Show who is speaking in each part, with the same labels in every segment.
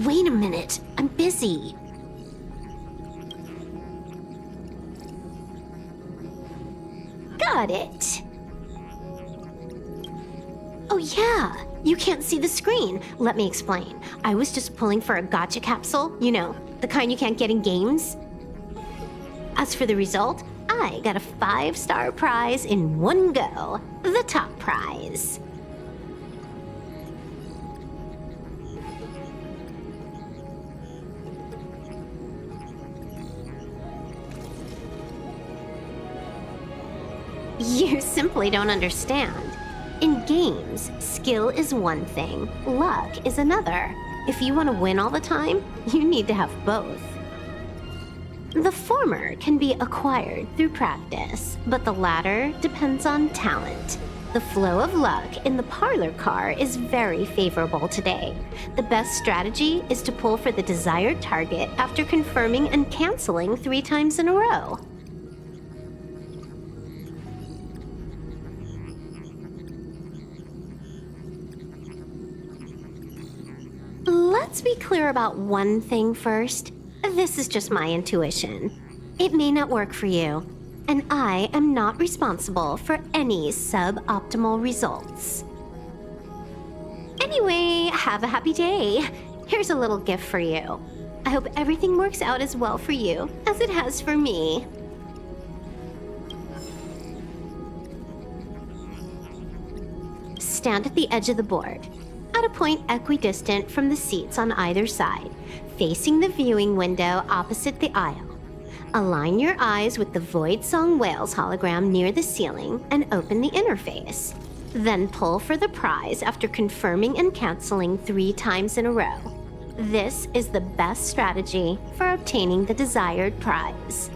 Speaker 1: Wait a minute, I'm busy. Got it. Oh yeah, you can't see the screen. Let me explain. I was just pulling for a gotcha capsule, you know, the kind you can't get in games. As for the result, I got a 5-star prize in one go. The top prize. You simply don't understand. In games, skill is one thing, luck is another. If you want to win all the time, you need to have both. The former can be acquired through practice, but the latter depends on talent. The flow of luck in the parlor car is very favorable today. The best strategy is to pull for the desired target after confirming and canceling 3 times in a row. Let's be clear about one thing first. This is just my intuition. It may not work for you, and I am not responsible for any suboptimal results. Anyway, have a happy day. Here's a little gift for you. I hope everything works out as well for you as it has for me. Stand at the edge of the board, at a point equidistant from the seats on either side, facing the viewing window opposite the aisle. Align your eyes with the Void Song Whales hologram near the ceiling and open the interface. Then pull for the prize after confirming and canceling 3 times in a row. This is the best strategy for obtaining the desired prize.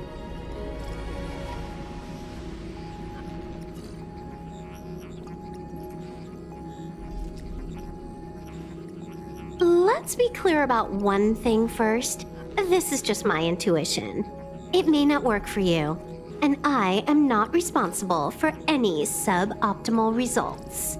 Speaker 1: Let's be clear about one thing first. This is just my intuition. It may not work for you, and I am not responsible for any suboptimal results.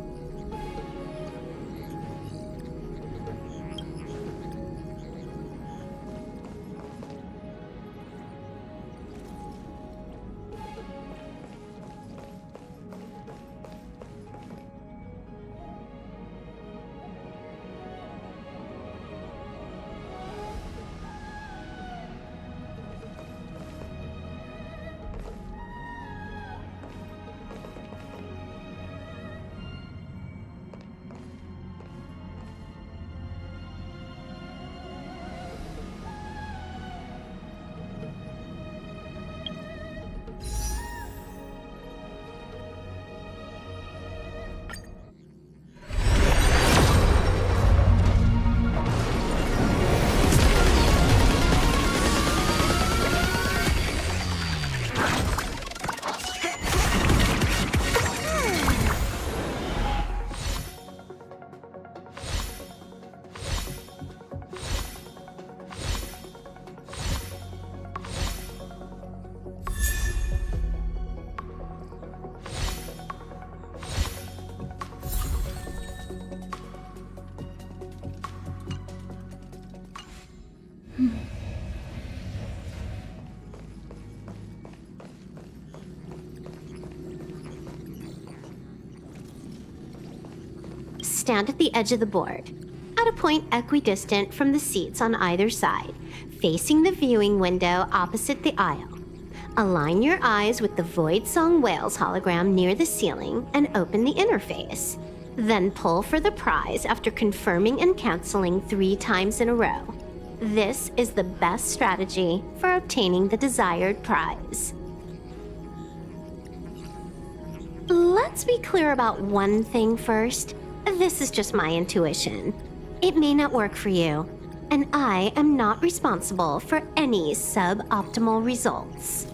Speaker 1: Stand at the edge of the board, at a point equidistant from the seats on either side, facing the viewing window opposite the aisle. Align your eyes with the Void Song Whales hologram near the ceiling and open the interface. Then pull for the prize after confirming and canceling 3 times in a row. This is the best strategy for obtaining the desired prize. Let's be clear about one thing first. This is just my intuition. It may not work for you, and I am not responsible for any suboptimal results.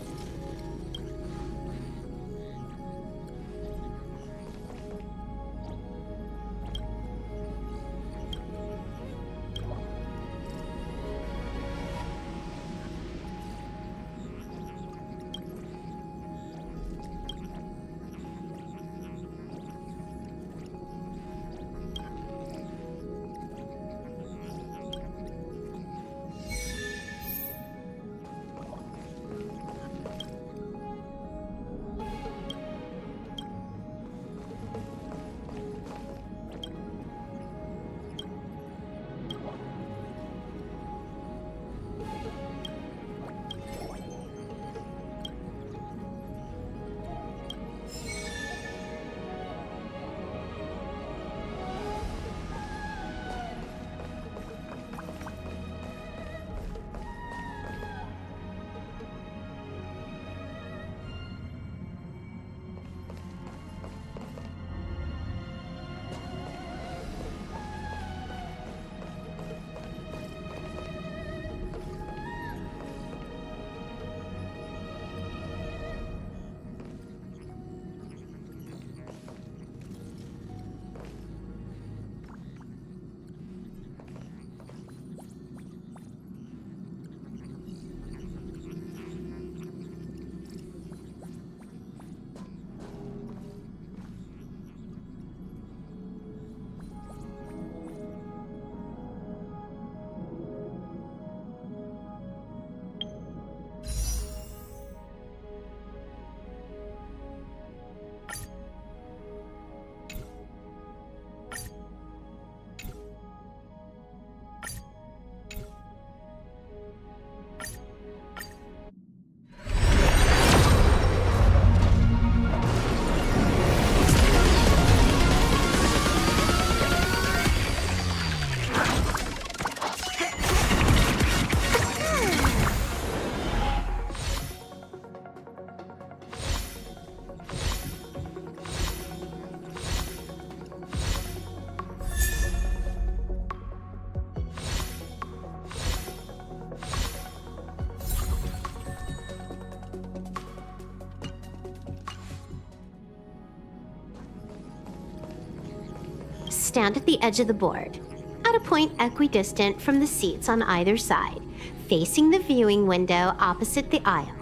Speaker 1: stand at the edge of the board, at a point equidistant from the seats on either side, facing the viewing window opposite the aisle.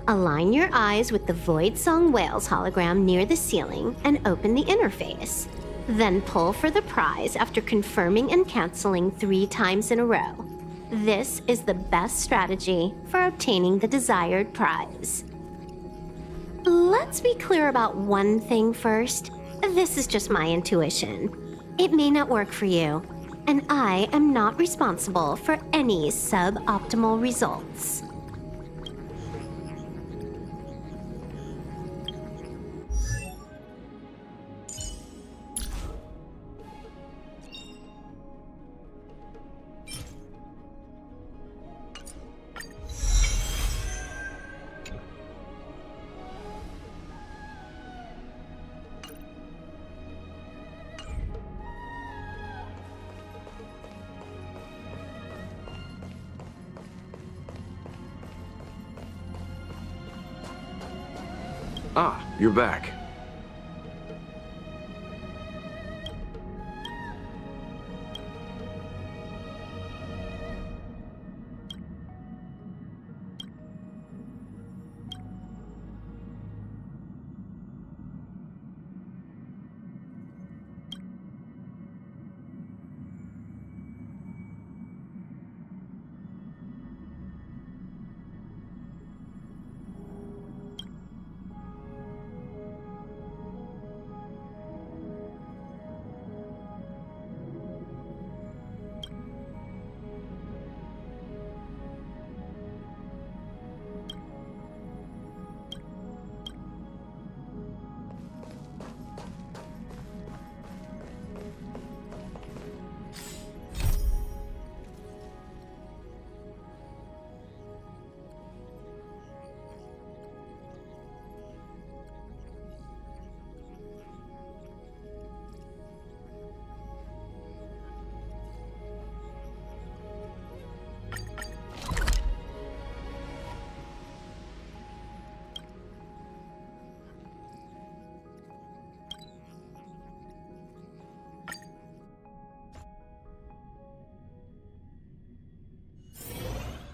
Speaker 1: Align your eyes with the Void Song Whales hologram near the ceiling and open the interface. Then pull for the prize after confirming and canceling 3 times in a row. This is the best strategy for obtaining the desired prize. Let's be clear about one thing first. This is just my intuition. It may not work for you, and I am not responsible for any suboptimal results.
Speaker 2: Ah, you're back.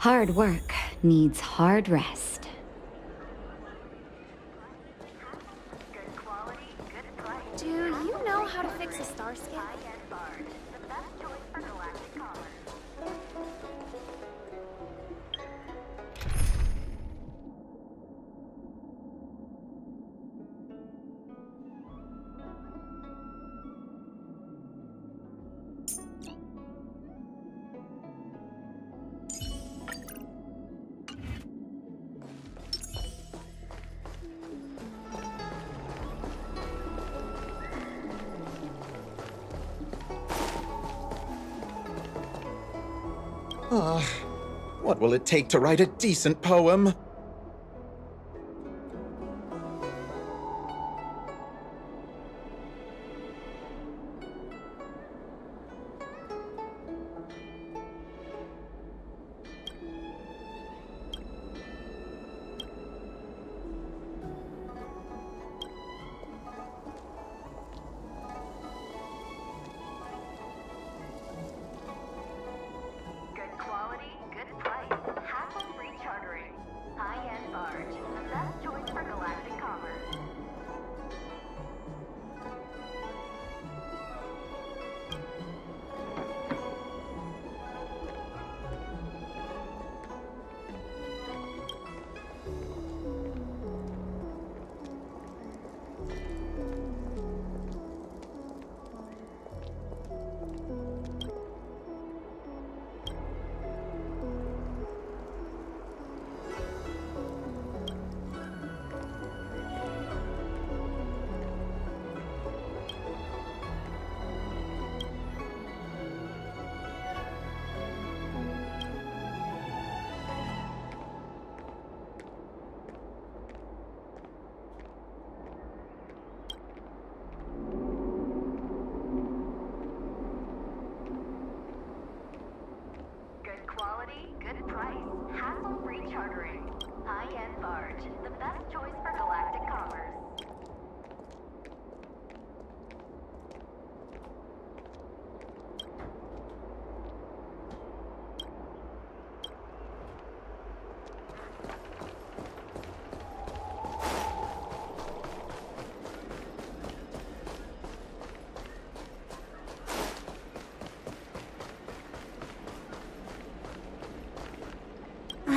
Speaker 3: Hard work needs hard rest.
Speaker 4: Do you know how to fix a star scan?
Speaker 5: What will it take to write a decent poem?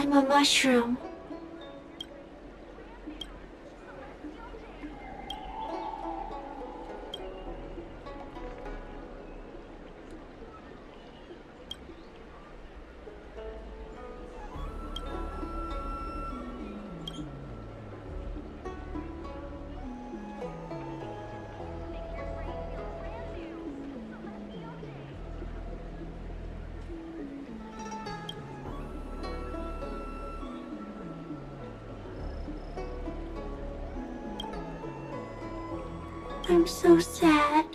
Speaker 2: I'm a mushroom. I'm so sad.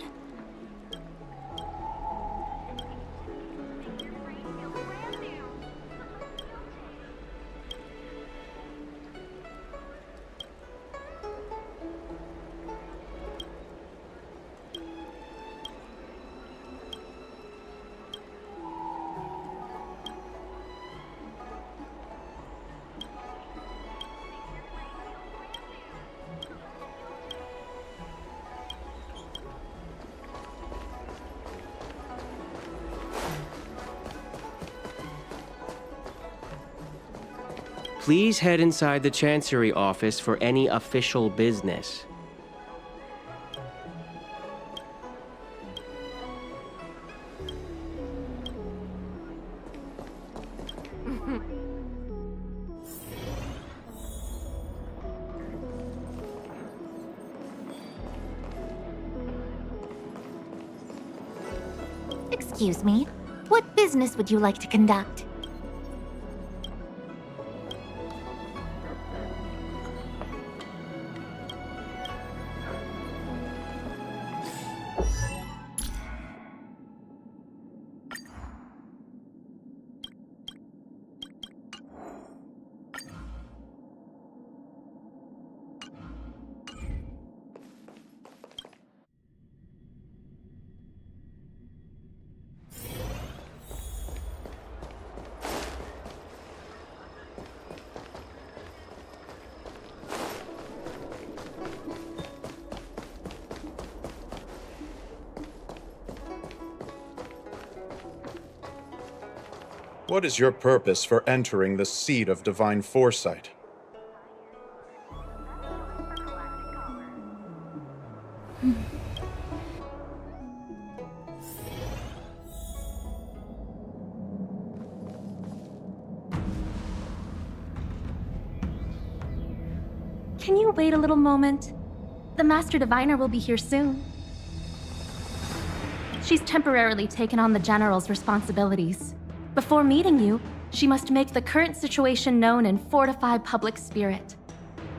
Speaker 6: Please head inside the Chancery office for any official business.
Speaker 4: Excuse me, what business would you like to conduct?
Speaker 5: What is your purpose for entering the seat of divine foresight?
Speaker 4: Can you wait a little moment? The Master Diviner will be here soon. She's temporarily taken on the General's responsibilities. Before meeting you, she must make the current situation known and fortify public spirit.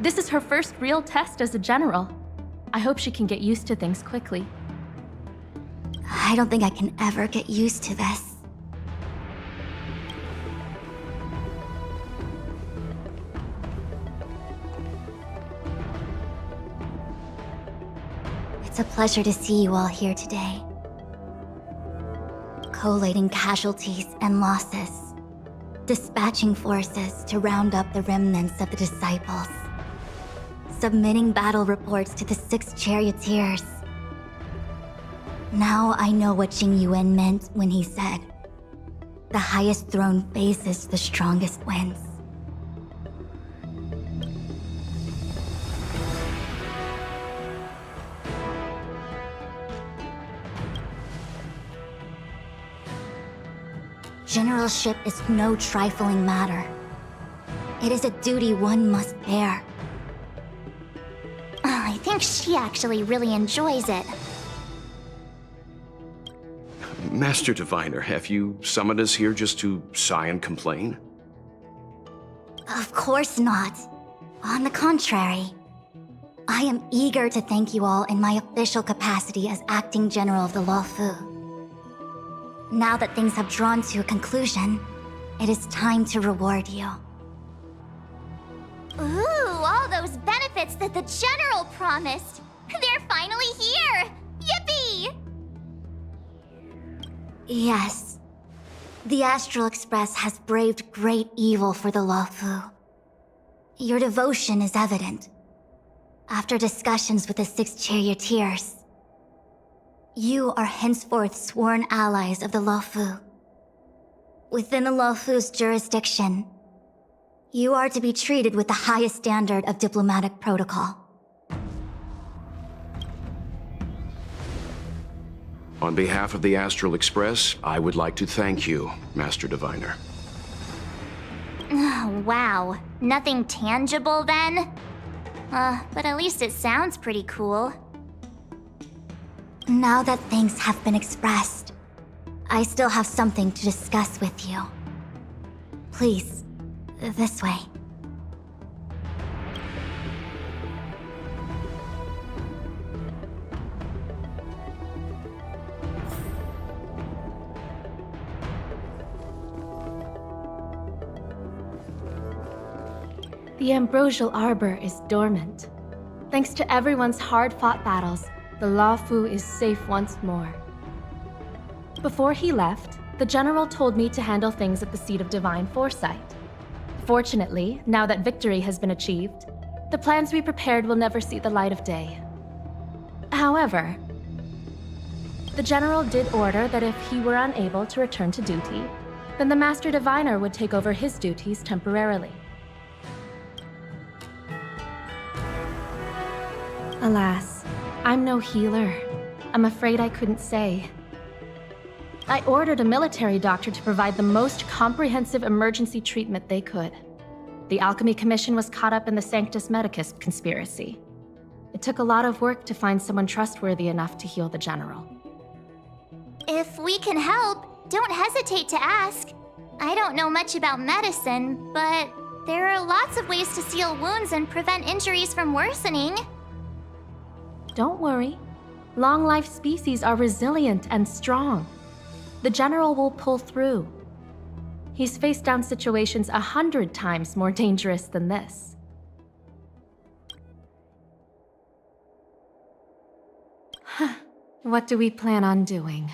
Speaker 4: This is her first real test as a General. I hope she can get used to things quickly.
Speaker 2: I don't think I can ever get used to this. It's a pleasure to see you all here today. Collating casualties and losses. Dispatching forces to round up the remnants of the disciples. Submitting battle reports to the 6 charioteers. Now I know what Jing Yuan meant when he said, "The highest throne faces the strongest wins." Generalship is no trifling matter. It is a duty one must bear. I think she actually really enjoys it.
Speaker 7: Master Diviner, have you summoned us here just to sigh and complain?
Speaker 2: Of course not. On the contrary, I am eager to thank you all in my official capacity as acting general of the Luofu. Now that things have drawn to a conclusion, it is time to reward you.
Speaker 8: Ooh, all those benefits that the General promised! They're finally here! Yippee!
Speaker 2: Yes. The Astral Express has braved great evil for the Luofu. Your devotion is evident. After discussions with the 6 charioteers, you are henceforth sworn allies of the Luofu. Within the Luofu's jurisdiction, You are to be treated with the highest standard of diplomatic protocol.
Speaker 7: On behalf of the Astral Express, I would like to thank you, Master Diviner.
Speaker 8: Wow. Nothing tangible then? But at least it sounds pretty cool.
Speaker 2: Now that things have been expressed, I still have something to discuss with you. Please, this way.
Speaker 4: The Ambrosial Arbor is dormant. Thanks to everyone's hard-fought battles, the Lawfu is safe once more. Before he left, the General told me to handle things at the seat of Divine Foresight. Fortunately, now that victory has been achieved, the plans we prepared will never see the light of day. However, the General did order that if he were unable to return to duty, then the Master Diviner would take over his duties temporarily. Alas, I'm no healer. I'm afraid I couldn't say. I ordered a military doctor to provide the most comprehensive emergency treatment they could. The Alchemy Commission was caught up in the Sanctus Medicus conspiracy. It took a lot of work to find someone trustworthy enough to heal the General.
Speaker 8: If we can help, don't hesitate to ask. I don't know much about medicine, but there are lots of ways to seal wounds and prevent injuries from worsening.
Speaker 4: Don't worry. Long-life species are resilient and strong. The General will pull through. He's faced down situations 100 times more dangerous than this. What do we plan on doing?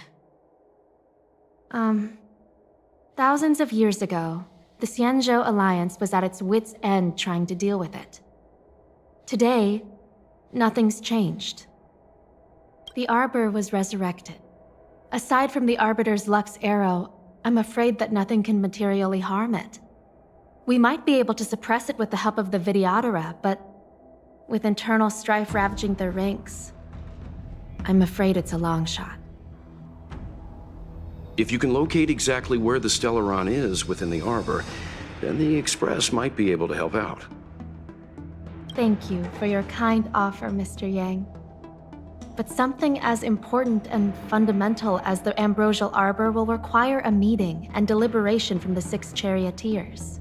Speaker 4: Thousands of years ago, the Xianzhou Alliance was at its wit's end trying to deal with it. Today, nothing's changed. The Arbor was resurrected. Aside from the Arbiter's Lux arrow, I'm afraid that nothing can materially harm it. We might be able to suppress it with the help of the Vidyadhara, but with internal strife ravaging their ranks, I'm afraid it's a long shot.
Speaker 7: If you can locate exactly where the Stellaron is within the Arbor, then the Express might be able to help out.
Speaker 4: Thank you for your kind offer, Mr. Yang. But something as important and fundamental as the Ambrosial Arbor will require a meeting and deliberation from the 6 charioteers.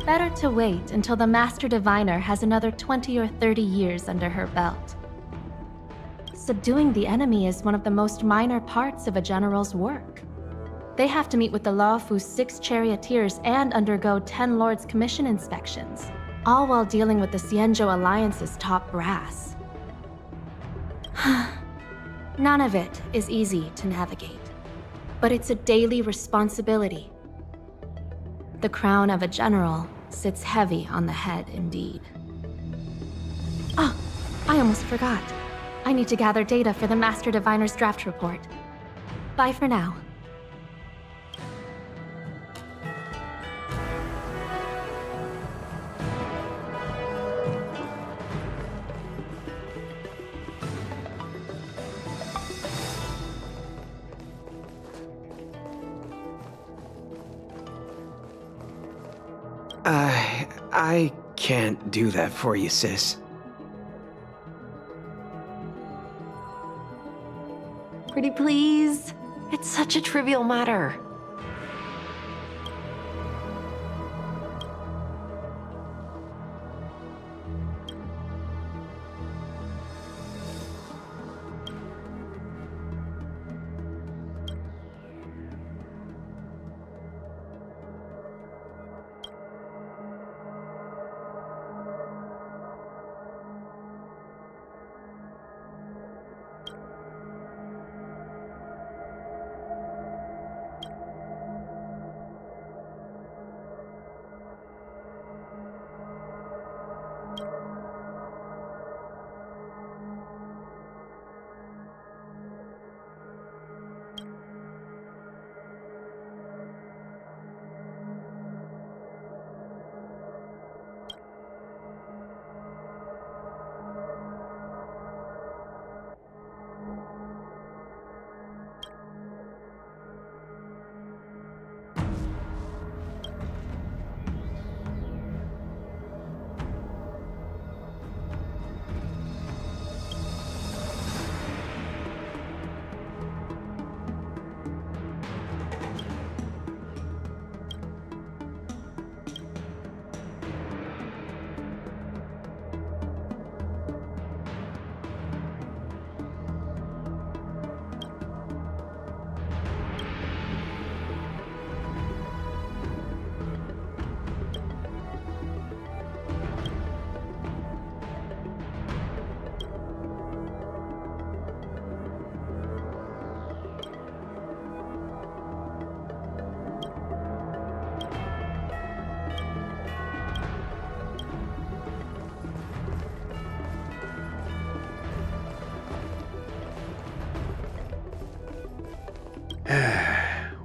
Speaker 4: Better to wait until the Master Diviner has another 20 or 30 years under her belt. Subduing the enemy is one of the most minor parts of a general's work. They have to meet with the Lawfu's 6 charioteers and undergo 10 Lords' Commission inspections, all while dealing with the Xianzhou Alliance's top brass. None of it is easy to navigate, but it's a daily responsibility. The crown of a general sits heavy on the head indeed. Oh, I almost forgot. I need to gather data for the Master Diviner's draft report. Bye for now.
Speaker 9: I can't do that for you, sis.
Speaker 10: Pretty please? It's such a trivial matter.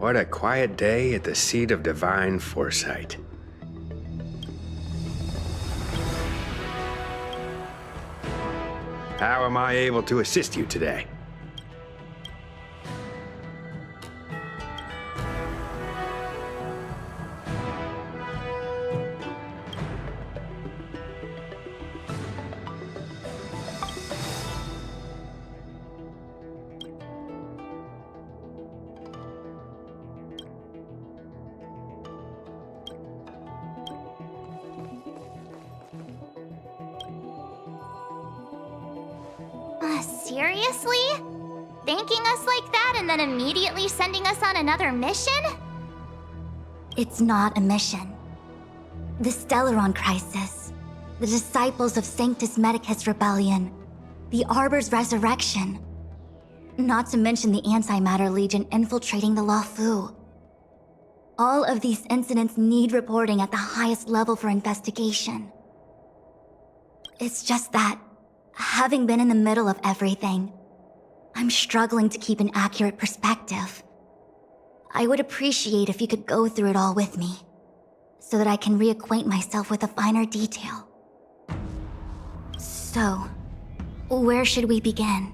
Speaker 11: What a quiet day at the seat of divine foresight. How am I able to assist you today?
Speaker 8: Seriously? Thanking us like that and then immediately sending us on another mission?
Speaker 2: It's not a mission. The Stellaron Crisis, the Disciples of Sanctus Medicus Rebellion, the Arbor's resurrection. Not to mention the Antimatter Legion infiltrating the Luofu. All of these incidents need reporting at the highest level for investigation. It's just that, having been in the middle of everything, I'm struggling to keep an accurate perspective. I would appreciate if you could go through it all with me, so that I can reacquaint myself with a finer detail. So, where should we begin?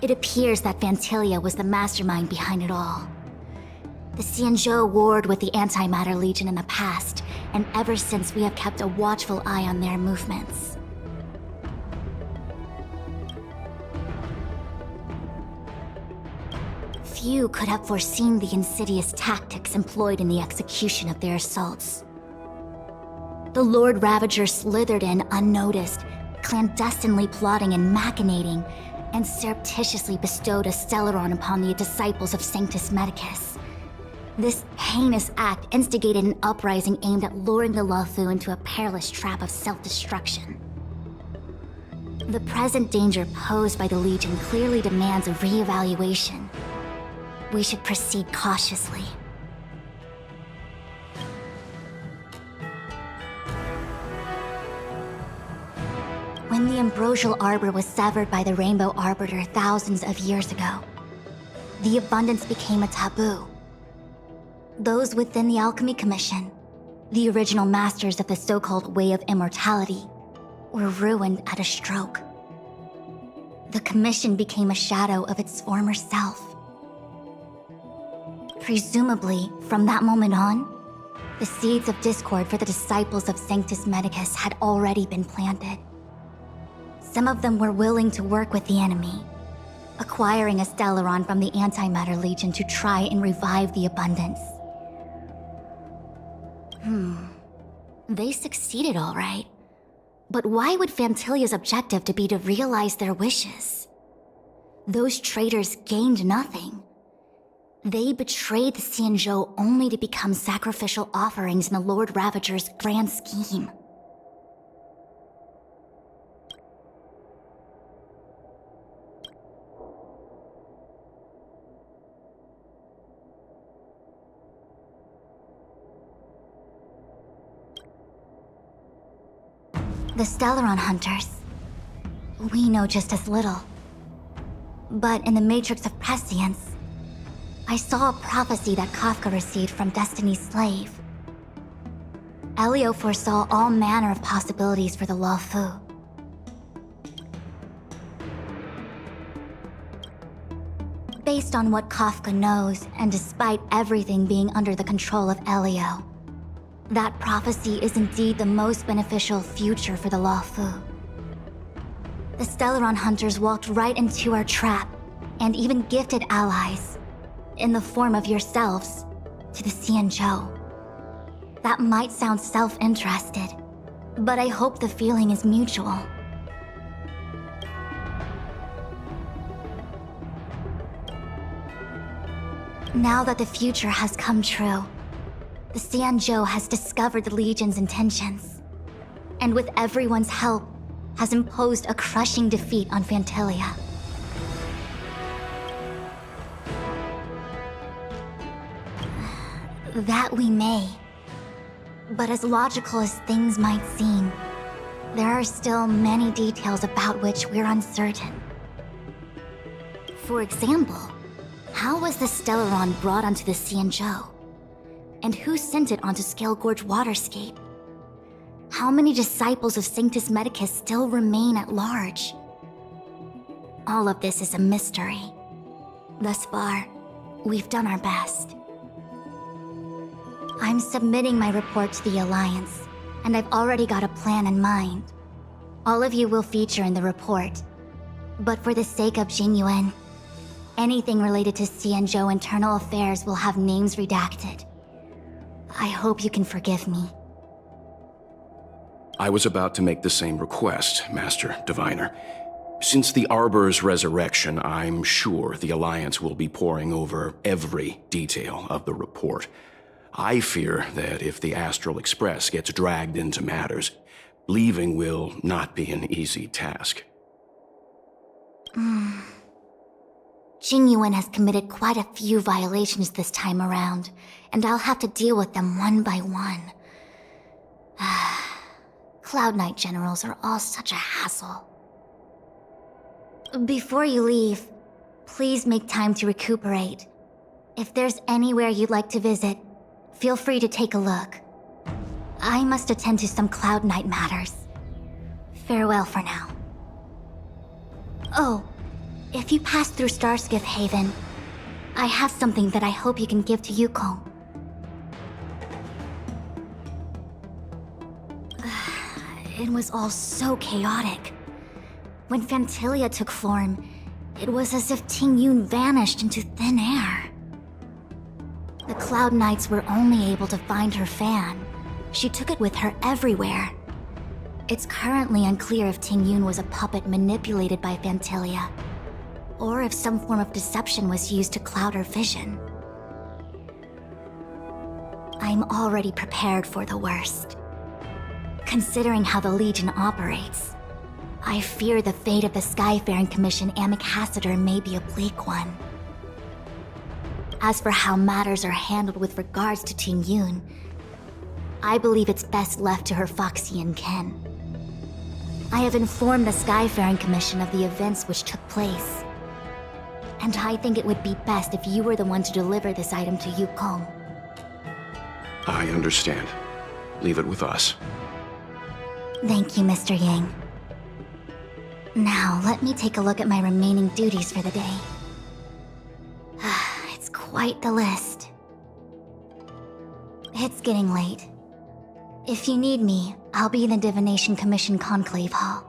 Speaker 2: It appears that Vantilia was the mastermind behind it all. The Xianzhou warred with the Antimatter Legion in the past, and ever since we have kept a watchful eye on their movements. Few could have foreseen the insidious tactics employed in the execution of their assaults. The Lord Ravager slithered in unnoticed, clandestinely plotting and machinating, and surreptitiously bestowed a Stellaron upon the disciples of Sanctus Medicus. This heinous act instigated an uprising aimed at luring the Luofu into a perilous trap of self-destruction. The present danger posed by the Legion clearly demands a re-evaluation. We should proceed cautiously. When the ambrosial arbor was severed by the Rainbow Arbiter thousands of years ago, the abundance became a taboo. Those within the Alchemy Commission, the original masters of the so-called Way of Immortality, were ruined at a stroke. The Commission became a shadow of its former self. Presumably, from that moment on, the seeds of discord for the disciples of Sanctus Medicus had already been planted. Some of them were willing to work with the enemy, acquiring a Stellaron from the Antimatter Legion to try and revive the abundance. They succeeded all right. But why would Fantilia's objective to be to realize their wishes? Those traitors gained nothing. They betrayed the Xianzhou only to become sacrificial offerings in the Lord Ravager's grand scheme. The Stellaron Hunters. We know just as little. But in the Matrix of Prescience, I saw a prophecy that Kafka received from Destiny's slave. Elio foresaw all manner of possibilities for the Luofu. Based on what Kafka knows, and despite everything being under the control of Elio, that prophecy is indeed the most beneficial future for the Luofu. The Stellaron Hunters walked right into our trap, and even gifted allies, in the form of yourselves, to the Xianzhou. That might sound self-interested, but I hope the feeling is mutual. Now that the future has come true, the Xianzhou has discovered the Legion's intentions, and with everyone's help, has imposed a crushing defeat on Fantilia. That we may. But as logical as things might seem, there are still many details about which we're uncertain. For example, how was the Stellaron brought onto the Xianzhou? And who sent it onto Scale Gorge Waterscape? How many disciples of Sanctus Medicus still remain at large? All of this is a mystery. Thus far, we've done our best. I'm submitting my report to the Alliance, and I've already got a plan in mind. All of you will feature in the report. But for the sake of Jingyuan, anything related to Xianzhou internal affairs will have names redacted. I hope you can forgive me.
Speaker 7: I was about to make the same request, Master Diviner. Since the Arbor's resurrection, I'm sure the Alliance will be poring over every detail of the report. I fear that if the Astral Express gets dragged into matters, leaving will not be an easy task.
Speaker 2: Jingyuan has committed quite a few violations this time around, and I'll have to deal with them one by one. Cloud Knight generals are all such a hassle. Before you leave, please make time to recuperate. If there's anywhere you'd like to visit, feel free to take a look. I must attend to some Cloud Knight matters. Farewell for now. Oh, if you pass through Starskiff Haven, I have something that I hope you can give to Yukong. It was all so chaotic. When Phantilia took form, it was as if Tingyun vanished into thin air. The Cloud Knights were only able to find her fan. She took it with her everywhere. It's currently unclear if Tingyun was a puppet manipulated by Phantilia, or if some form of deception was used to cloud her vision. I'm already prepared for the worst. Considering how the Legion operates, I fear the fate of the Skyfaring Commission Ambassador may be a bleak one. As for how matters are handled with regards to Tingyun, I believe it's best left to her Foxian kin. I have informed the Skyfaring Commission of the events which took place, and I think it would be best if you were the one to deliver this item to Yukong.
Speaker 7: I understand. Leave it with us.
Speaker 2: Thank you, Mr. Yang. Now, let me take a look at my remaining duties for the day. It's quite the list. It's getting late. If you need me, I'll be in the Divination Commission Conclave Hall.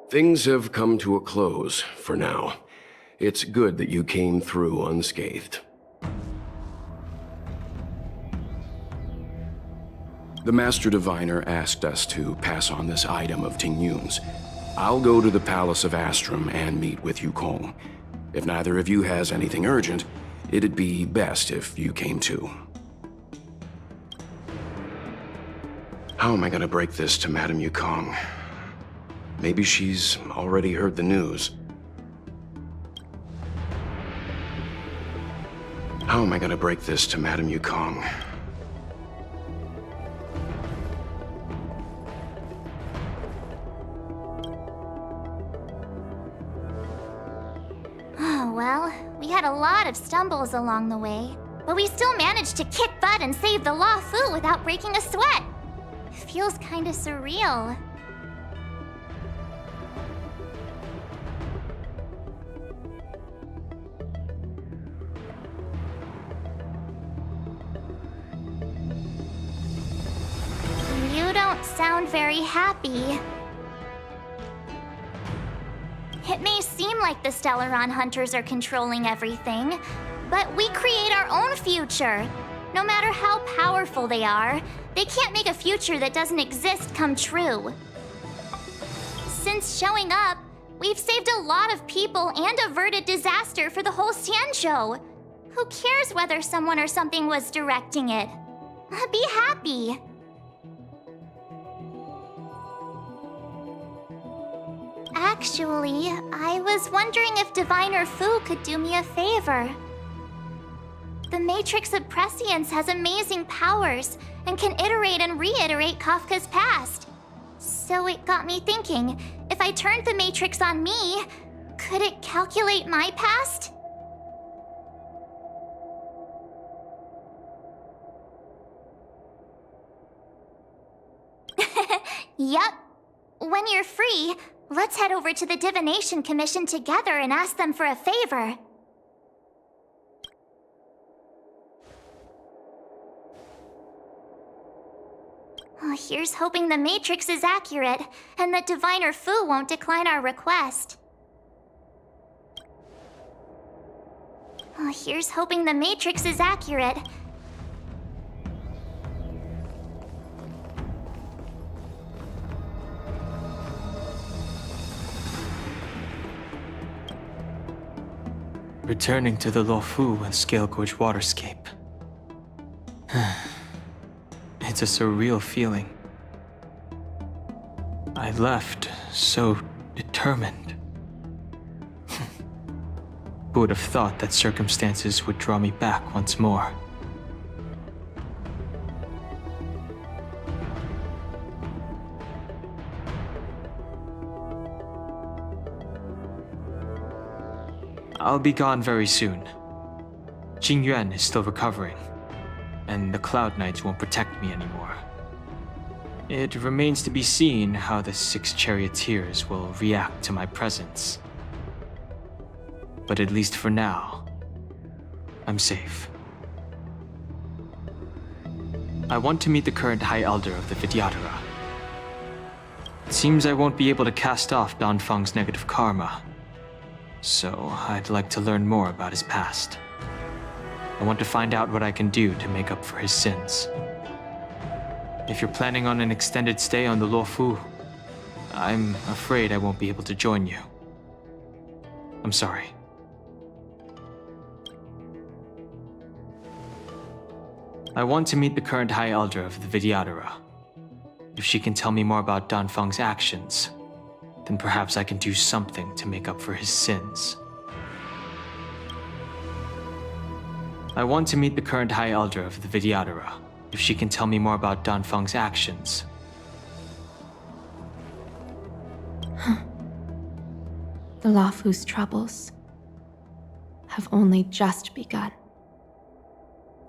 Speaker 7: Things have come to a close for now. It's good that you came through unscathed. The Master Diviner asked us to pass on this item of Tingyun's. I'll go to the Palace of Astrum and meet with Yukong. If neither of you has anything urgent, it'd be best if you came too. How am I gonna break this to Madame Yukong? Maybe she's already heard the news. How am I gonna break this to Madame Yukong?
Speaker 8: Oh, well, we had a lot of stumbles along the way, but we still managed to kick butt and save the Law Fu without breaking a sweat. Feels kinda surreal. You don't sound very happy. It may seem like the Stellaron hunters are controlling everything, but we create our own future. No matter how powerful they are, they can't make a future that doesn't exist come true. Since showing up, we've saved a lot of people and averted disaster for the whole Sanjo. Who cares whether someone or something was directing it? Be happy. Actually, I was wondering if Diviner Fu could do me a favor. The Matrix of Prescience has amazing powers and can iterate and reiterate Kafka's past. So it got me thinking, if I turned the Matrix on me, could it calculate my past? Yup. When you're free, let's head over to the Divination Commission together and ask them for a favor. Here's hoping the Matrix is accurate, and that Diviner Fu won't decline our request. Here's hoping the Matrix is accurate.
Speaker 12: Returning to the Luofu and Scale Gorge waterscape. It's a surreal feeling. I left so determined. Who would have thought that circumstances would draw me back once more? I'll be gone very soon. Jingyuan is still recovering, and the Cloud Knights won't protect me anymore. It remains to be seen how the 6 charioteers will react to my presence. But at least for now, I'm safe. I want to meet the current High Elder of the Vidyadhara. It seems I won't be able to cast off Danfeng's negative karma, so I'd like to learn more about his past. I want to find out what I can do to make up for his sins. If you're planning on an extended stay on the Luofu, I'm afraid I won't be able to join you. I'm sorry. I want to meet the current High Elder of the Vidyadhara. If she can tell me more about Danfeng's actions, then perhaps I can do something to make up for his sins. I want to meet the current High Elder of the Vidyadhara. If she can tell me more about Danfeng's actions.
Speaker 4: The Luofu's troubles have only just begun.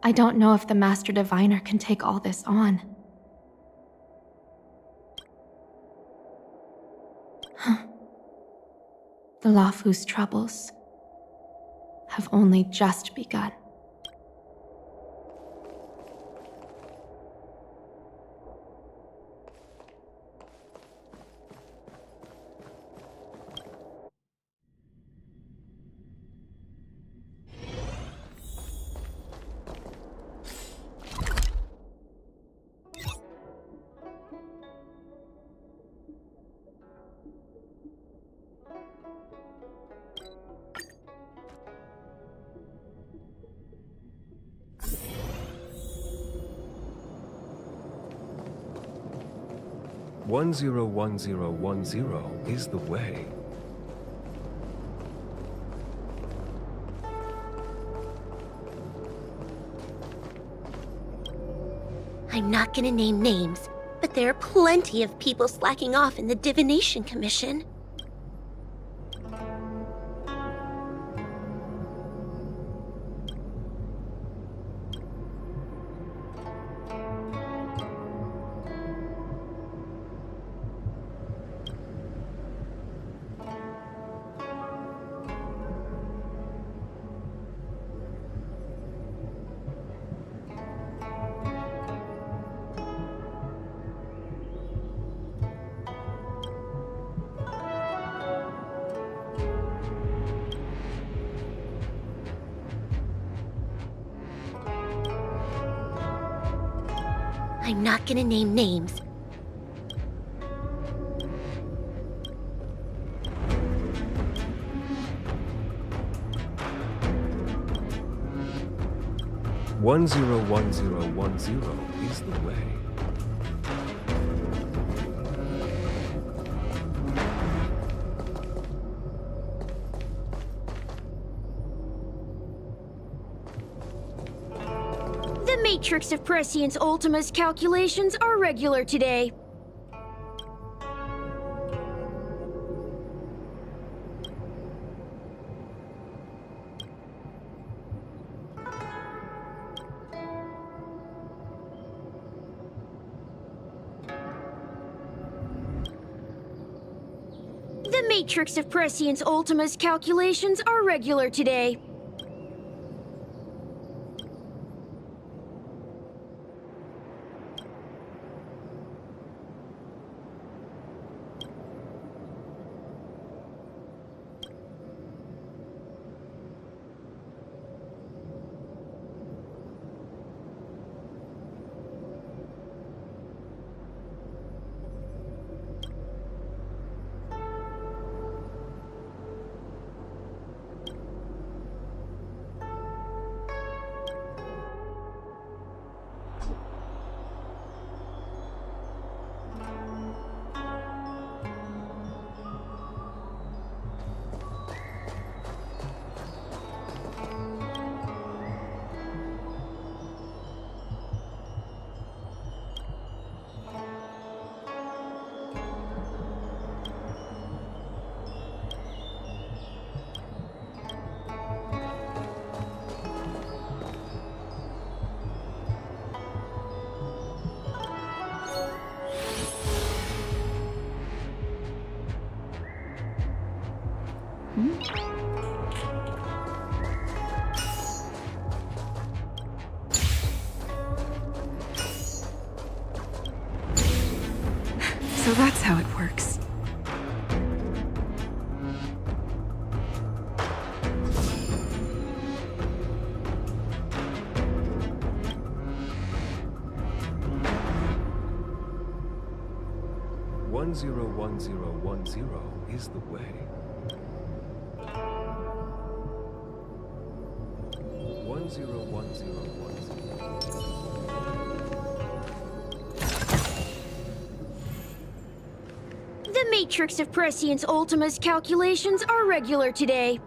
Speaker 4: I don't know if the Master Diviner can take all this on. The Luofu's troubles have only just begun.
Speaker 13: One 101010 is the way.
Speaker 14: I'm not gonna name names, but there are plenty of people slacking off in the Divination Commission. I'm not gonna name names.
Speaker 13: One zero 1010 is the way.
Speaker 15: The matrix of prescience ultima's calculations are regular today. The matrix of prescience ultima's calculations are regular today.
Speaker 16: So that's how it works.
Speaker 13: One zero 1010 is the way. 101010.
Speaker 15: The matrix of prescience ultima's calculations are regular today.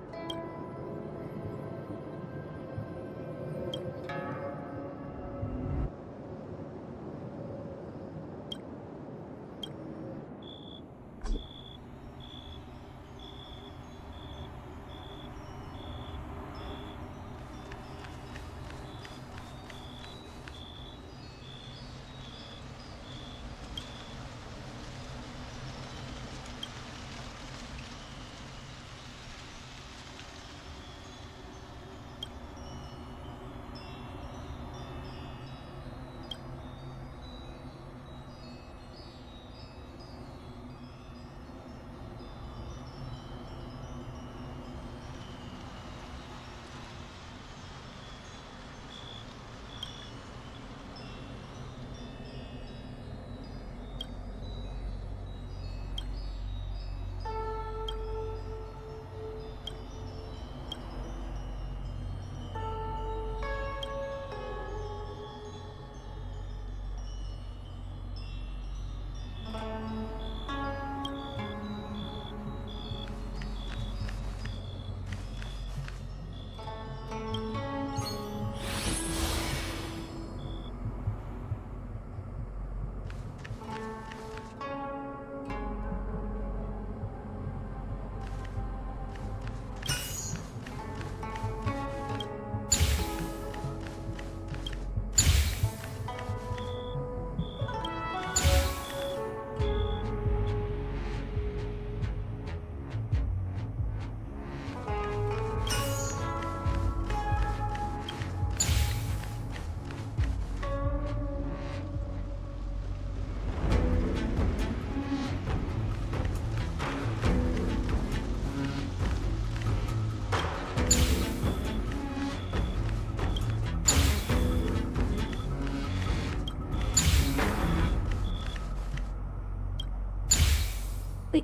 Speaker 15: We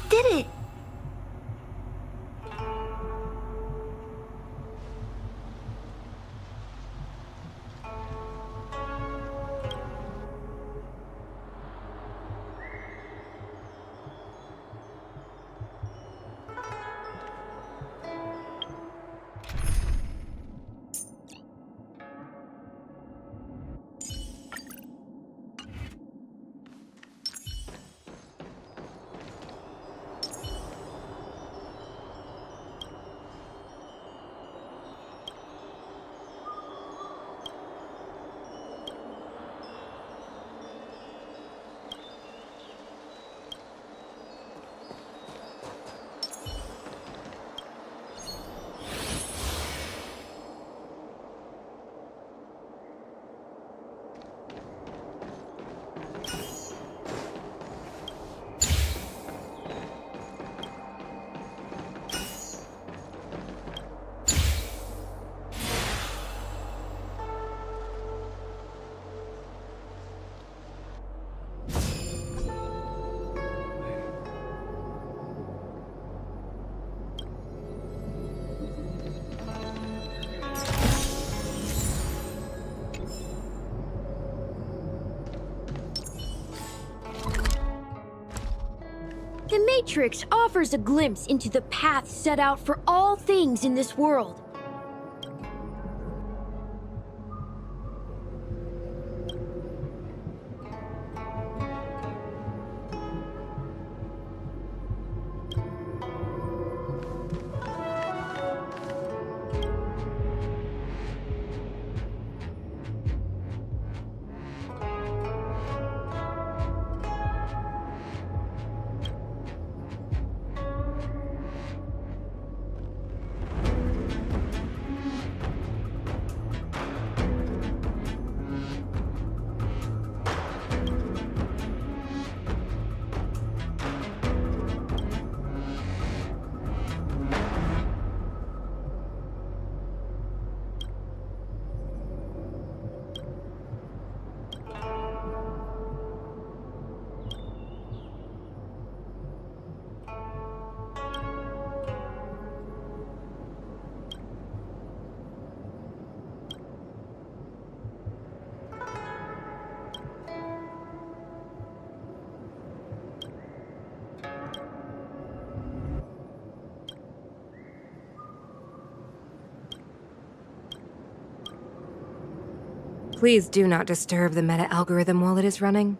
Speaker 15: did it! The Matrix offers a glimpse into the path set out for all things in this world.
Speaker 16: Please do not disturb the meta algorithm while it is running.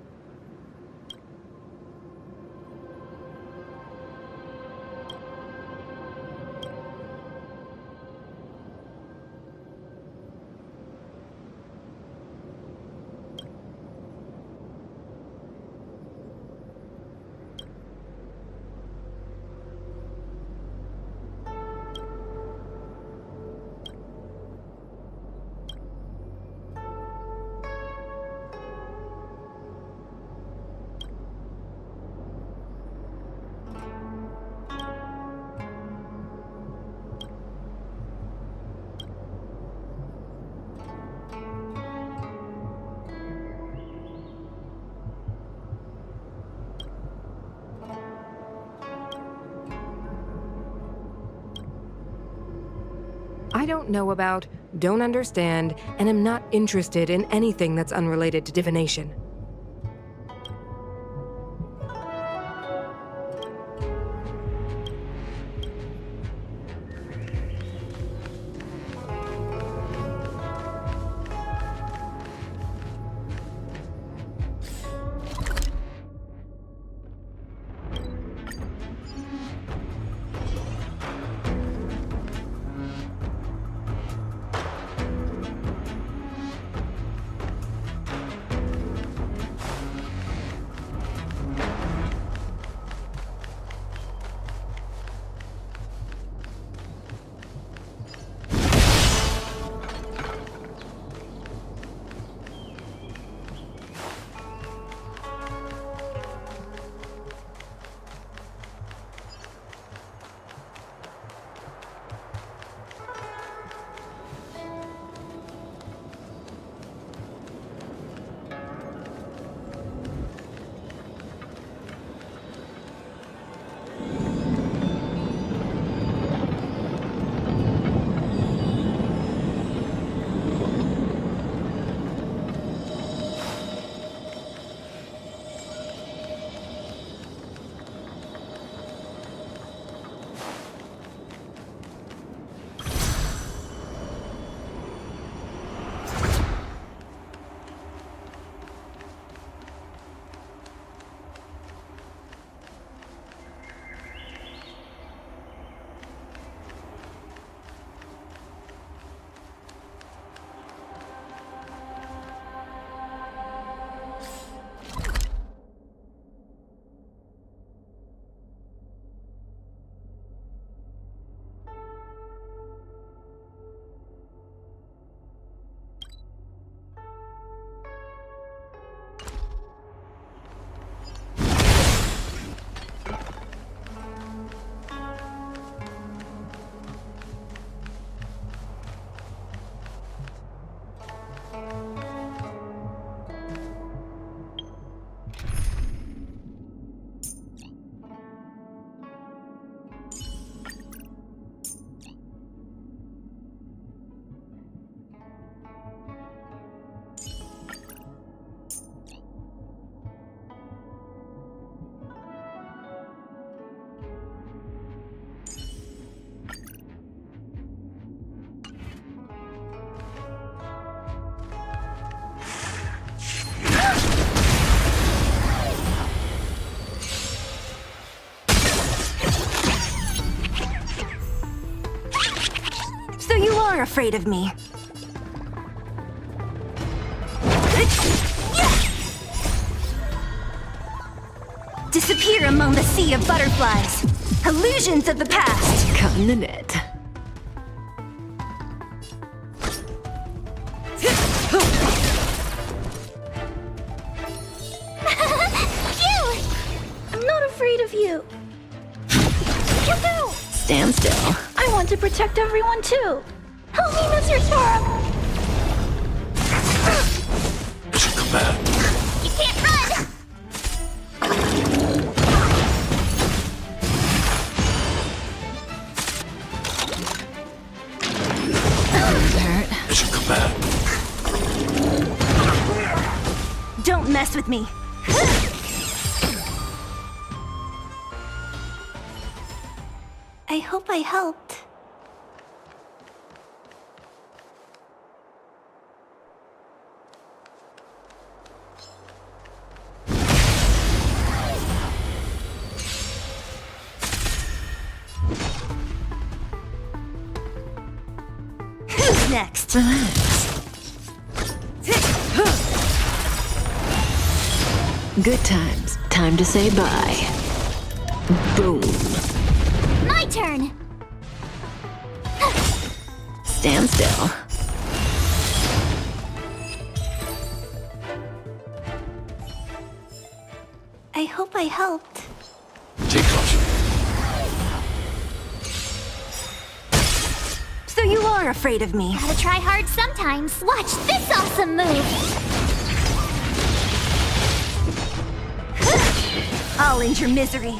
Speaker 16: I don't know about, don't understand, and am not interested in anything that's unrelated to divination.
Speaker 17: are afraid of me. Disappear among the sea of butterflies. Illusions of the past.
Speaker 10: Cut in the net.
Speaker 14: I'm not afraid of you.
Speaker 10: Stand still.
Speaker 14: I want to protect everyone too. Help me, Mr. Storm.
Speaker 7: Come back.
Speaker 8: You can't run!
Speaker 7: Come back.
Speaker 17: Don't mess with me. I hope I helped. Who's next?
Speaker 10: Good times. Time to say bye. Boom.
Speaker 8: My turn!
Speaker 10: Stand still.
Speaker 17: I hope I helped.
Speaker 7: Take caution.
Speaker 17: So you are afraid of me.
Speaker 8: Gotta try hard sometimes. Watch this awesome move!
Speaker 17: I'll end your misery.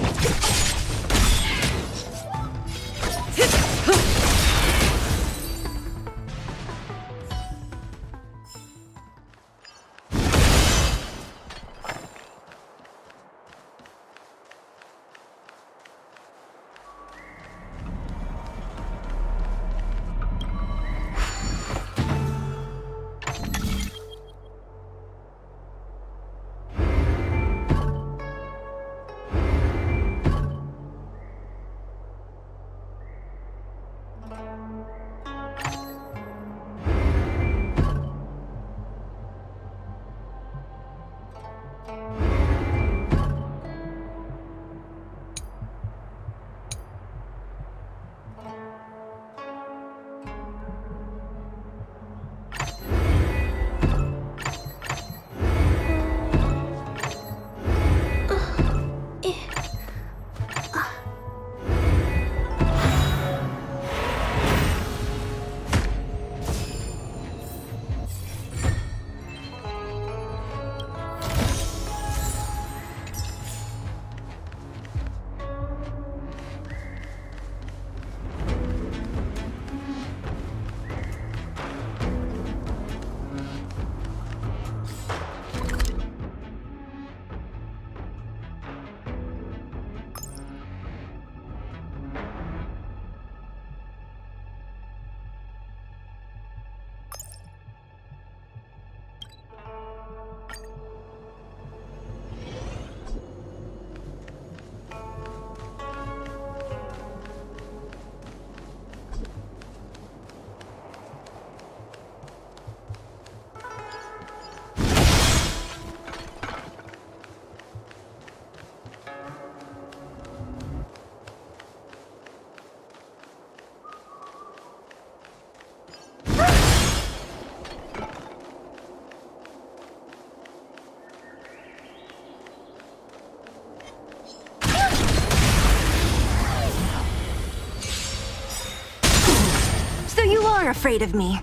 Speaker 17: Afraid of me.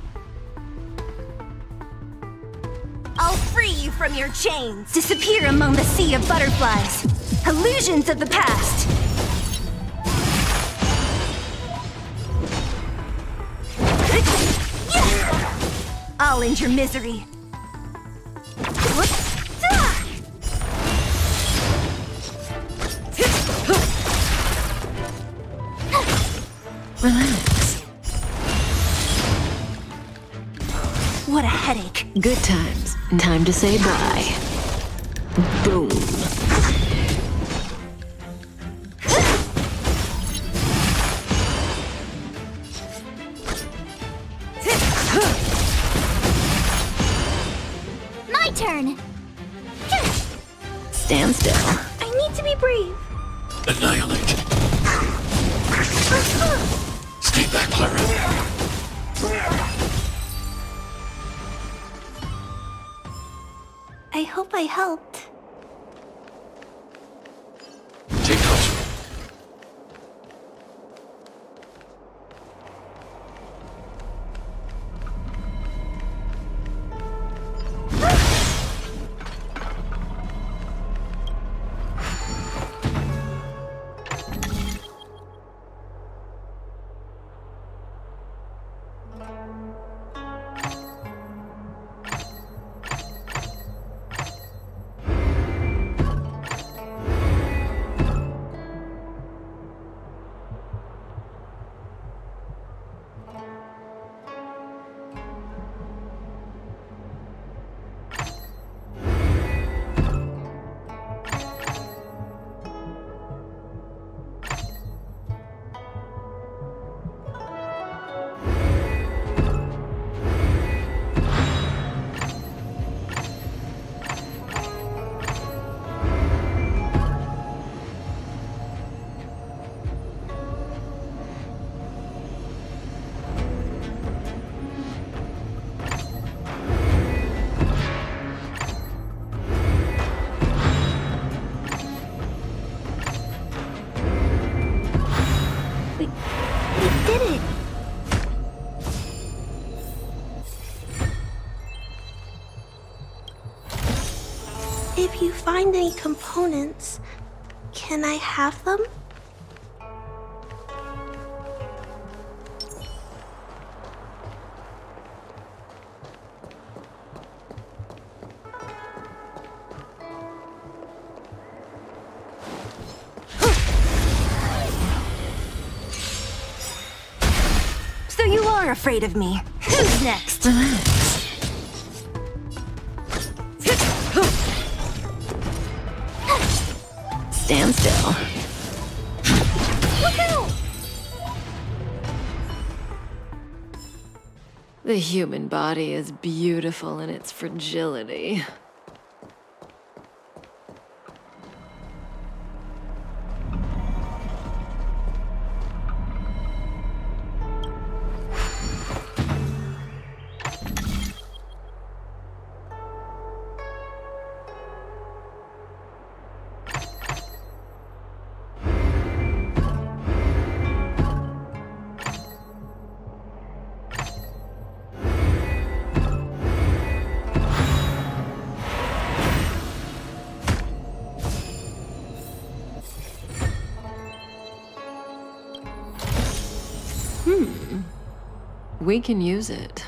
Speaker 17: I'll free you from your chains. Disappear among the sea of butterflies. Illusions of the past. I'll end your misery.
Speaker 10: Relax.
Speaker 17: What a headache.
Speaker 10: Good times. Time to say bye. Boom.
Speaker 17: Stand still.
Speaker 14: I need to be brave.
Speaker 7: Annihilate. Stay back, Clara.
Speaker 14: I hope I helped.
Speaker 7: Take cover.
Speaker 14: If you find any components, can I have them?
Speaker 17: So you are afraid of me. Who's next? Stand still.
Speaker 14: Look out!
Speaker 10: The human body is beautiful in its fragility. We can use it.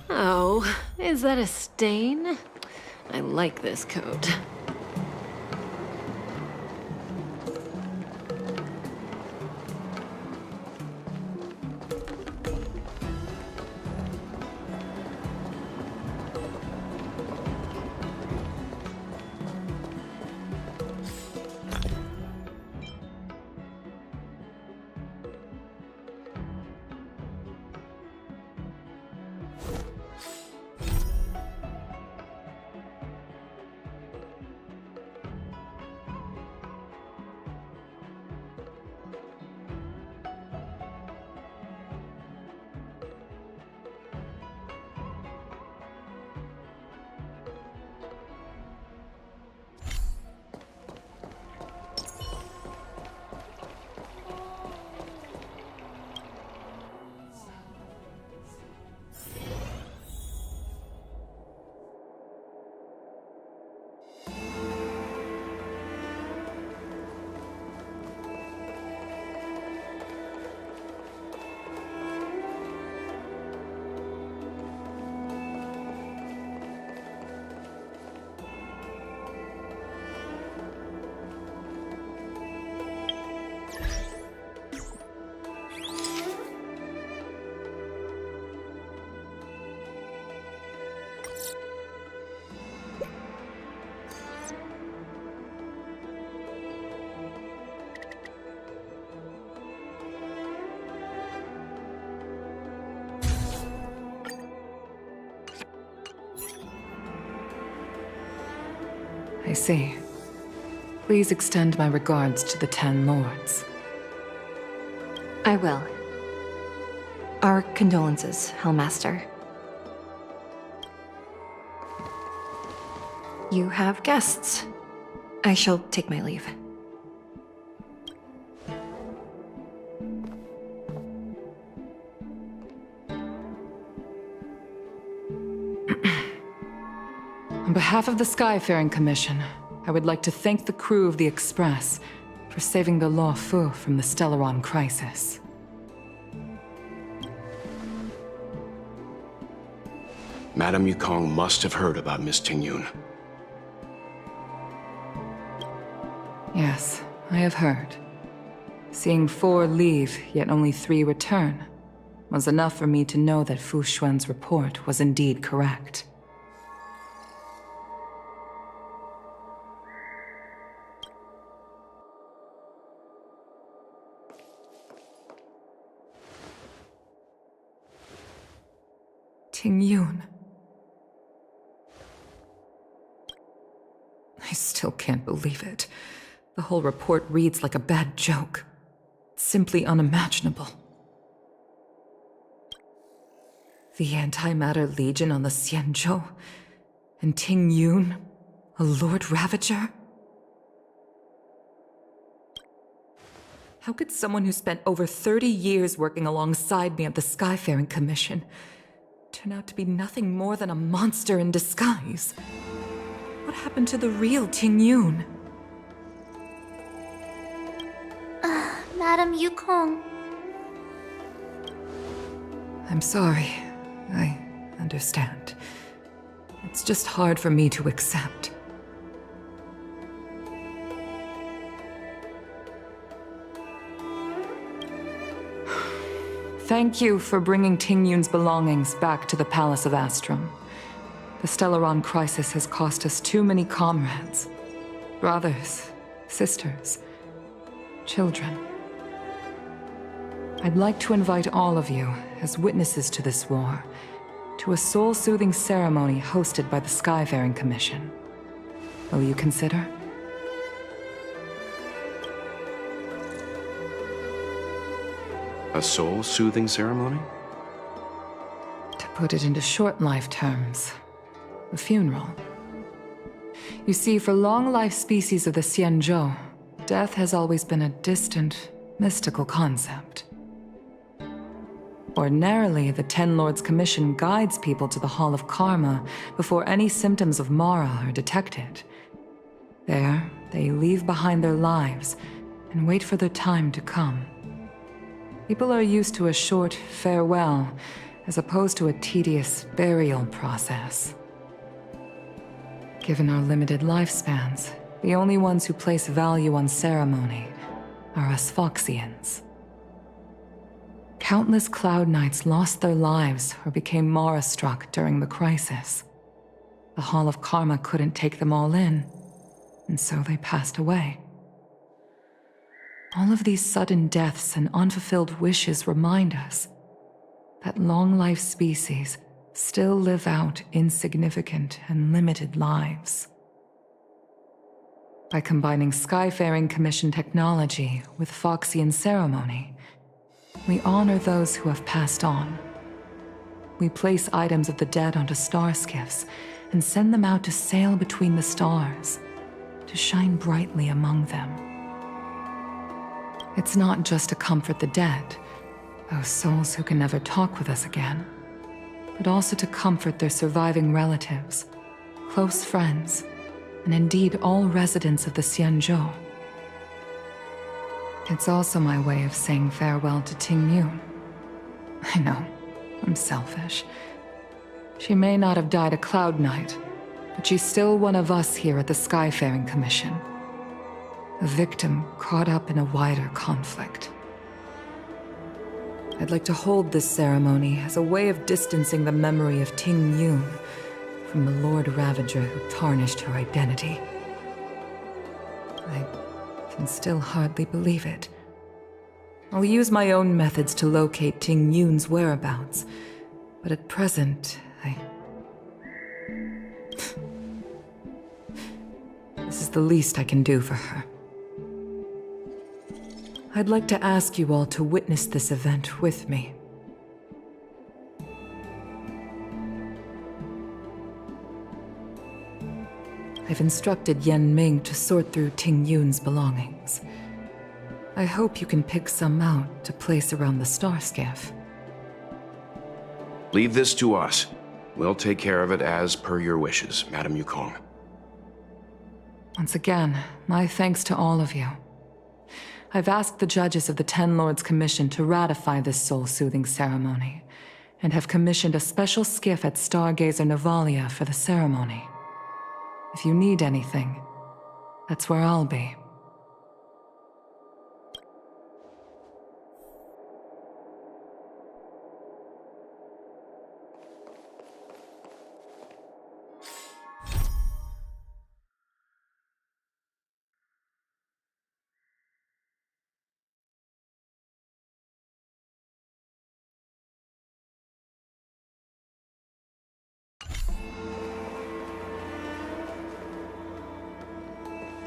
Speaker 10: Oh, is that a stain? I like this coat.
Speaker 18: I see. Please extend my regards to the 10 lords.
Speaker 10: I will. Our condolences, Hellmaster. You have guests. I shall take my leave.
Speaker 18: On behalf of the Skyfaring Commission, I would like to thank the crew of the Express for saving the Law Fu from the Stellaron crisis.
Speaker 7: Madame Yukong must have heard about Miss Tingyun.
Speaker 18: Yes, I have heard. Seeing 4 leave, yet only 3 return, was enough for me to know that Fu Xuan's report was indeed correct. Tingyun. I still can't believe it. The whole report reads like a bad joke. It's simply unimaginable. The Antimatter Legion on the Xianzhou, and Tingyun, a Lord Ravager? How could someone who spent over 30 years working alongside me at the Skyfaring Commission turn out to be nothing more than a monster in disguise? What happened to the real Tingyun?
Speaker 8: Madame Yukong.
Speaker 18: I'm sorry. I understand. It's just hard for me to accept. Thank you for bringing Tingyun's belongings back to the Palace of Astrum. The Stellaron crisis has cost us too many comrades. Brothers, sisters, children. I'd like to invite all of you, as witnesses to this war, to a soul-soothing ceremony hosted by the Skyfaring Commission. Will you consider?
Speaker 7: A soul-soothing ceremony?
Speaker 18: To put it into short life terms, a funeral. You see, for long-life species of the Xianzhou, death has always been a distant, mystical concept. Ordinarily, the Ten Lords Commission guides people to the Hall of Karma before any symptoms of Mara are detected. There, they leave behind their lives and wait for their time to come. People are used to a short farewell as opposed to a tedious burial process. Given our limited lifespans, the only ones who place value on ceremony are us Foxians. Countless Cloud Knights lost their lives or became Mara-struck during the crisis. The Hall of Karma couldn't take them all in, and so they passed away. All of these sudden deaths and unfulfilled wishes remind us that long-life species still live out insignificant and limited lives. By combining Skyfaring Commission technology with Foxian ceremony, we honor those who have passed on. We place items of the dead onto star skiffs and send them out to sail between the stars, to shine brightly among them. It's not just to comfort the dead, those souls who can never talk with us again, but also to comfort their surviving relatives, close friends, and indeed all residents of the Xianzhou. It's also my way of saying farewell to Tingyun. I know, I'm selfish. She may not have died a Cloud Knight, but she's still one of us here at the Skyfaring Commission. A victim caught up in a wider conflict. I'd like to hold this ceremony as a way of distancing the memory of Tingyun from the Lord Ravager who tarnished her identity. I can still hardly believe it. I'll use my own methods to locate Tingyun's whereabouts, but at present, the least I can do for her. I'd like to ask you all to witness this event with me. I've instructed Yen Ming to sort through Ting Yun's belongings. I hope you can pick some out to place around the star skiff.
Speaker 7: Leave this to us. We'll take care of it as per your wishes, Madame Yukong.
Speaker 18: Once again, my thanks to all of you. I've asked the judges of the Ten Lords Commission to ratify this soul-soothing ceremony, and have commissioned a special skiff at Stargazer Navalia for the ceremony. If you need anything, that's where I'll be.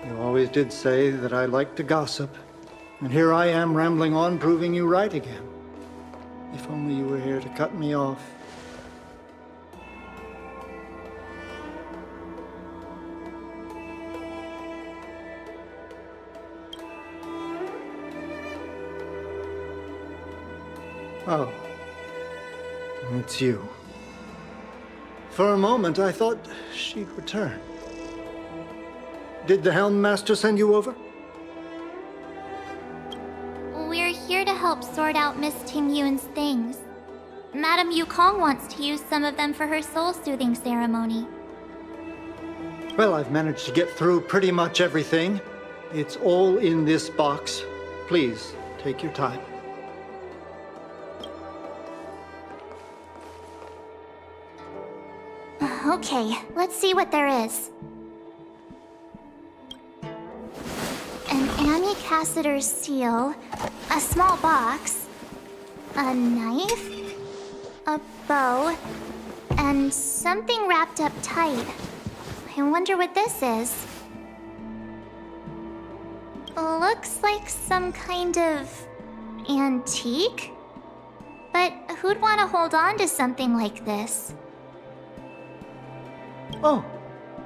Speaker 19: You always did say that I like to gossip, and here I am rambling on, proving you right again. If only you were here to cut me off. Oh, it's you. For a moment, I thought she'd return. Did the Helm Master send you over?
Speaker 8: We're here to help sort out Miss Ting Yun's things. Madame Yukong wants to use some of them for her soul-soothing ceremony.
Speaker 19: Well, I've managed to get through pretty much everything. It's all in this box. Please, take your time.
Speaker 8: Okay, let's see what there is. An Amicassator's seal, a small box, a knife, a bow, and something wrapped up tight. I wonder what this is. Looks like some kind of antique? But who'd want to hold on to something like this?
Speaker 19: Oh,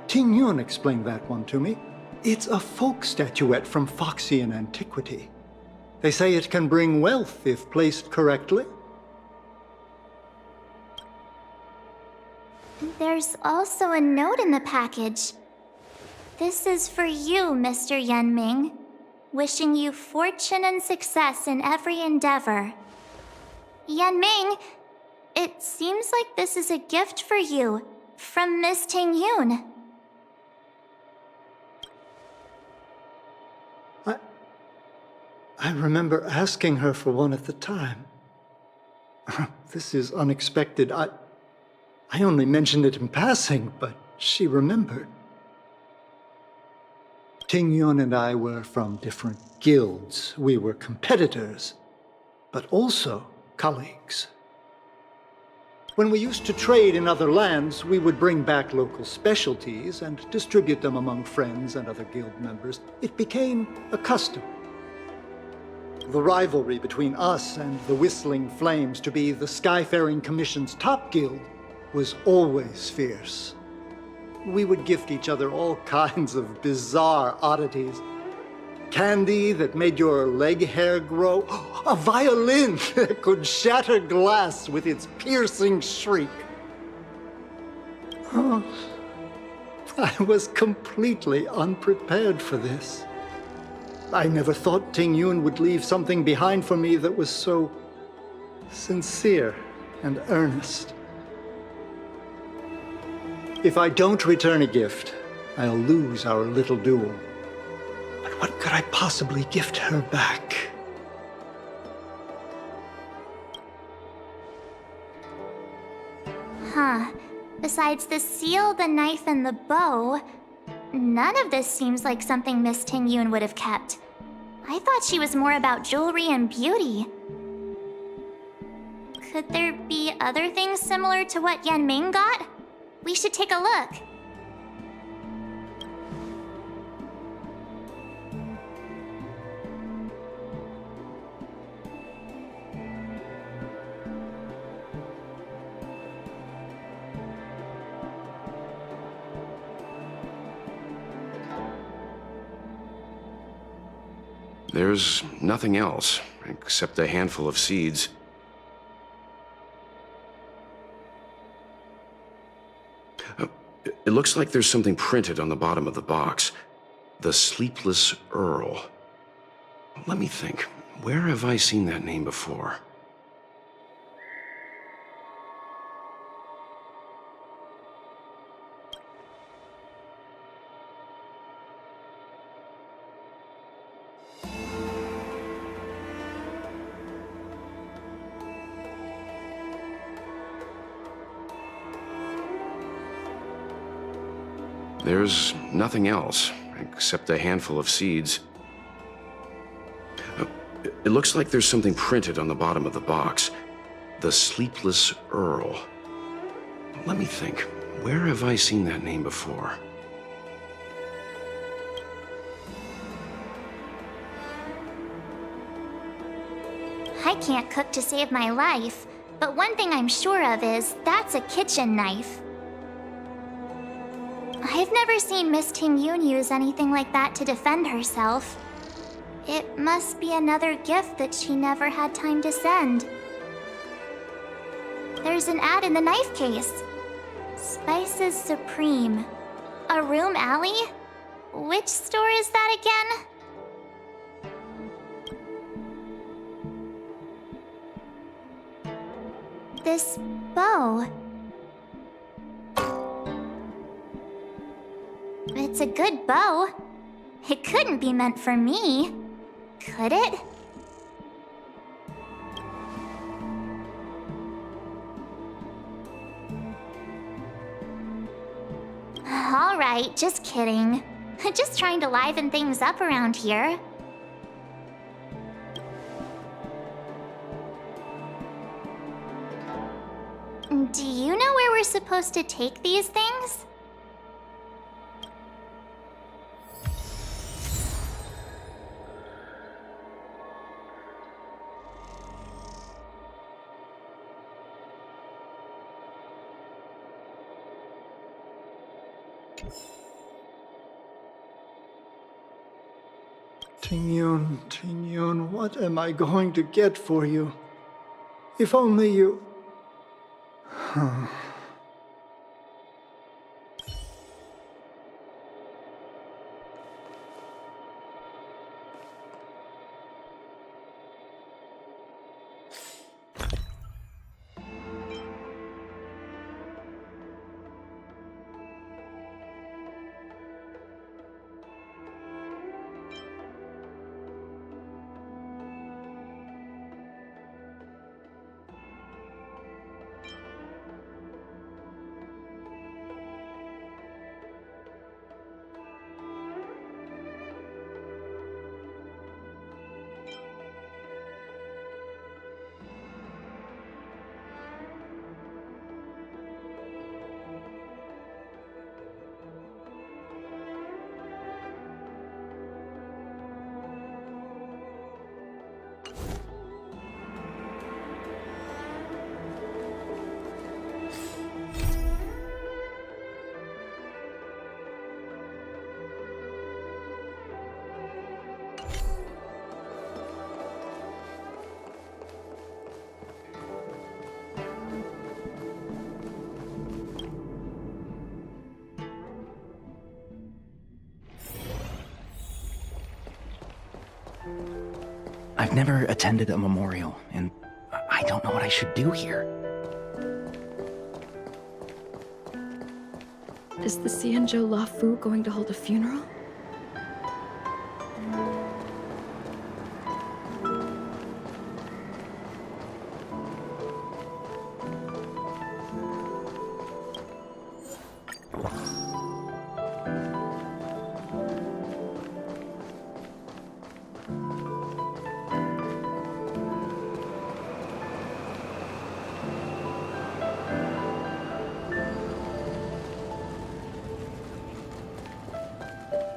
Speaker 19: Ting Yun explained that one to me. It's a folk statuette from Foxian antiquity. They say it can bring wealth if placed correctly.
Speaker 8: There's also a note in the package. This is for you, Mr. Yen Ming. Wishing you fortune and success in every endeavor. Yen Ming, it seems like this is a gift for you from Miss Ting Yun.
Speaker 19: I remember asking her for one at the time. This is unexpected. I only mentioned it in passing, but she remembered. Ting Yun and I were from different guilds. We were competitors, but also colleagues. When we used to trade in other lands, we would bring back local specialties and distribute them among friends and other guild members. It became a custom. The rivalry between us and the Whistling Flames to be the Skyfaring Commission's top guild was always fierce. We would gift each other all kinds of bizarre oddities. Candy that made your leg hair grow. A violin that could shatter glass with its piercing shriek. Oh, I was completely unprepared for this. I never thought Ting Yun would leave something behind for me that was so sincere and earnest. If I don't return a gift, I'll lose our little duel. But what could I possibly gift her back?
Speaker 8: Huh. Besides the seal, the knife, and the bow, none of this seems like something Miss Ting Yun would have kept. I thought she was more about jewelry and beauty. Could there be other things similar to what Yen Ming got? We should take a look.
Speaker 7: There's nothing else, except a handful of seeds. It looks like there's something printed on the bottom of the box. The Sleepless Earl. Let me think. Where have I seen that name before? There's nothing else, except a handful of seeds. It looks like there's something printed on the bottom of the box. The Sleepless Earl. Let me think. Where have I seen that name before?
Speaker 8: I can't cook to save my life, but one thing I'm sure of is that's a kitchen knife. I've never seen Miss Ting-Yun use anything like that to defend herself. It must be another gift that she never had time to send. There's an ad in the knife case. Spices Supreme. A room alley? Which store is that again? This bow. It's a good bow. It couldn't be meant for me, could it? All right, just kidding. Just trying to liven things up around here. Do you know where we're supposed to take these things?
Speaker 19: Ting-Yun, what am I going to get for you? If only you...
Speaker 20: I've never attended a memorial, and I don't know what I should do here.
Speaker 21: Is the Xianzhou La Fu going to hold a funeral?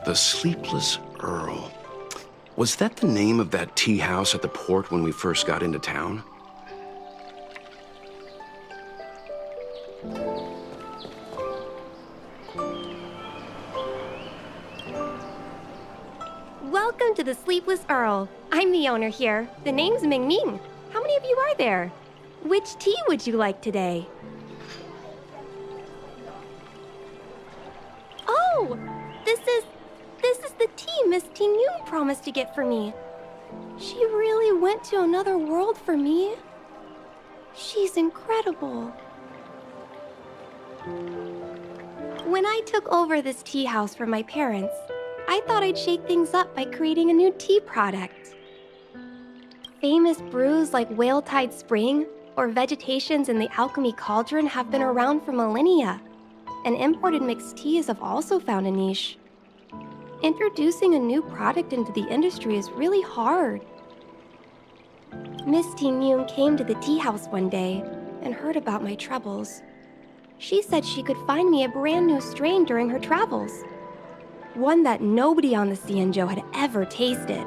Speaker 7: The Sleepless Earl. Was that the name of that tea house at the port when we first got into town?
Speaker 1: Welcome to the Sleepless Earl. I'm the owner here. The name's Ming Ming. How many of you are there? Which tea would you like today? Oh, this is the tea Miss Ting Yoon promised to get for me. She really went to another world for me. She's incredible. When I took over this tea house from my parents, I thought I'd shake things up by creating a new tea product. Famous brews like Whale Tide Spring or Vegetations in the Alchemy Cauldron have been around for millennia, and imported mixed teas have also found a niche. Introducing a new product into the industry is really hard. Miss Ting Yoon came to the tea house one day and heard about my troubles. She said she could find me a brand new strain during her travels. One that nobody on the Xianzhou had ever tasted.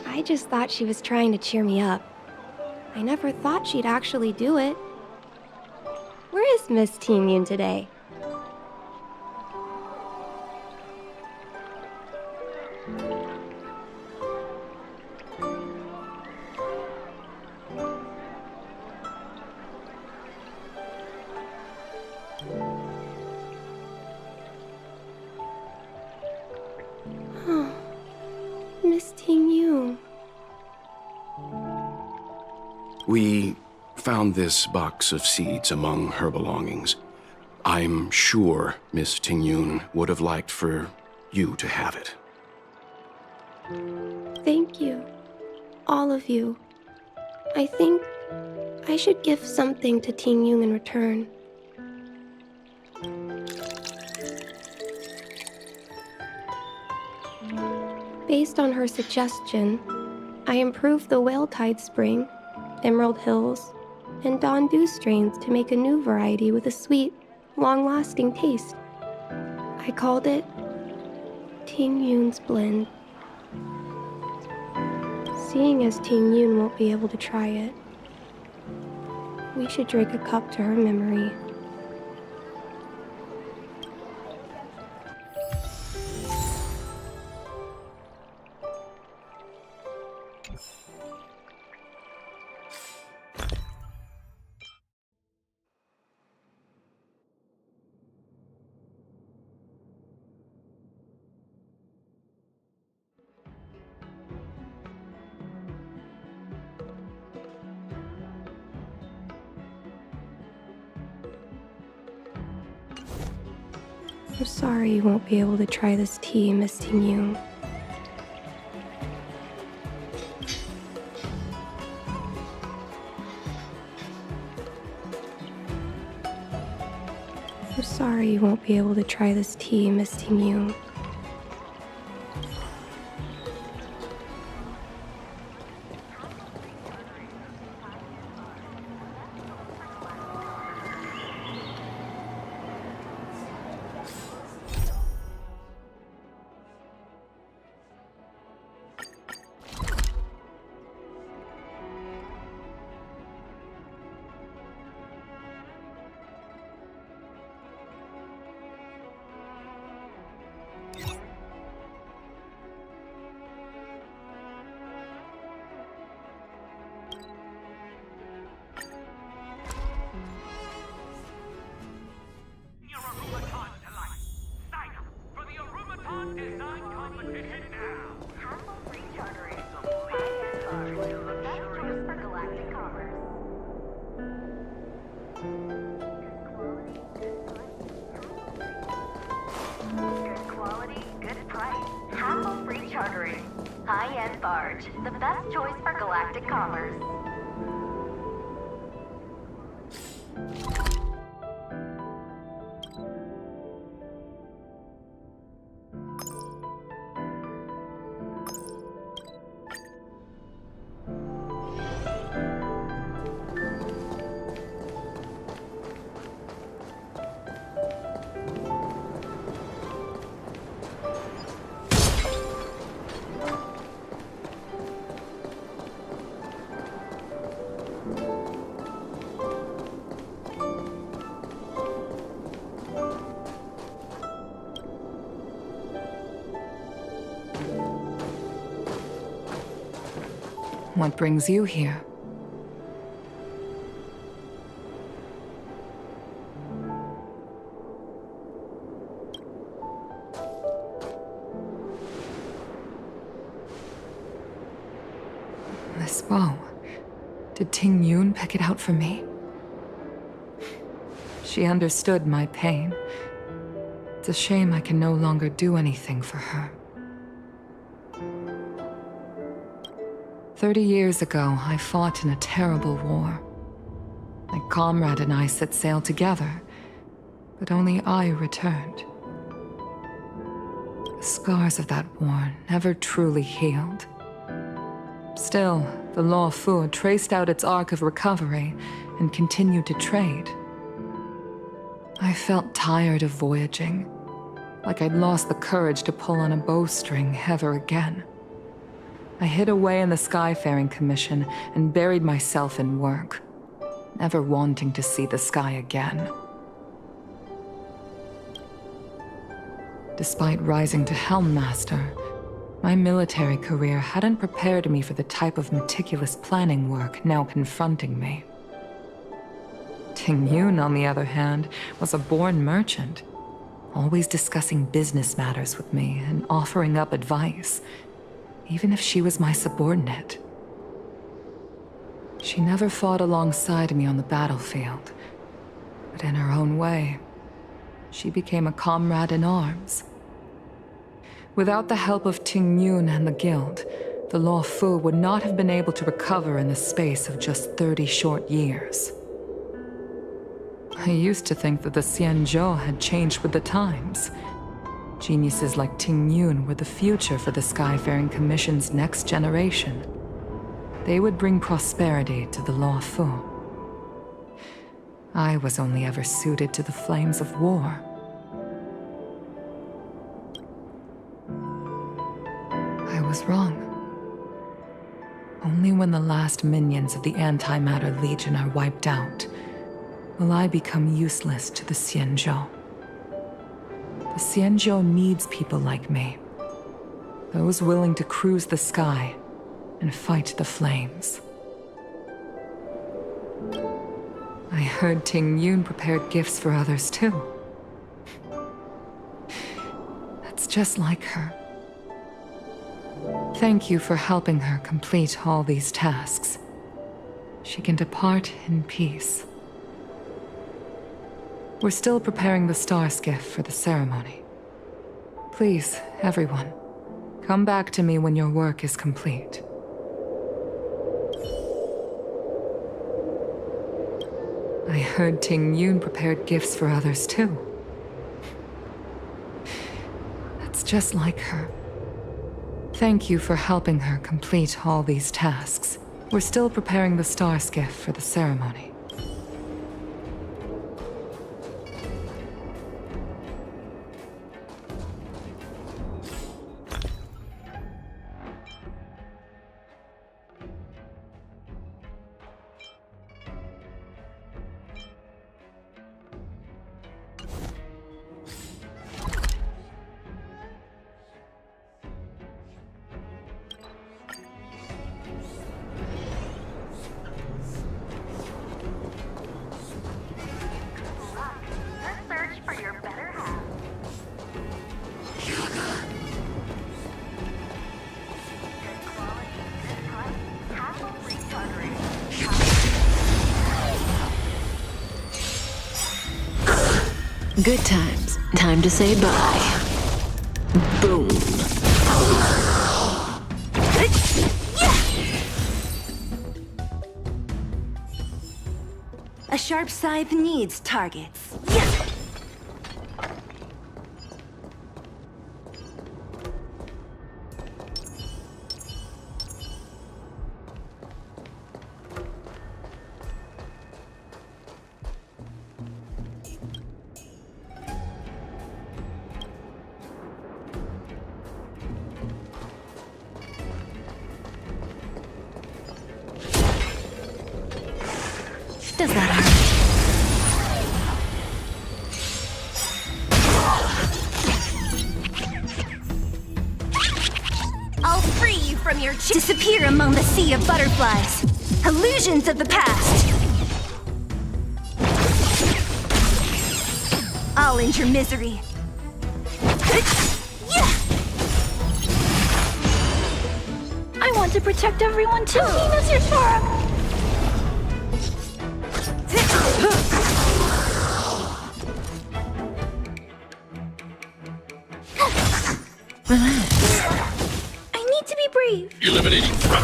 Speaker 1: I just thought she was trying to cheer me up. I never thought she'd actually do it. Where is Miss Ting Yoon today? Miss Ting Yoon.
Speaker 7: We found this box of seeds among her belongings. I'm sure Miss Ting Yoon would have liked for you to have it.
Speaker 1: Thank you. All of you. I think I should give something to Ting Yoon in return. Based on her suggestion, I improved the Whale Tide Spring, Emerald Hills, and Dawn Dew strains to make a new variety with a sweet, long-lasting taste. I called it Ting Yoon's Blend. Seeing as Ting Yoon won't be able to try it, we should drink a cup to her memory. I'm sorry you won't be able to try this tea, Miss Ting Yoon. I'm sorry you won't be able to try this tea, Miss Ting Yoon.
Speaker 22: Hassle-free chartering. High-end barge. The best choice for galactic commerce.
Speaker 18: What brings you here? This bow. Did Ting Yun pick it out for me? She understood my pain. It's a shame I can no longer do anything for her. 30 years ago, I fought in a terrible war. My comrade and I set sail together, but only I returned. The scars of that war never truly healed. Still, the Law Fu traced out its arc of recovery and continued to trade. I felt tired of voyaging, like I'd lost the courage to pull on a bowstring ever again. I hid away in the Skyfaring Commission and buried myself in work, never wanting to see the sky again. Despite rising to Helm Master, my military career hadn't prepared me for the type of meticulous planning work now confronting me. Ting Yun, on the other hand, was a born merchant, always discussing business matters with me and offering up advice, even if she was my subordinate. She never fought alongside me on the battlefield, but in her own way, she became a comrade in arms. Without the help of Ting Yun and the Guild, the Law Fu would not have been able to recover in the space of just 30 short years. I used to think that the Xianzhou had changed with the times. Geniuses like Ting Yun were the future for the Skyfaring Commission's next generation. They would bring prosperity to the Law Fu. I was only ever suited to the flames of war. I was wrong. Only when the last minions of the Antimatter Legion are wiped out will I become useless to the Xianzhou. The Xianzhou needs people like me, those willing to cruise the sky and fight the flames. I heard Ting Yun prepared gifts for others too. That's just like her. Thank you for helping her complete all these tasks. She can depart in peace. We're still preparing the star skiff for the ceremony. Please, everyone, come back to me when your work is complete. I heard Ting Yun prepared gifts for others too. That's just like her. Thank you for helping her complete all these tasks. We're still preparing the star skiff for the ceremony.
Speaker 10: Good times. Time to say bye. Boom.
Speaker 17: A sharp scythe needs targets.
Speaker 10: Does that hurt?
Speaker 17: I'll free you from your disappear among the sea of butterflies. Illusions of the past. I'll end your misery.
Speaker 15: I want to protect everyone too, Mr. Spark! I need to be brave.
Speaker 7: Eliminating threat.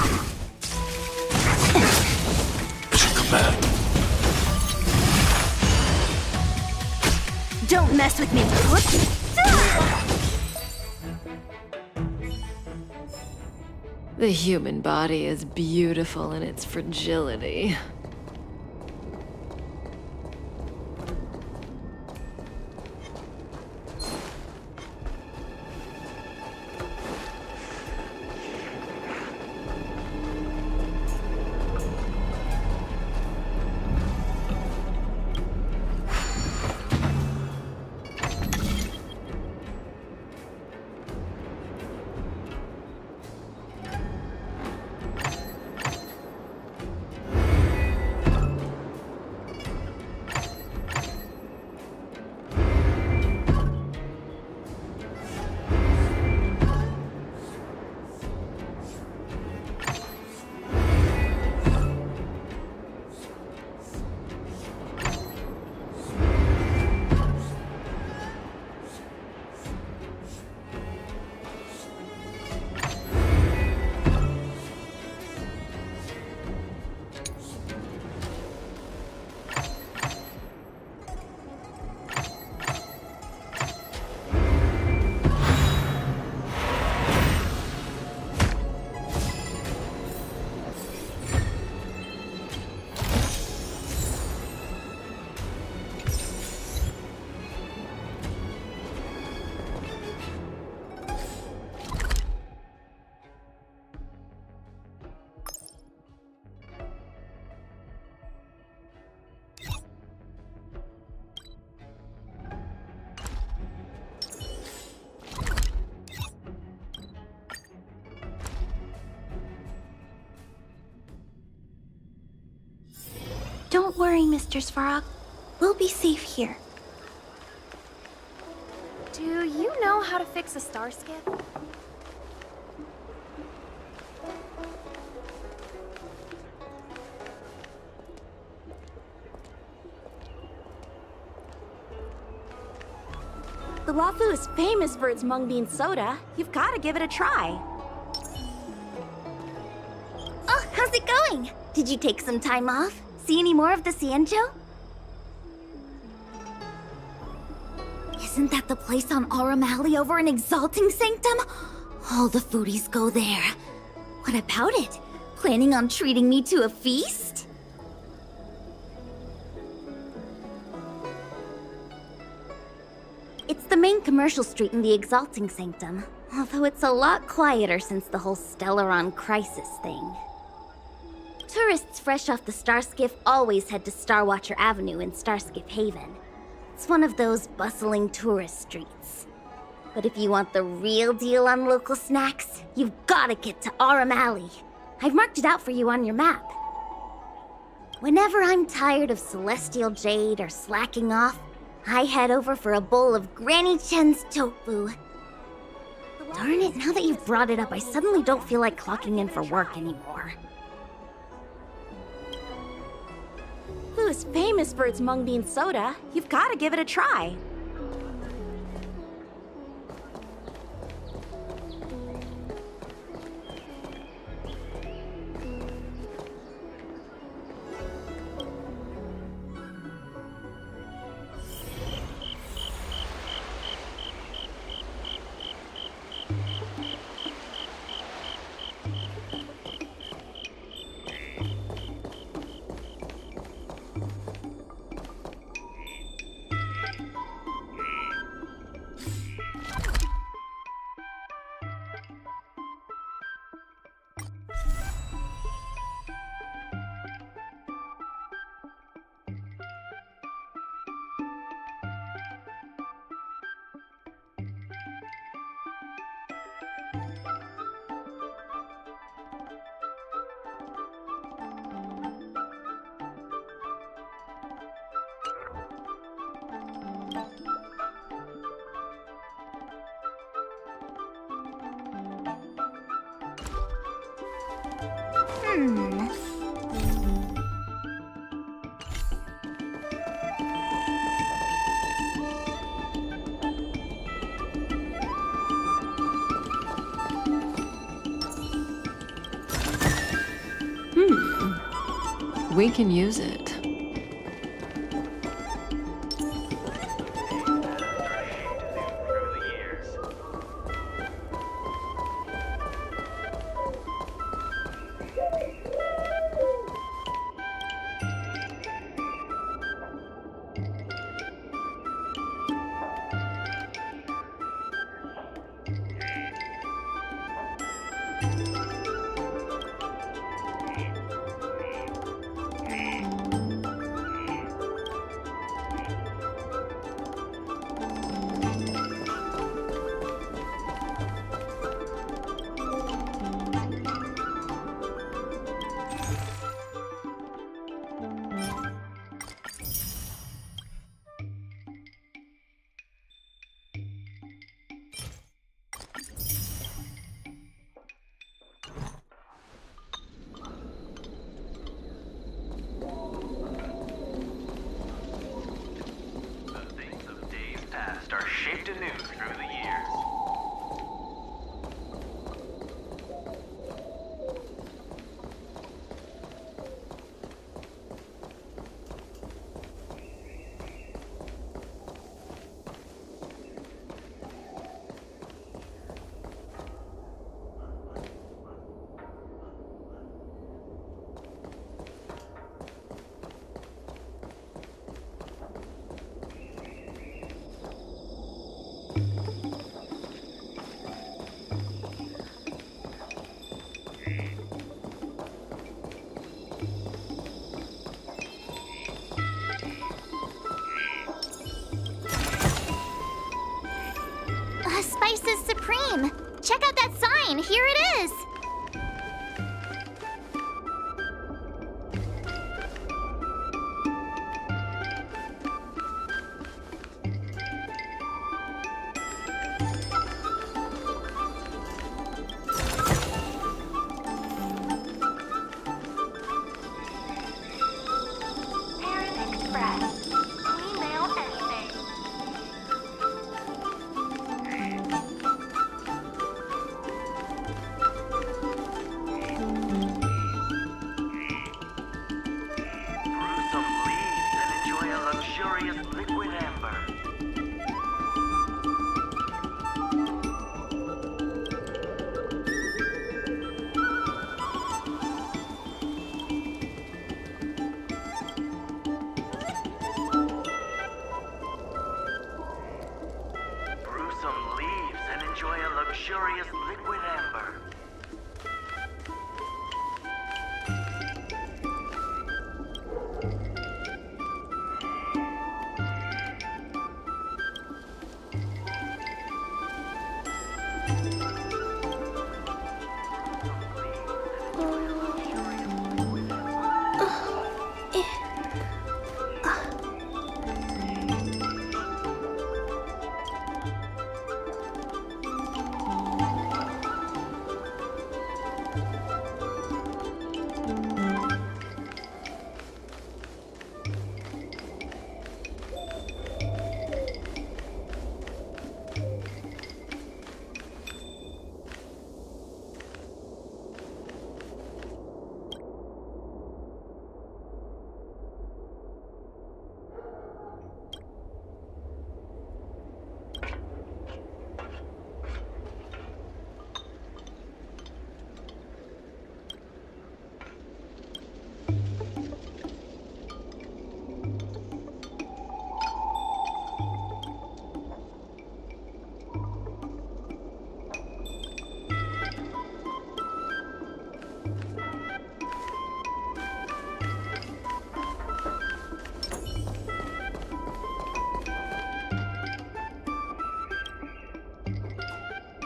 Speaker 7: Come back.
Speaker 17: Don't mess with me.
Speaker 10: The human body is beautiful in its fragility.
Speaker 1: Don't worry, Mr. Svarog. We'll be safe here.
Speaker 3: Do you know how to fix a star skiff?
Speaker 15: The Lafu is famous for its mung bean soda. You've got to give it a try.
Speaker 2: Oh, how's it going? Did you take some time off? See any more of the Cienjo? Isn't that the place on Aurum over in Exalting Sanctum? All the foodies go there. What about it? Planning on treating me to a feast? It's the main commercial street in the Exalting Sanctum, although it's a lot quieter since the whole Stellaron crisis thing. Tourists fresh off the Starskiff always head to Starwatcher Avenue in Starskiff Haven. It's one of those bustling tourist streets. But if you want the real deal on local snacks, you've gotta get to Aurum Alley. I've marked it out for you on your map. Whenever I'm tired of Celestial Jade or slacking off, I head over for a bowl of Granny Chen's tofu. Darn it, now that you've brought it up, I suddenly don't feel like clocking in for work anymore.
Speaker 15: Lafu is famous for its mung bean soda. You've got to give it a try.
Speaker 10: We can use it.
Speaker 5: Are shaped anew through the years.
Speaker 8: Spices Supreme! Check out that sign! Here it is! Luxurious liquid amber.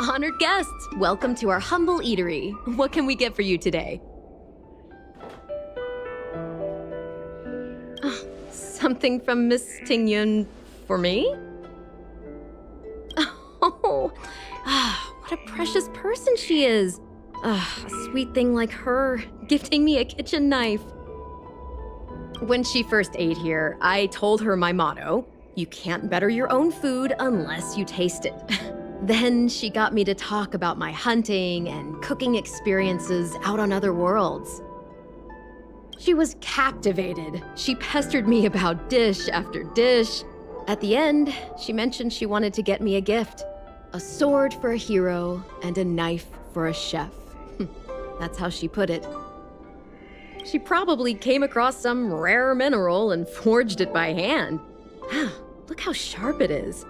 Speaker 6: Honored guests, welcome to our humble eatery. What can we get for you today? Something from Miss Tingyun for me? Oh, what a precious person she is. A sweet thing like her, gifting me a kitchen knife. When she first ate here, I told her my motto: you can't better your own food unless you taste it. Then she got me to talk about my hunting and cooking experiences out on other worlds. She was captivated. She pestered me about dish after dish. At the end, she mentioned she wanted to get me a gift: a sword for a hero and a knife for a chef. That's how she put it. She probably came across some rare mineral and forged it by hand. Look how sharp it is.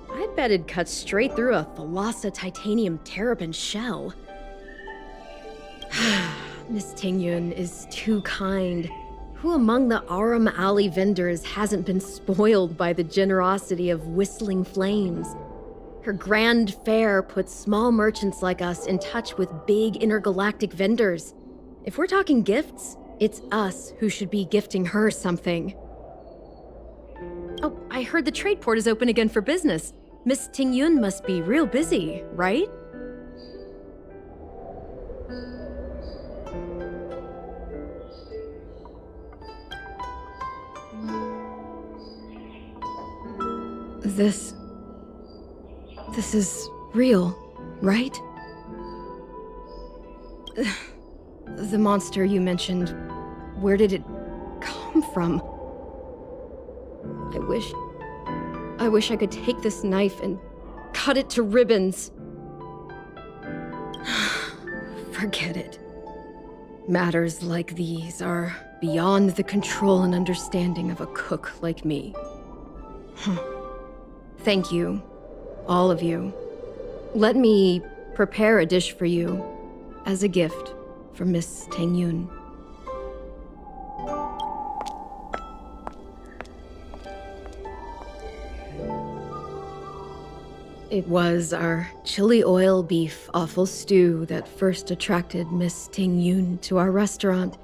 Speaker 6: I bet it'd cut straight through a Thalassa titanium terrapin shell. Miss Tingyun is too kind. Who among the Aram Alley vendors hasn't been spoiled by the generosity of whistling flames? Her grand fare puts small merchants like us in touch with big intergalactic vendors. If we're talking gifts, it's us who should be gifting her something. Oh, I heard the trade port is open again for business. Miss Tingyun must be real busy, right? This is real, right? The monster you mentioned, where did it come from? I wish I could take this knife and cut it to ribbons. Forget it. Matters like these are beyond the control and understanding of a cook like me. Thank you, all of you. Let me prepare a dish for you as a gift from Miss Tingyun. It was our chili oil beef offal stew that first attracted Miss Tingyun to our restaurant.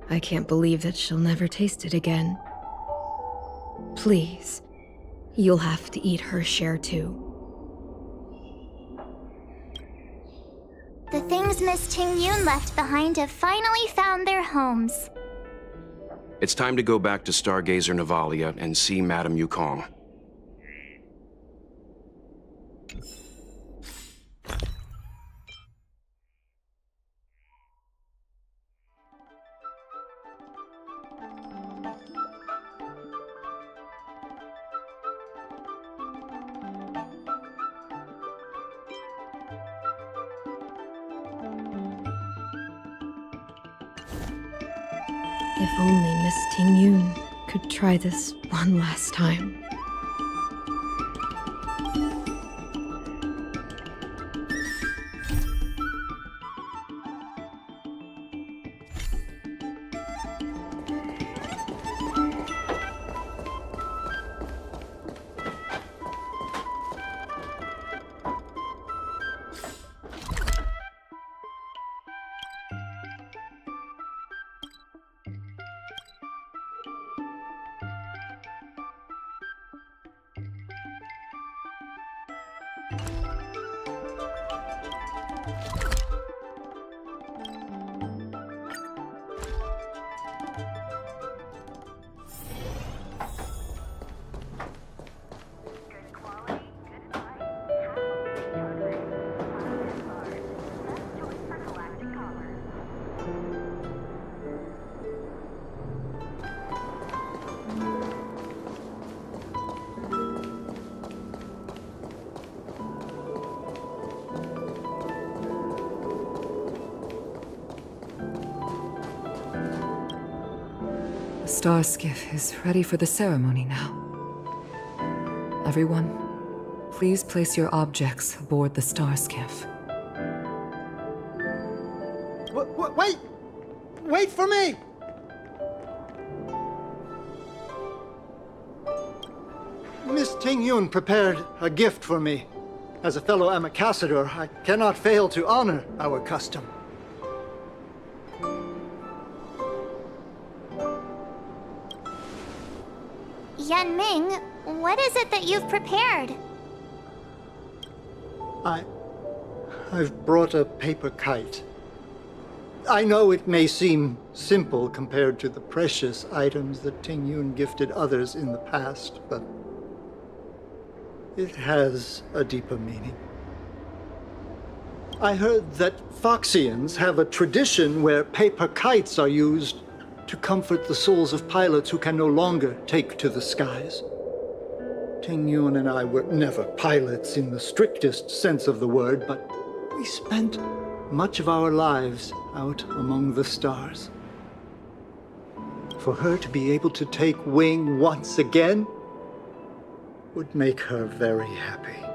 Speaker 6: I can't believe that she'll never taste it again. Please, you'll have to eat her share too.
Speaker 8: The things Miss Tingyun left behind have finally found their homes.
Speaker 7: It's time to go back to Stargazer Navalia and see Madame Yukong.
Speaker 6: If only Miss Tingyun could try this one last time.
Speaker 18: The star skiff is ready for the ceremony now. Everyone, please place your objects aboard the star skiff.
Speaker 19: Wait! Wait for me! Miss Tingyun prepared a gift for me. As a fellow ambassador, I cannot fail to honor our custom.
Speaker 8: Yan Ming, what is it that you've prepared?
Speaker 19: I've brought a paper kite. I know it may seem simple compared to the precious items that Ting Yun gifted others in the past, but it has a deeper meaning. I heard that Foxians have a tradition where paper kites are used to comfort the souls of pilots who can no longer take to the skies. Ting Yun and I were never pilots in the strictest sense of the word, but we spent much of our lives out among the stars. For her to be able to take wing once again would make her very happy.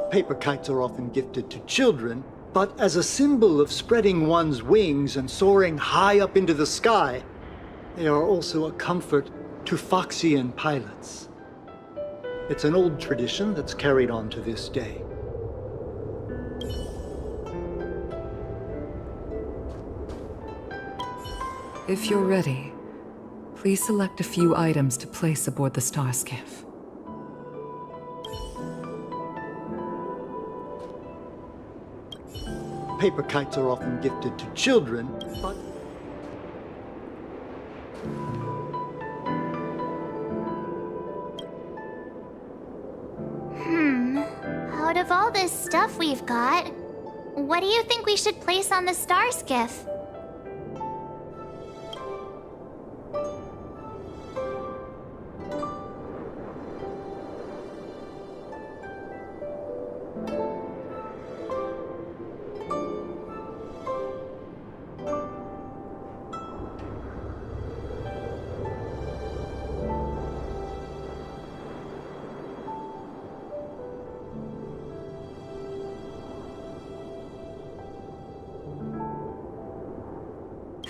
Speaker 19: Paper kites are often gifted to children, but as a symbol of spreading one's wings and soaring high up into the sky, they are also a comfort to Foxian pilots. It's an old tradition that's carried on to this day.
Speaker 18: If you're ready, please select a few items to place aboard the star skiff.
Speaker 19: Paper kites are often gifted to children, but
Speaker 8: Out of all this stuff we've got, what do you think we should place on the star skiff?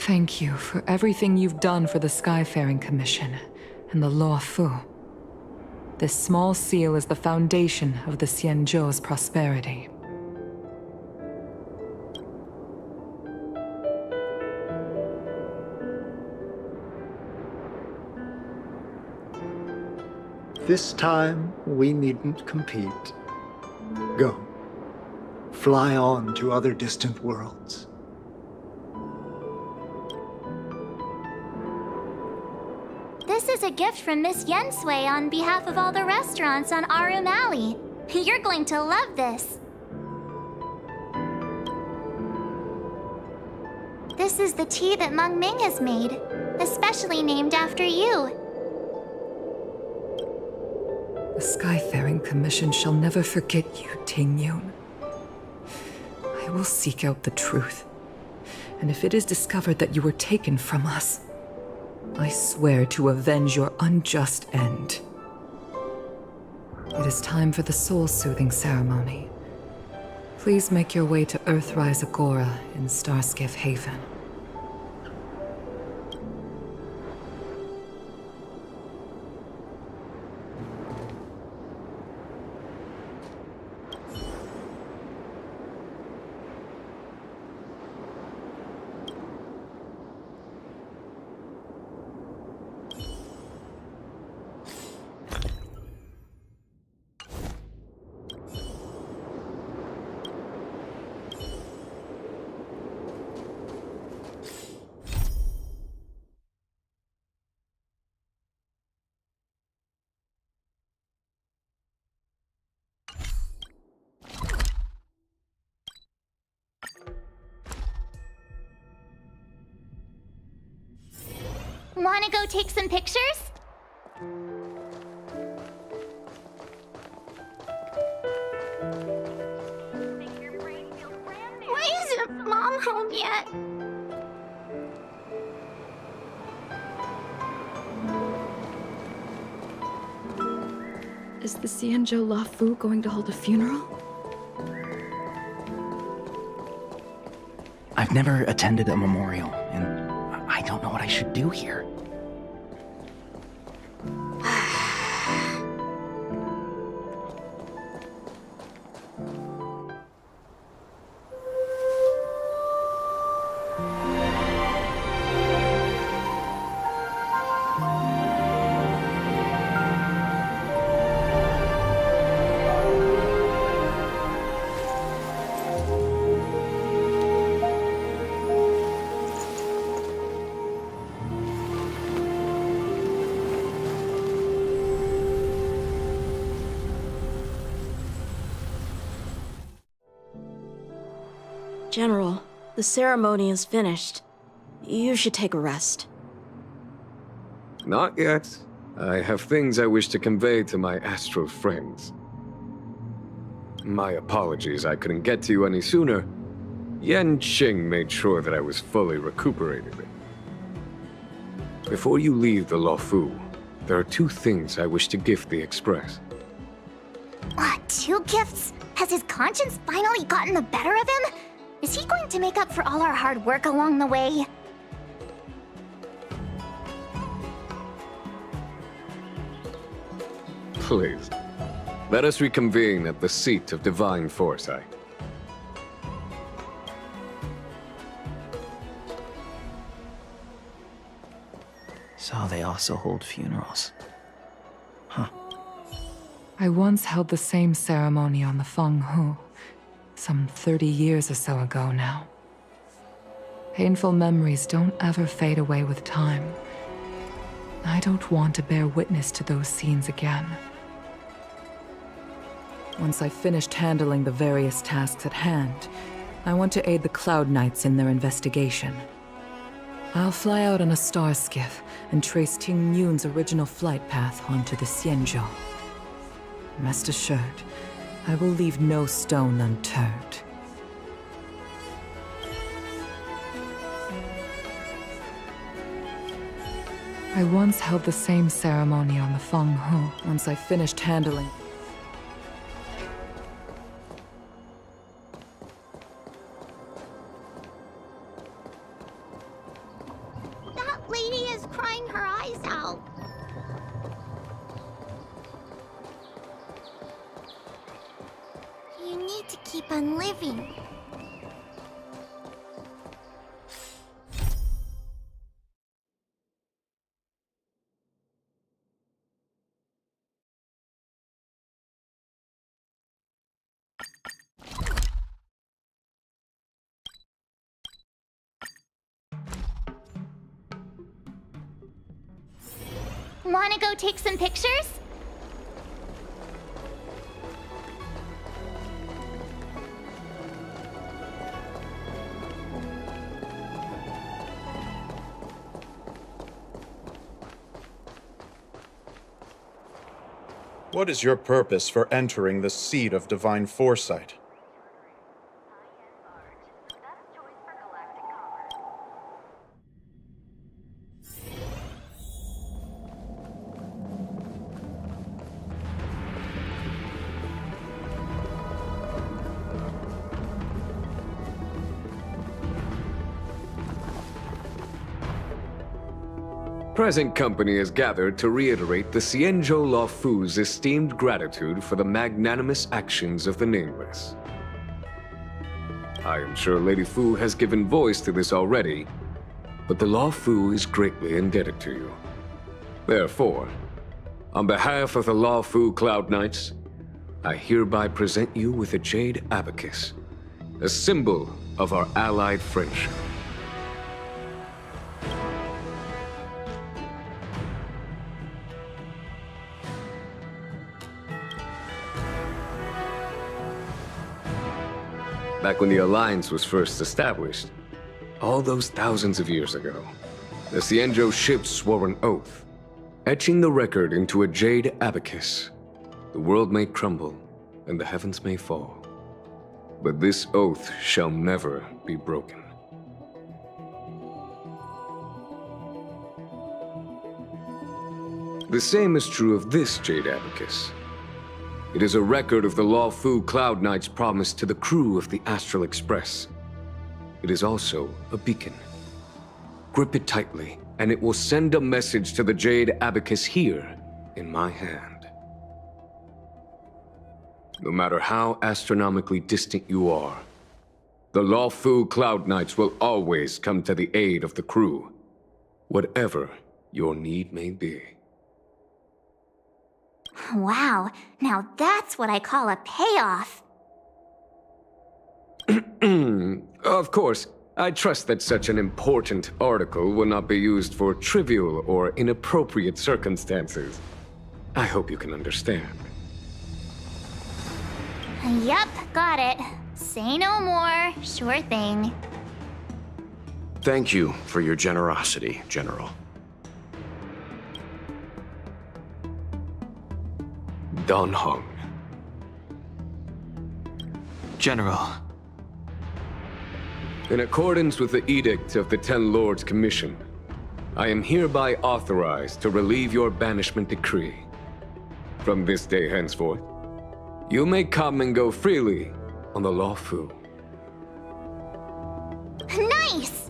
Speaker 18: Thank you for everything you've done for the Skyfaring Commission and the Law Fu. This small seal is the foundation of the Xianzhou's prosperity.
Speaker 19: this time we needn't compete. Go. Fly on to other distant worlds.
Speaker 8: This is a gift from Miss Yensui on behalf of all the restaurants on Arum Alley. You're going to love this. This is the tea that Meng Ming has made, especially named after you.
Speaker 18: The Skyfaring Commission shall never forget you, Ting Yun. I will seek out the truth, and if it is discovered that you were taken from us, I swear to avenge your unjust end. It is time for the soul-soothing ceremony. Please make your way to Earthrise Agora in Starskiff Haven.
Speaker 8: Wanna go take some pictures? yet.
Speaker 21: Is the Xianzhou Luofu going to hold a funeral?
Speaker 20: I've never attended a memorial, and I don't know what I should do here.
Speaker 9: General, the ceremony is finished. You should take a rest.
Speaker 11: Not yet. I have things I wish to convey to my astral friends. My apologies I couldn't get to you any sooner. Yan Qing made sure that I was fully recuperated. Before you leave the Luofu, there are 2 things I wish to gift the Express.
Speaker 8: 2 gifts? Has his conscience finally gotten the better of him? Is he going to make up for all our hard work along the way?
Speaker 11: Please, let us reconvene at the seat of divine foresight.
Speaker 20: So they also hold funerals. Huh.
Speaker 18: I once held the same ceremony on the Fenghu, some 30 years or so ago now. Painful memories don't ever fade away with time. I don't want to bear witness to those scenes again. Once I've finished handling the various tasks at hand, I want to aid the Cloud Knights in their investigation. I'll fly out on a star skiff and trace Ting Yun's original flight path onto the Xianzhou. Rest assured, I will leave no stone unturned. I once held the same ceremony on the Fenghu. Once I finished handling...
Speaker 8: That lady is crying her eyes out. You need to keep on living. Wanna go take some pictures?
Speaker 23: What is your purpose for entering the seat of divine foresight?
Speaker 11: Present company is gathered to reiterate the Xianzhou Luofu's esteemed gratitude for the magnanimous actions of the Nameless. I am sure Lady Fu has given voice to this already, but the Luofu is greatly indebted to you. Therefore, on behalf of the Luofu Cloud Knights, I hereby present you with a jade abacus, a symbol of our allied friendship. Back when the Alliance was first established, all those thousands of years ago, the Xianzhou ships swore an oath, etching the record into a jade abacus. The world may crumble, and the heavens may fall, but this oath shall never be broken. The same is true of this Jade Abacus. It is a record of the Lawfu Cloud Knight's promise to the crew of the Astral Express. It is also a beacon. Grip it tightly, and it will send a message to the Jade Abacus here in my hand. No matter how astronomically distant you are, the Lawfu Cloud Knights will always come to the aid of the crew, whatever your need may be.
Speaker 8: Wow, now that's what I call a payoff.
Speaker 11: Of course, I trust that such an important article will not be used for trivial or inappropriate circumstances. I hope you can understand.
Speaker 8: Yep, got it. Say no more. Sure thing.
Speaker 7: Thank you for your generosity, General.
Speaker 11: Don Hong.
Speaker 4: General.
Speaker 11: In accordance with the Edict of the Ten Lords Commission, I am hereby authorized to relieve your banishment decree. From this day henceforth, you may come and go freely on the Lawfu.
Speaker 8: Nice!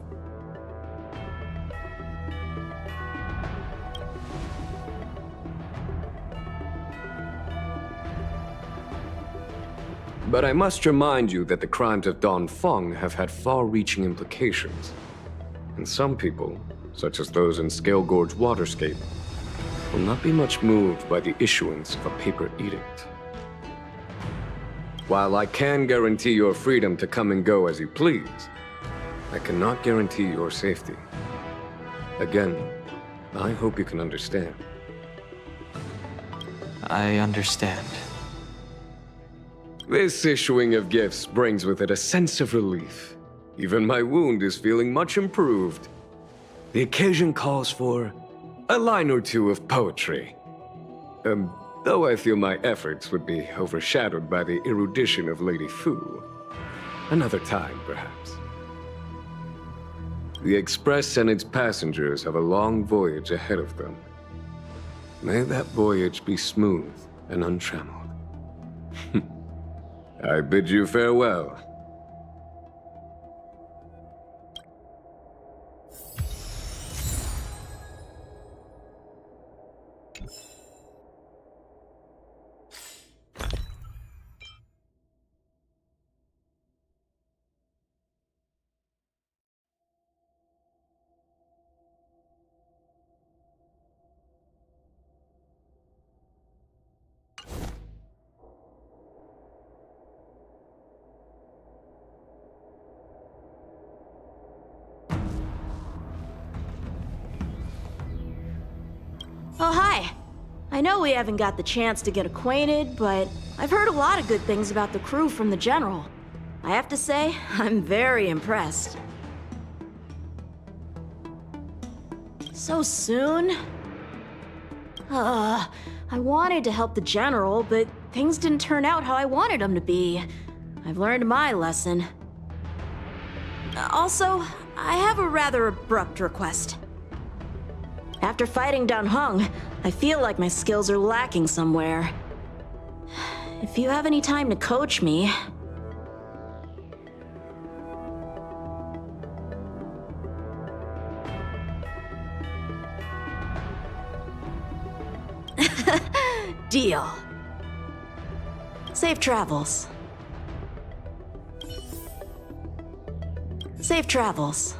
Speaker 11: But I must remind you that the crimes of Don Feng have had far-reaching implications. And some people, such as those in Scale Gorge Waterscape, will not be much moved by the issuance of a paper edict. While I can guarantee your freedom to come and go as you please, I cannot guarantee your safety. Again, I hope you can understand.
Speaker 4: I understand.
Speaker 11: This issuing of gifts brings with it a sense of relief. Even my wound is feeling much improved. The occasion calls for a line or two of poetry. Though I feel my efforts would be overshadowed by the erudition of Lady Fu. Another time, perhaps. The Express and its passengers have a long voyage ahead of them. May that voyage be smooth and untrammeled. I bid you farewell.
Speaker 9: Oh, hi. I know we haven't got the chance to get acquainted, but I've heard a lot of good things about the crew from the General. I have to say, I'm very impressed. So soon? I wanted to help the General, but things didn't turn out how I wanted them to be. I've learned my lesson. Also, I have a rather abrupt request. After fighting Don Hung, I feel like my skills are lacking somewhere. If you have any time to coach me... Deal. Safe travels. Safe travels.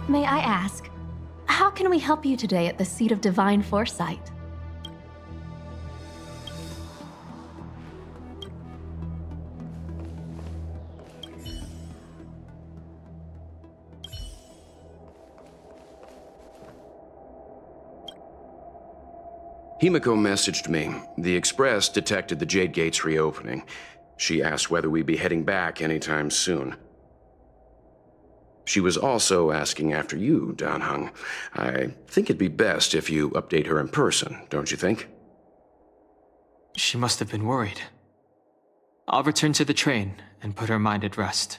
Speaker 12: May I ask, how can we help you today at the Seat of Divine Foresight?
Speaker 7: Himiko messaged me. The Express detected the Jade Gate's reopening. She asked whether we'd be heading back anytime soon. She was also asking after you, Danheng. I think it'd be best if you update her in person, don't you think?
Speaker 4: She must have been worried. I'll return to the train and put her mind at rest.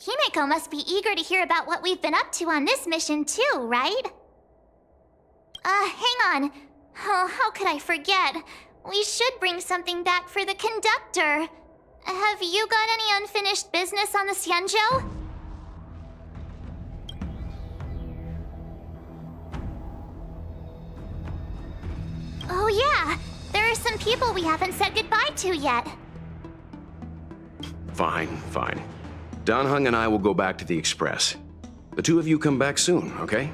Speaker 8: Himiko must be eager to hear about what we've been up to on this mission too, right? Hang on. Oh, how could I forget? We should bring something back for the conductor. Have you got any unfinished business on the Xianzhou? Oh yeah, there are some people we haven't said goodbye to yet.
Speaker 7: Fine, fine. Danheng and I will go back to the Express. The two of you come back soon, okay?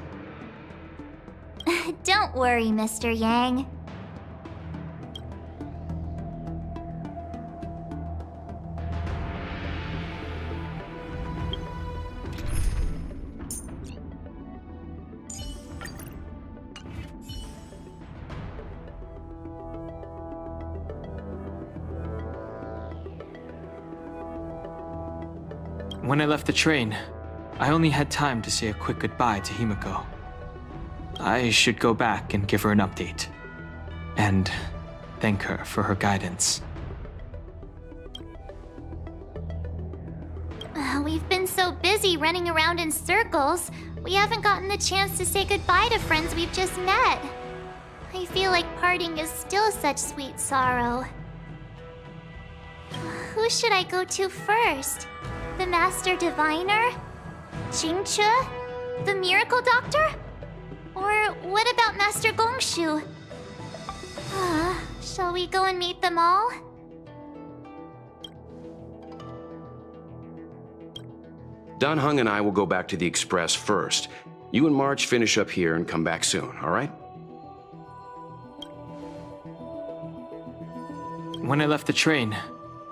Speaker 8: Don't worry, Mr. Yang.
Speaker 4: When I left the train, I only had time to say a quick goodbye to Himiko. I should go back and give her an update. And thank her for her guidance.
Speaker 8: We've been so busy running around in circles, we haven't gotten the chance to say goodbye to friends we've just met. I feel like parting is still such sweet sorrow. Who should I go to first? The Master Diviner? Jingche? The Miracle Doctor? Or what about Master Gongshu? Shall we go and meet them all?
Speaker 7: Danheng and I will go back to the Express first. You and March finish up here and come back soon, all right?
Speaker 4: When I left the train,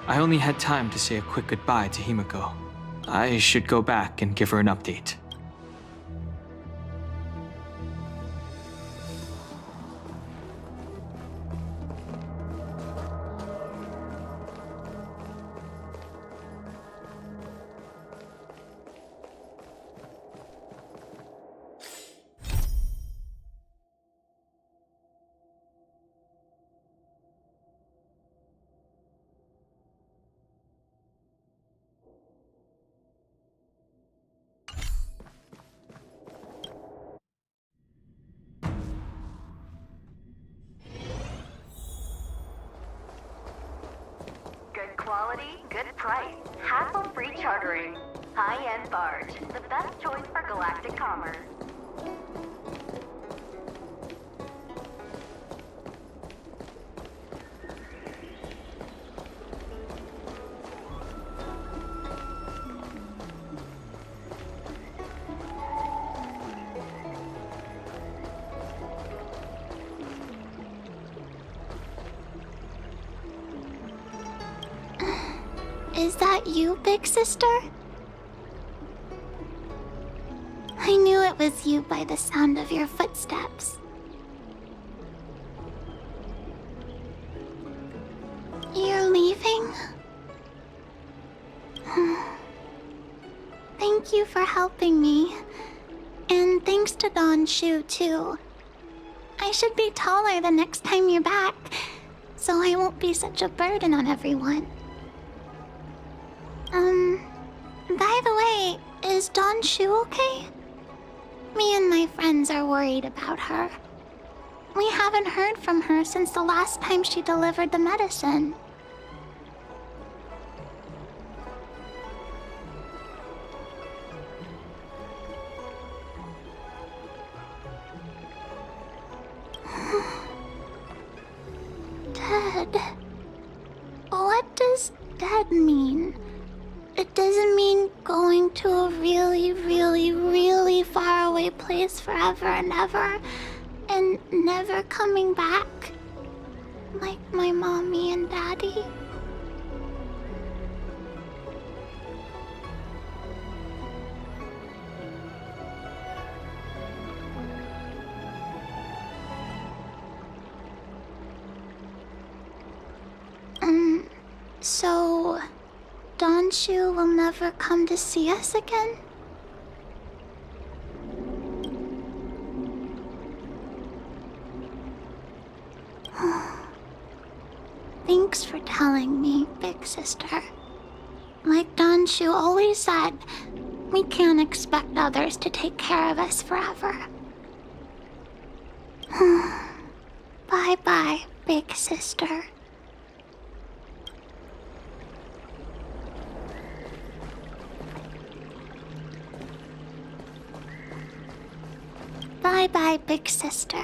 Speaker 4: I only had time to say a quick goodbye to Himiko. I should go back and give her an update.
Speaker 22: Good quality, good price, hassle-free chartering. High-end barge, the best choice for galactic commerce.
Speaker 8: Is that you, big sister? I knew it was you by the sound of your footsteps. You're leaving? Thank you for helping me. And thanks to Don Shu, too. I should be taller the next time you're back, so I won't be such a burden on everyone. By the way, is Don Shu okay? Me and my friends are worried about her. We haven't heard from her since the last time she delivered the medicine. Dead. What does dead mean? It doesn't mean going to a really, really, really far away place forever and ever, and never coming back, like my mommy and daddy. So, Donshu will never come to see us again? Thanks for telling me, big sister. Like Donshu always said, we can't expect others to take care of us forever. Bye-bye, big sister. Bye-bye, big sister.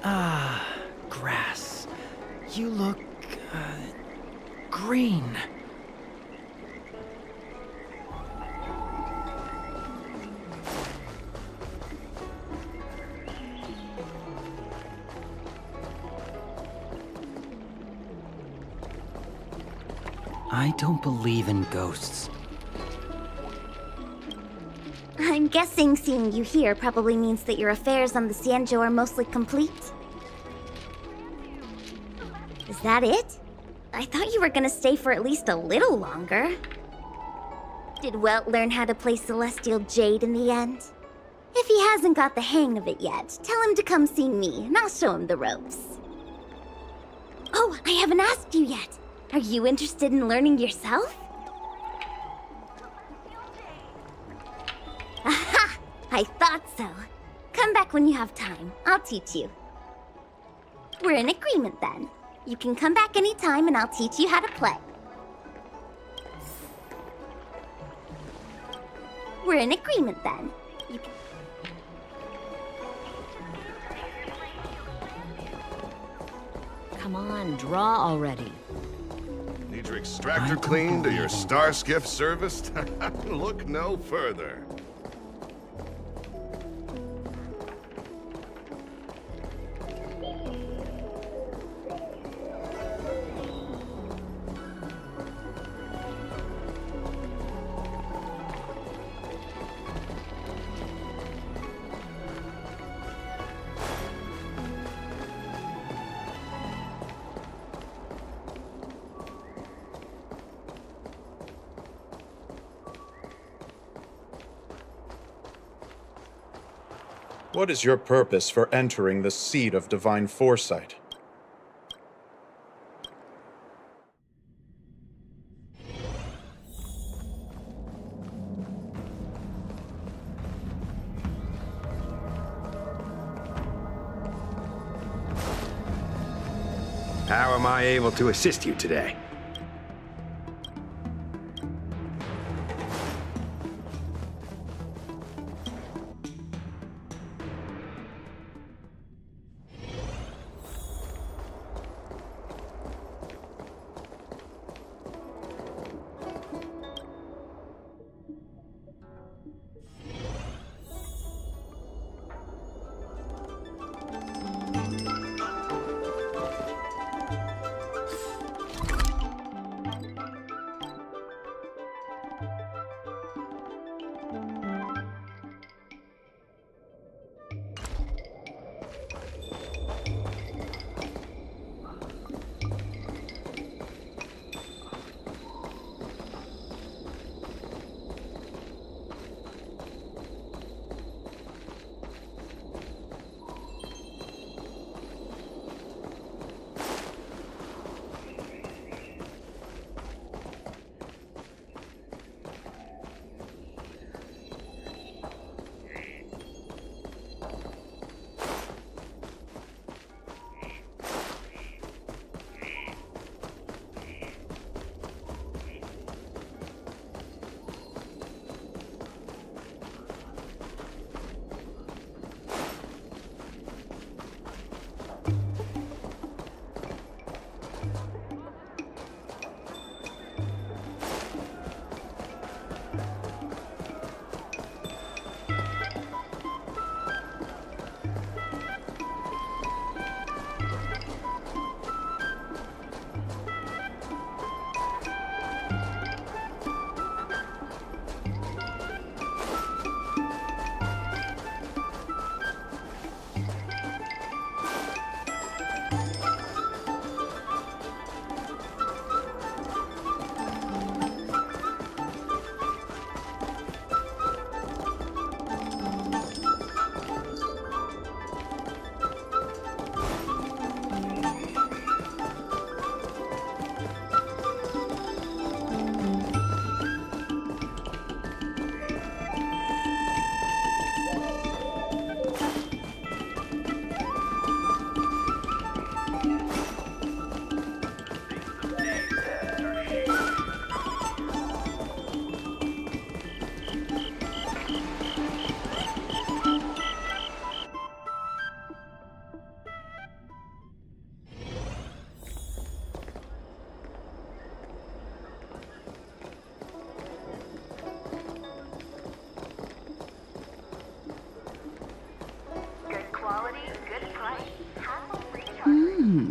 Speaker 20: Ah, grass. You look, green. I don't believe in ghosts.
Speaker 2: I'm guessing seeing you here probably means that your affairs on the Xianzhou are mostly complete. Is that it? I thought you were gonna stay for at least a little longer. Did Welt learn how to play Celestial Jade in the end? If he hasn't got the hang of it yet, tell him to come see me and I'll show him the ropes. Oh, I haven't asked you yet. Are you interested in learning yourself? Aha! I thought so. Come back when you have time. I'll teach you. We're in agreement then. You can come back anytime and I'll teach you how to play. We're in agreement then. You can...
Speaker 12: Come on, draw already.
Speaker 13: Need your extractor cleaned or your star skiff serviced? Look no further.
Speaker 23: What is your purpose for entering the seat of divine foresight?
Speaker 16: How am I able to assist you today?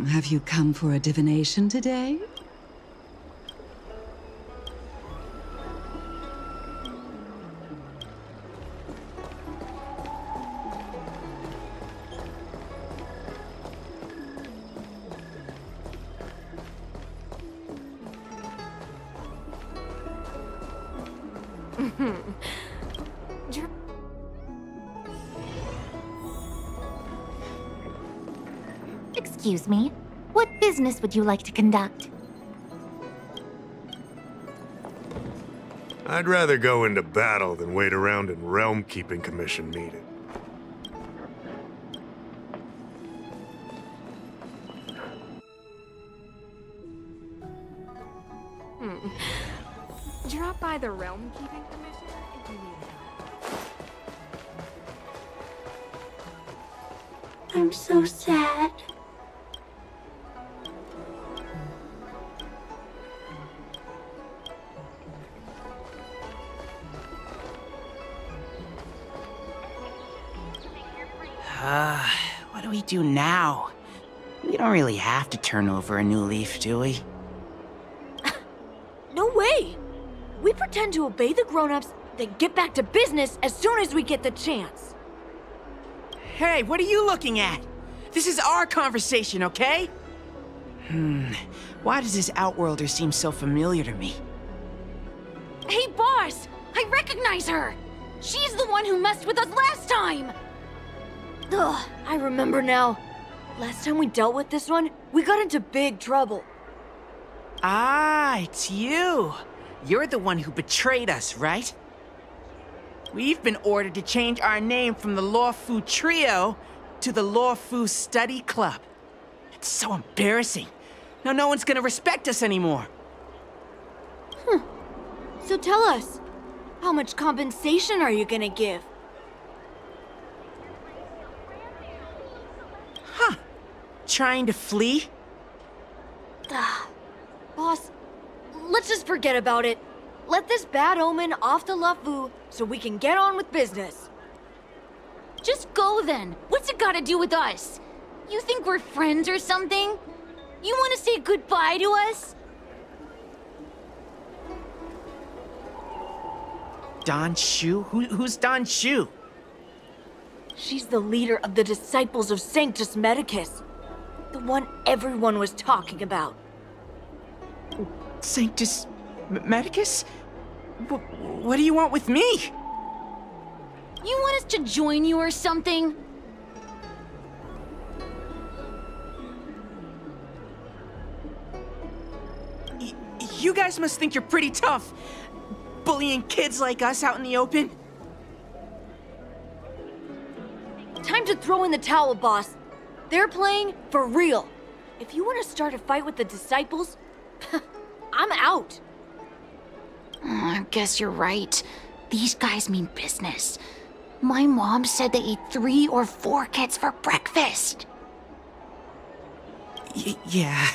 Speaker 1: have you come for a divination today?
Speaker 2: Excuse me, what business would you like to conduct?
Speaker 13: I'd rather go into battle than wait around in Realm Keeping Commission meeting.
Speaker 3: Drop by the Realm Keeping Commission if you need help.
Speaker 2: I'm so sad.
Speaker 20: What do we do now? We don't really have to turn over a new leaf, do we?
Speaker 15: No way! We pretend to obey the grown-ups, then get back to business as soon as we get the chance.
Speaker 20: Hey, what are you looking at? This is our conversation, okay? Why does this Outworlder seem so familiar to me?
Speaker 15: Hey, boss! I recognize her! She's the one who messed with us last time! Ugh, I remember now. Last time we dealt with this one, we got into big trouble.
Speaker 20: Ah, it's you. You're the one who betrayed us, right? We've been ordered to change our name from the Lawfu Trio to the Lawfu Study Club. It's so embarrassing. Now no one's gonna respect us anymore.
Speaker 15: So tell us, how much compensation are you gonna give?
Speaker 20: Trying to flee?
Speaker 15: Boss, let's just forget about it. Let this bad omen off the Lawfu so we can get on with business.
Speaker 2: Just go then. What's it got to do with us? You think we're friends or something? You want to say goodbye to us?
Speaker 20: Don Shu? Who's Don Shu?
Speaker 15: She's the leader of the Disciples of Sanctus Medicus. The one everyone was talking about.
Speaker 20: Sanctus Medicus? What do you want with me?
Speaker 2: You want us to join you or something?
Speaker 20: You guys must think you're pretty tough, bullying kids like us out in the open.
Speaker 15: Time to throw in the towel, boss. They're playing for real. If you want to start a fight with the Disciples, I'm out.
Speaker 2: I guess you're right. These guys mean business. My mom said they ate 3 or 4 kids for breakfast.
Speaker 20: Yeah.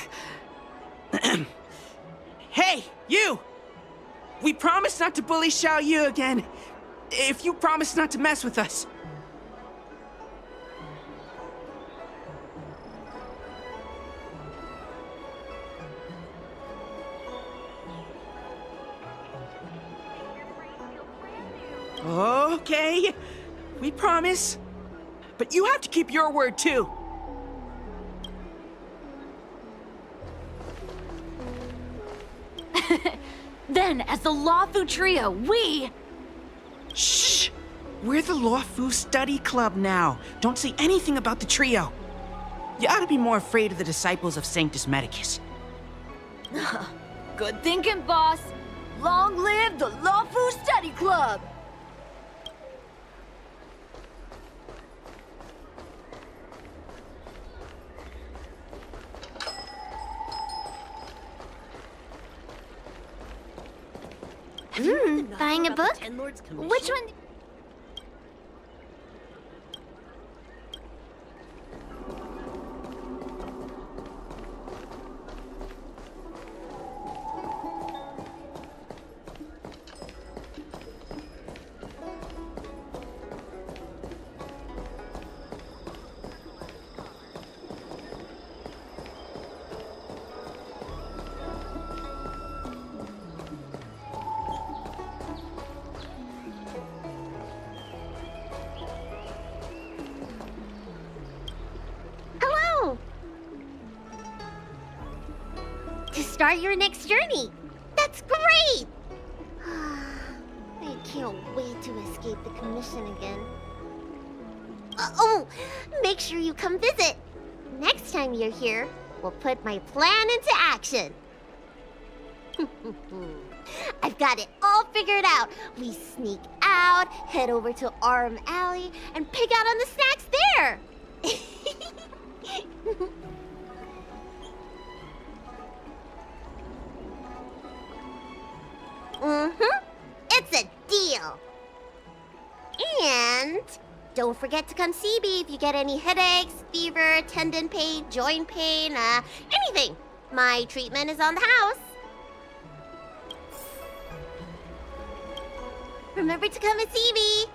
Speaker 20: Hey, you! We promised not to bully Xiao Yu again. If you promise not to mess with us. Okay, we promise. But you have to keep your word too.
Speaker 2: Then, as the Lawfu Trio, we...
Speaker 20: Shh! We're the Lawfu Study Club now. Don't say anything about the trio. You ought to be more afraid of the Disciples of Sanctus Medicus.
Speaker 15: Good thinking, boss. Long live the Lawfu Study Club!
Speaker 8: Buying a book? Which one?
Speaker 10: start your next journey. That's great! I can't wait to escape the commission again. Oh, make sure you come visit. Next time you're here, we'll put my plan into action. I've got it all figured out. We sneak out, head over to Arm Alley, and pick out on the snacks there. It's a deal. And don't forget to come see me if you get any headaches, fever, tendon pain, joint pain, anything. My treatment is on the house. Remember to come and see me.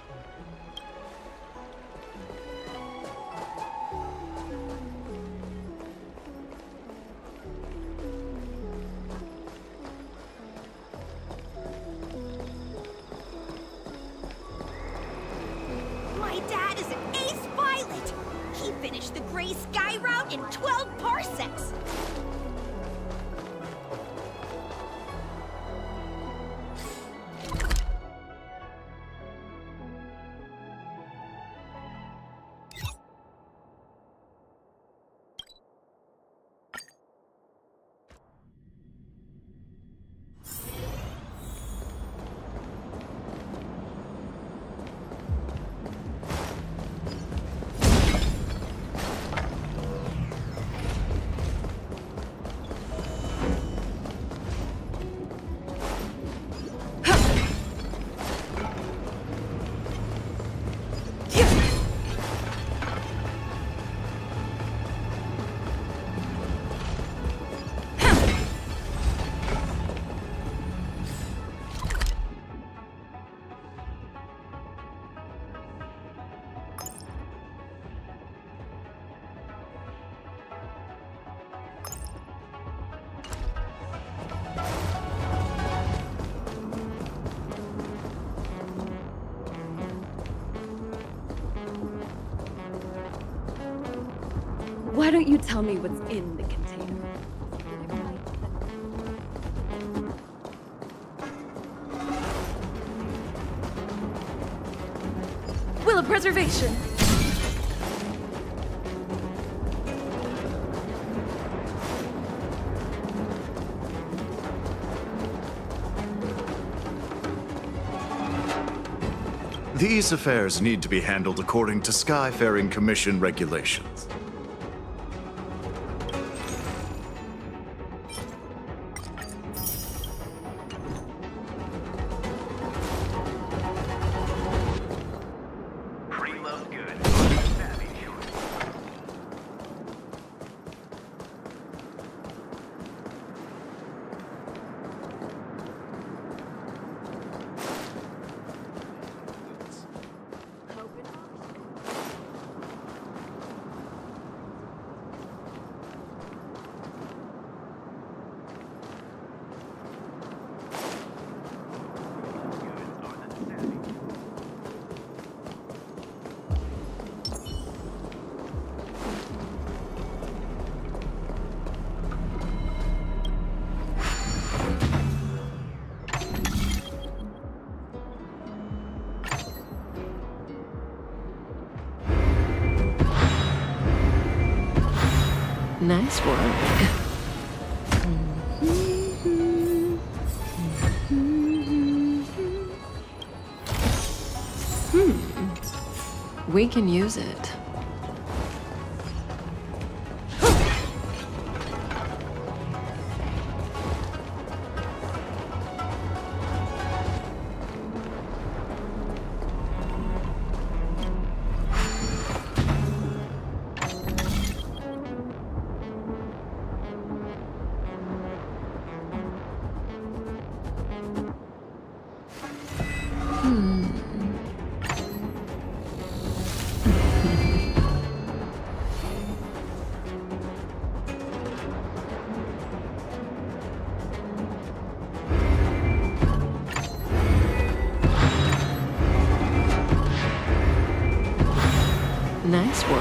Speaker 14: My dad is an ace pilot. He finished the Gray Sky route in 12 parsecs.
Speaker 21: Why don't you tell me what's in the container? Will of preservation.
Speaker 17: These affairs need to be handled according to Skyfaring Commission regulations.
Speaker 24: Nice work. We can use it. Nice work.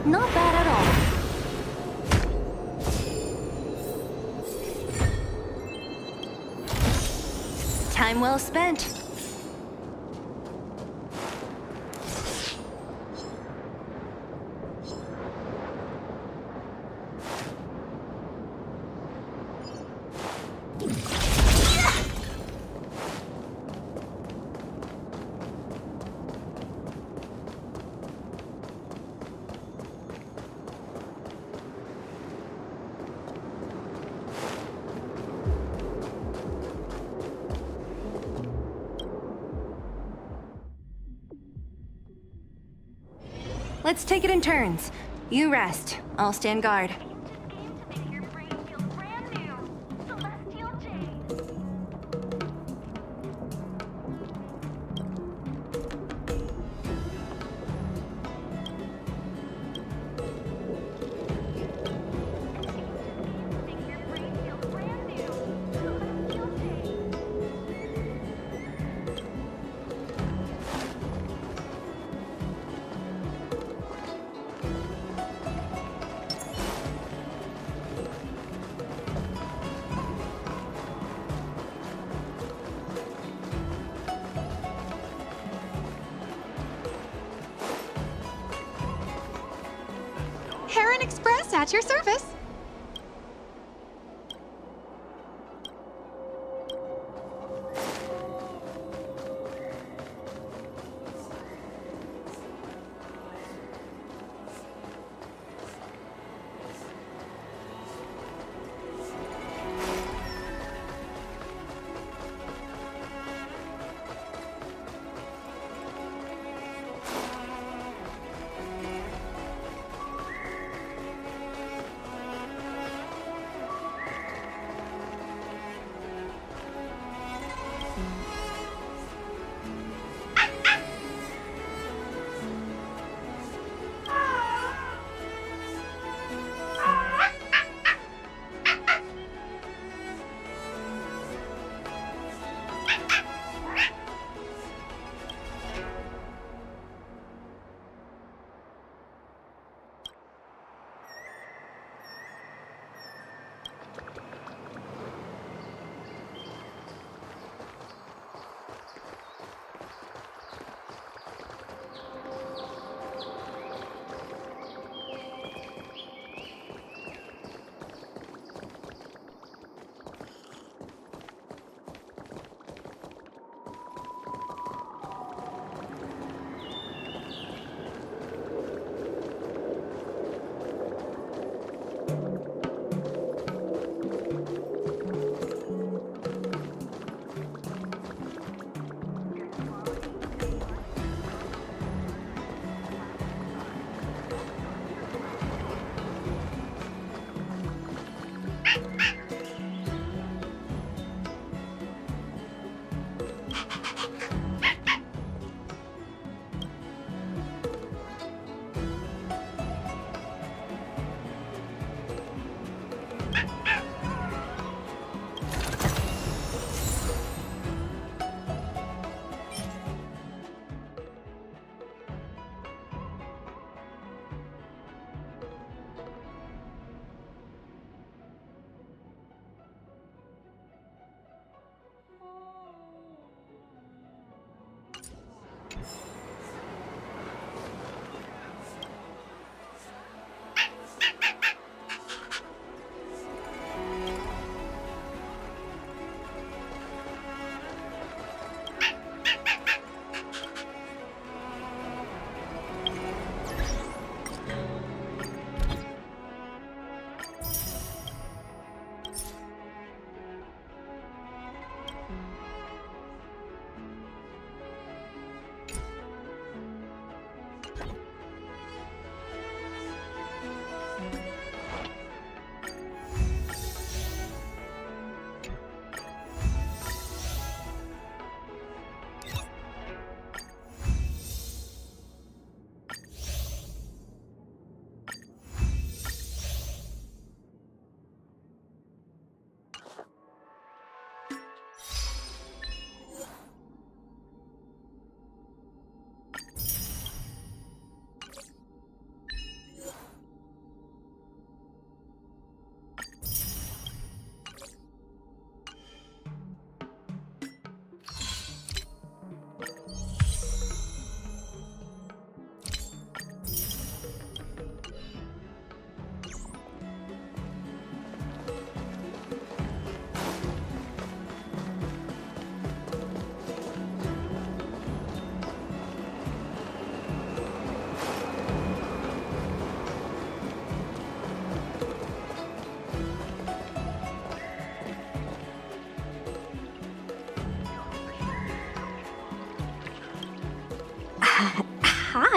Speaker 15: Not bad at all. Time well spent. Let's take it in turns. You rest. I'll stand guard.
Speaker 5: Heron Express at your service.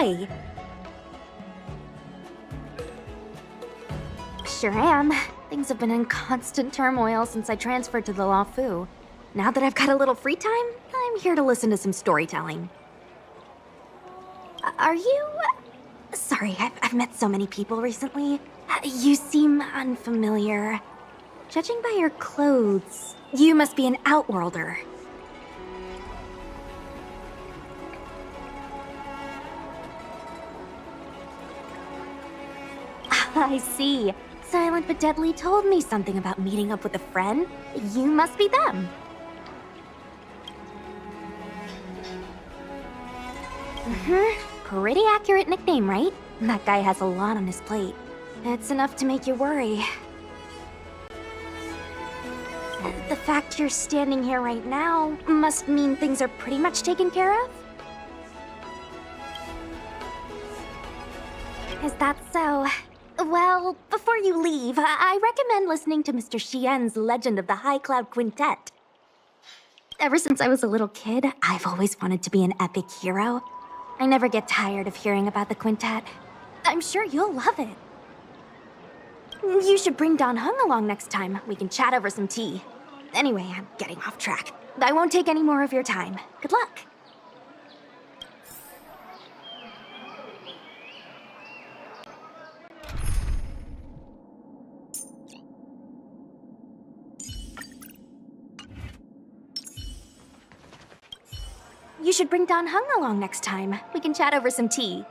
Speaker 15: okay? Sure am. Things have been in constant turmoil since I transferred to the Law Fu. Now that I've got a little free time, I'm here to listen to some storytelling. Are you... Sorry, I've met so many people recently. You seem unfamiliar. Judging by your clothes, you must be an outworlder. I see. Silent but Deadly told me something about meeting up with a friend. You must be them. Pretty accurate nickname, right? That guy has a lot on his plate. It's enough to make you worry. The fact you're standing here right now must mean things are pretty much taken care of? Is that so? Well, before you leave, I recommend listening to Mr. Xian's Legend of the High Cloud Quintet. Ever since I was a little kid, I've always wanted to be an epic hero. I never get tired of hearing about the quintet. I'm sure you'll love it. You should bring Don Hung along next time. We can chat over some tea. Anyway, I'm getting off track. I won't take any more of your time. Good luck. You should bring Don Hung along next time. We can chat over some tea.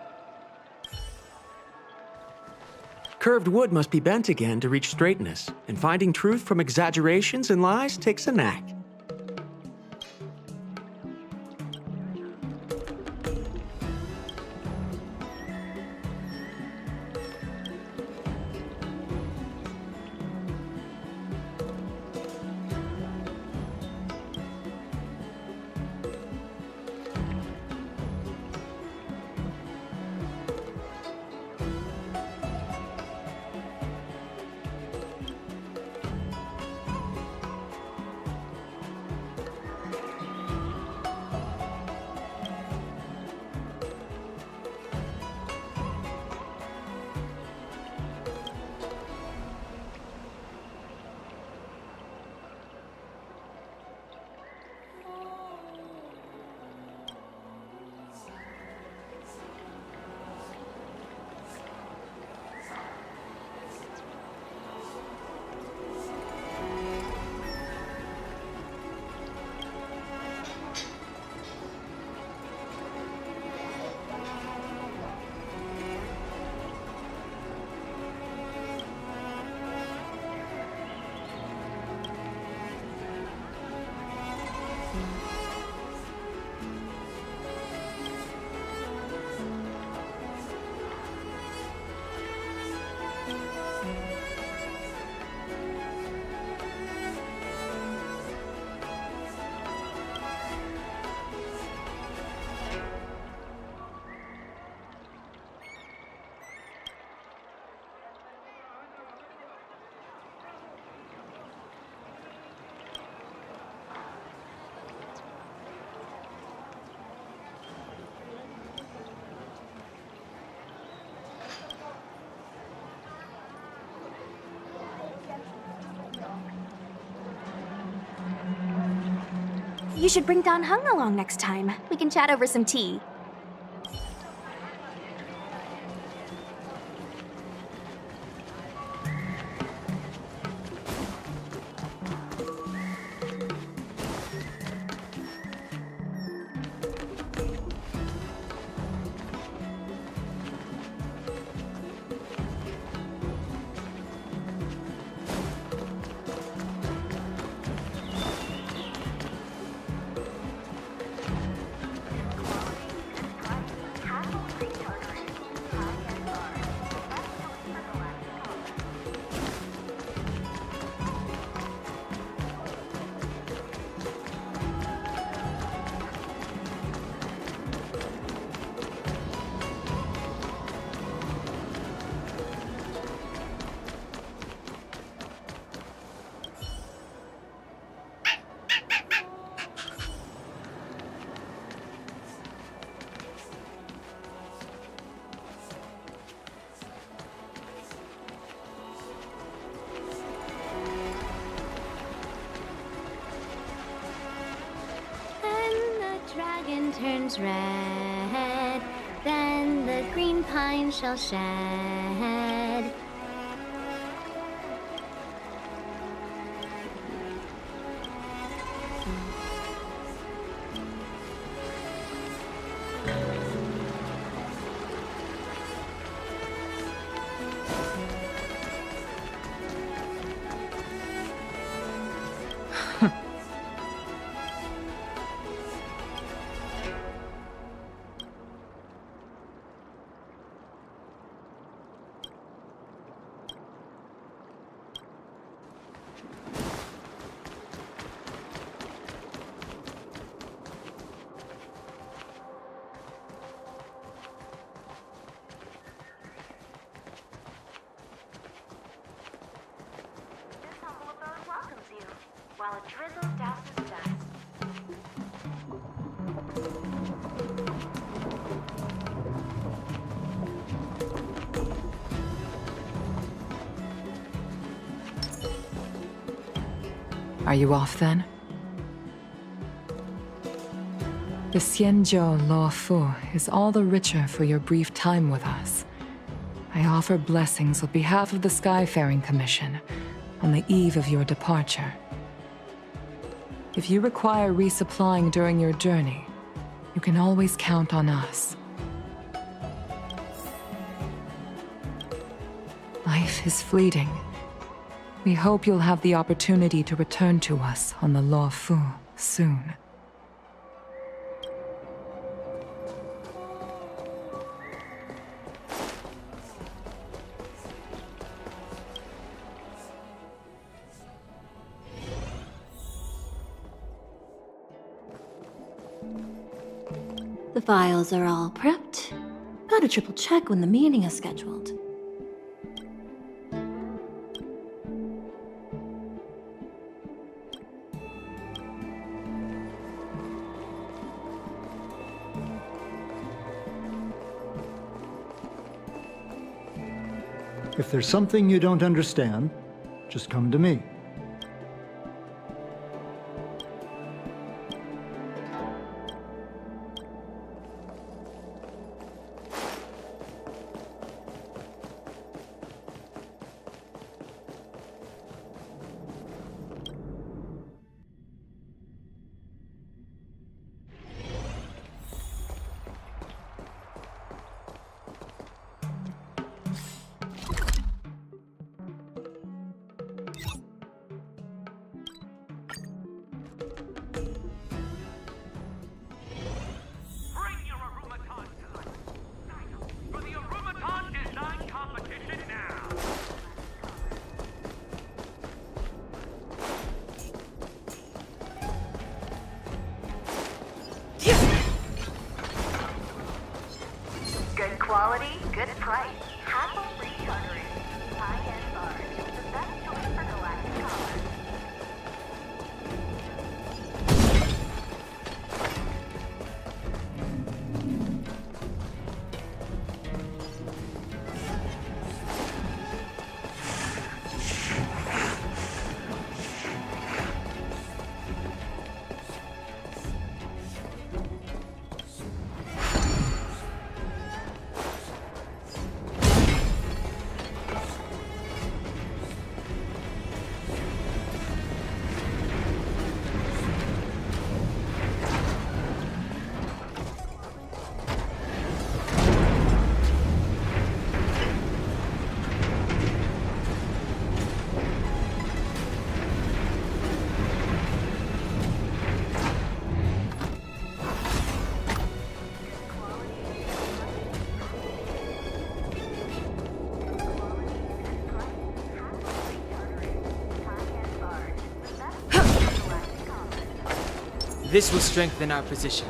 Speaker 5: Curved wood must be bent again to reach straightness, and finding truth from exaggerations and lies takes a knack.
Speaker 15: You should bring Don Hung along next time. We can chat over some tea.
Speaker 8: turns red, then the green pine shall shed.
Speaker 22: While it drizzles douses dust.
Speaker 21: Are you off then? The Xianzhou Law Fu is all the richer for your brief time with us. I offer blessings on behalf of the Skyfaring Commission on the eve of your departure. If you require resupplying during your journey, you can always count on us. Life is fleeting. We hope you'll have the opportunity to return to us on the Law Fu soon.
Speaker 2: The files are all prepped. Gotta triple check when the meeting is scheduled.
Speaker 6: If there's something you don't understand, just come to me.
Speaker 22: Good quality, good price. Hassle-free chartering. High-end barge. The best choice for galactic commerce.
Speaker 4: This will strengthen our position.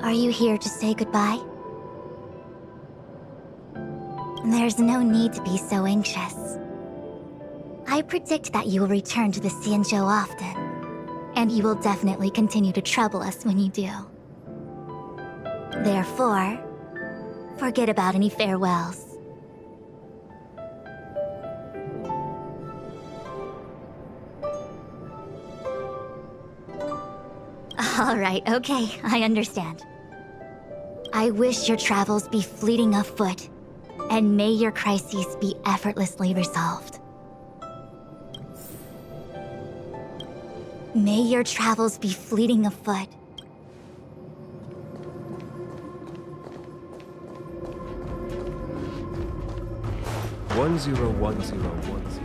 Speaker 2: Are you here to say goodbye? There's no need to be so anxious. I predict that you will return to the Xianzhou often, and you will definitely continue to trouble us when you do. Therefore, forget about any farewells. All right, okay, I understand. I wish your travels be fleeting of foot, and may your crises be effortlessly resolved. May your travels be fleeting of foot.
Speaker 9: One zero 1010.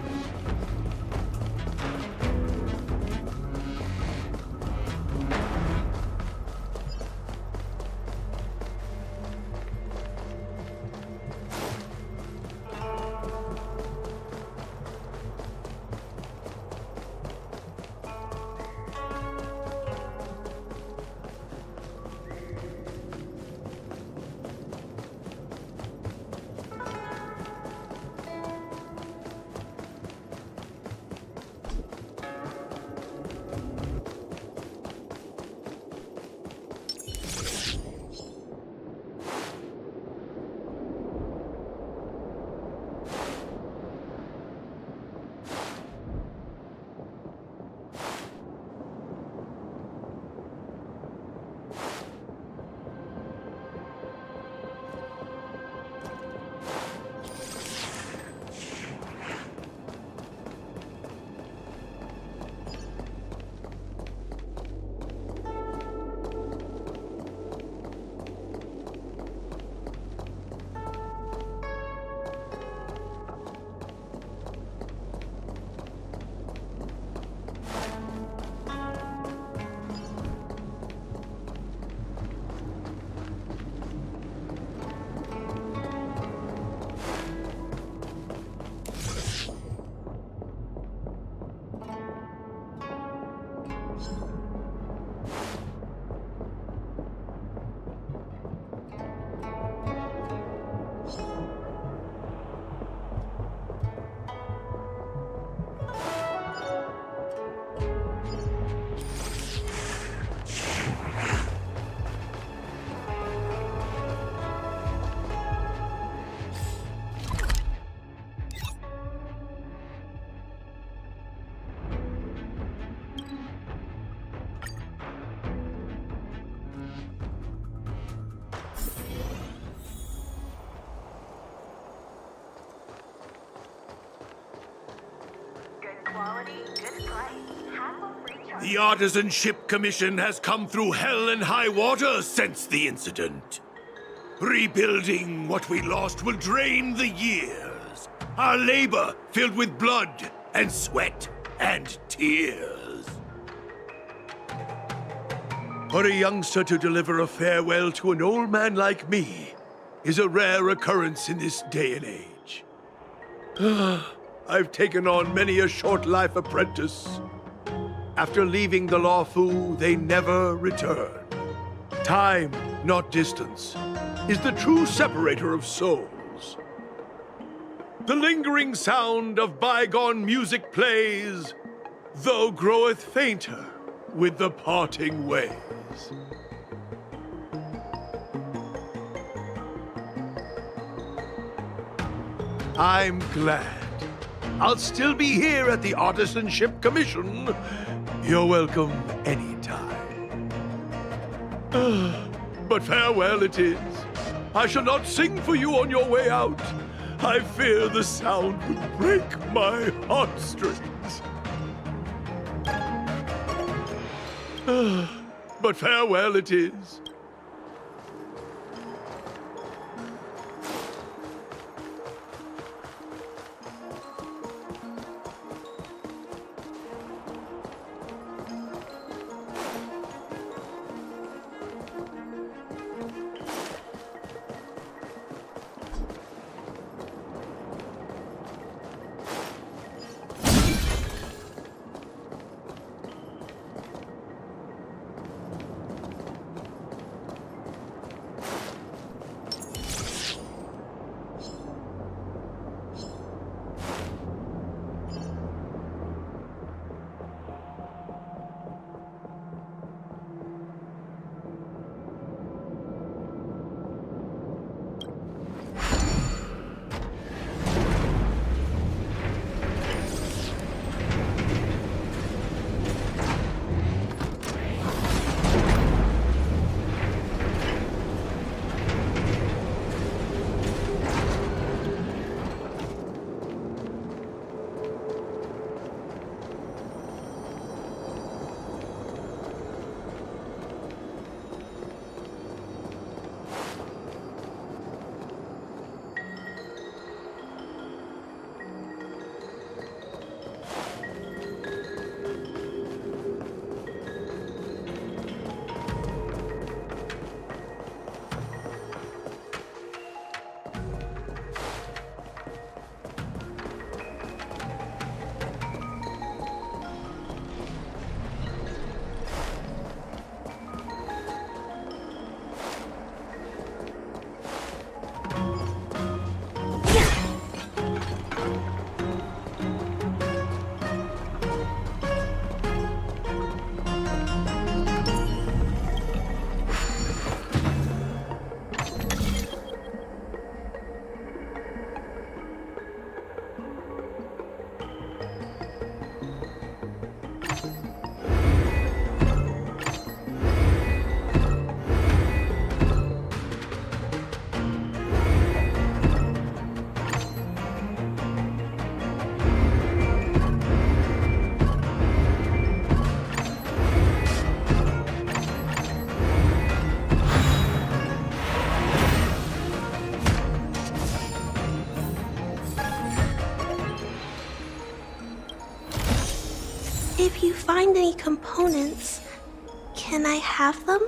Speaker 11: The Artisanship Commission has come through hell and high water since the incident. Rebuilding what we lost will drain the years. Our labor filled with blood and sweat and tears. For a youngster to deliver a farewell to an old man like me is a rare occurrence in this day and age. I've taken on many a short-life apprentice. After leaving the Luofu, they never return. Time, not distance, is the true separator of souls. The lingering sound of bygone music plays, though groweth fainter with the parting ways. I'm glad. I'll still be here at the Artisanship Commission. You're welcome anytime. But farewell it is. I shall not sing for you on your way out. I fear the sound would break my heartstrings. But farewell it is.
Speaker 7: If you find any components, can I have them?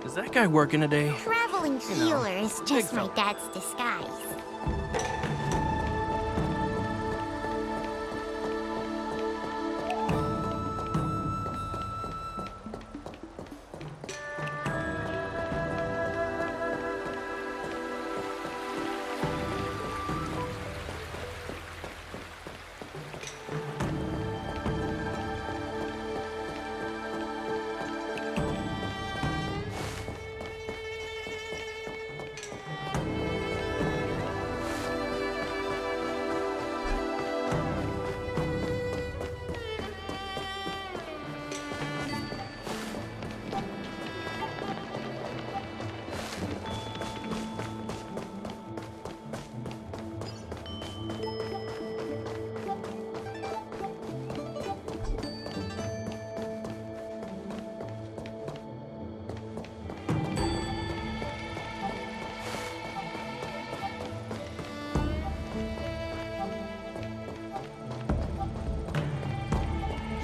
Speaker 12: Is that guy working today?
Speaker 10: Traveling
Speaker 12: You know,
Speaker 10: healer is
Speaker 12: big
Speaker 10: just my
Speaker 12: fella.
Speaker 10: dad's disguise.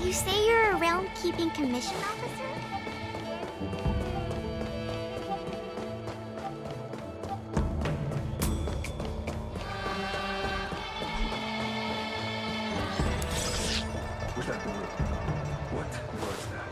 Speaker 10: You say you're a realm-keeping commission officer?
Speaker 9: Was that the room? What was that?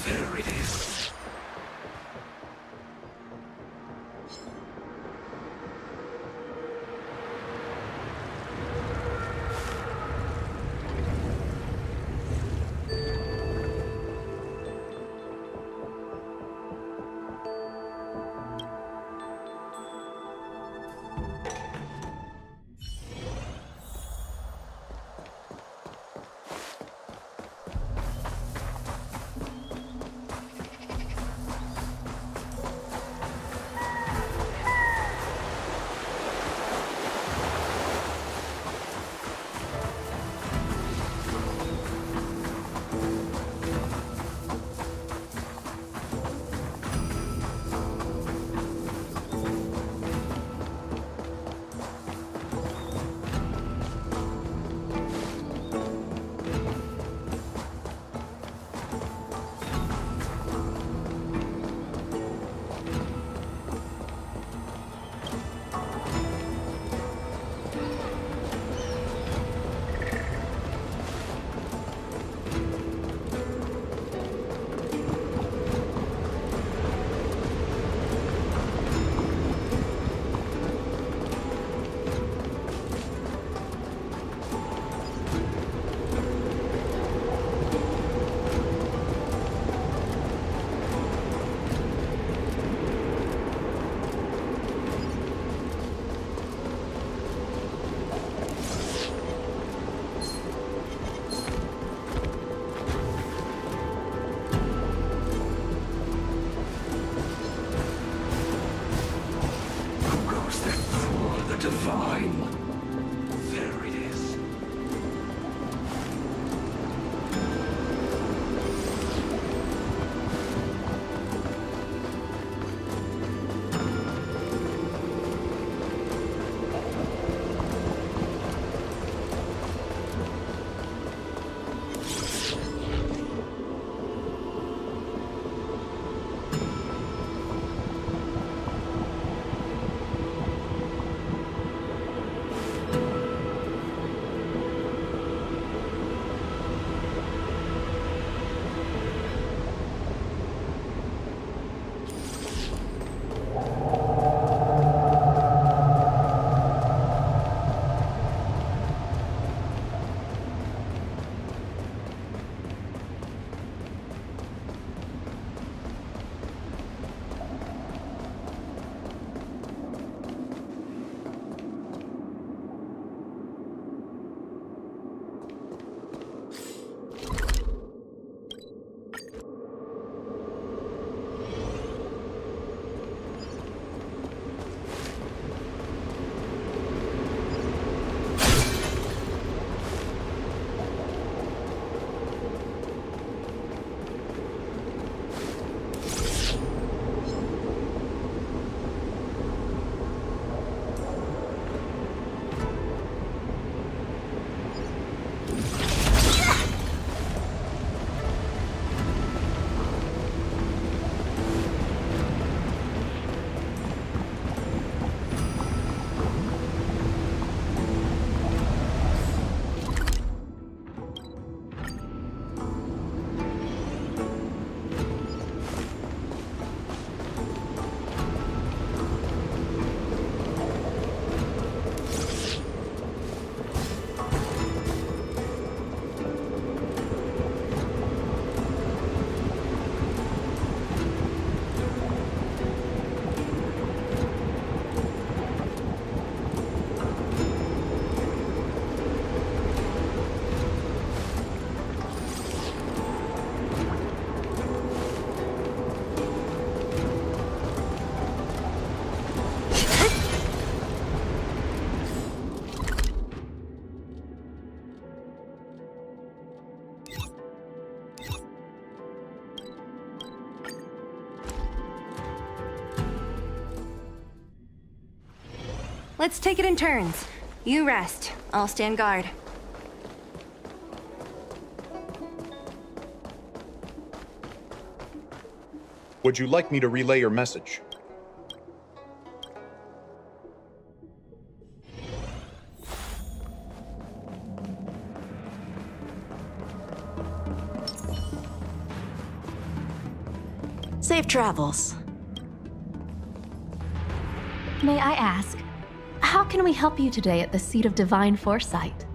Speaker 11: There it is.
Speaker 16: Let's take it in turns. You rest. I'll stand guard.
Speaker 18: Would you like me to relay your message?
Speaker 19: Safe travels.
Speaker 23: May I ask, how can we help you today at the Seat of Divine Foresight?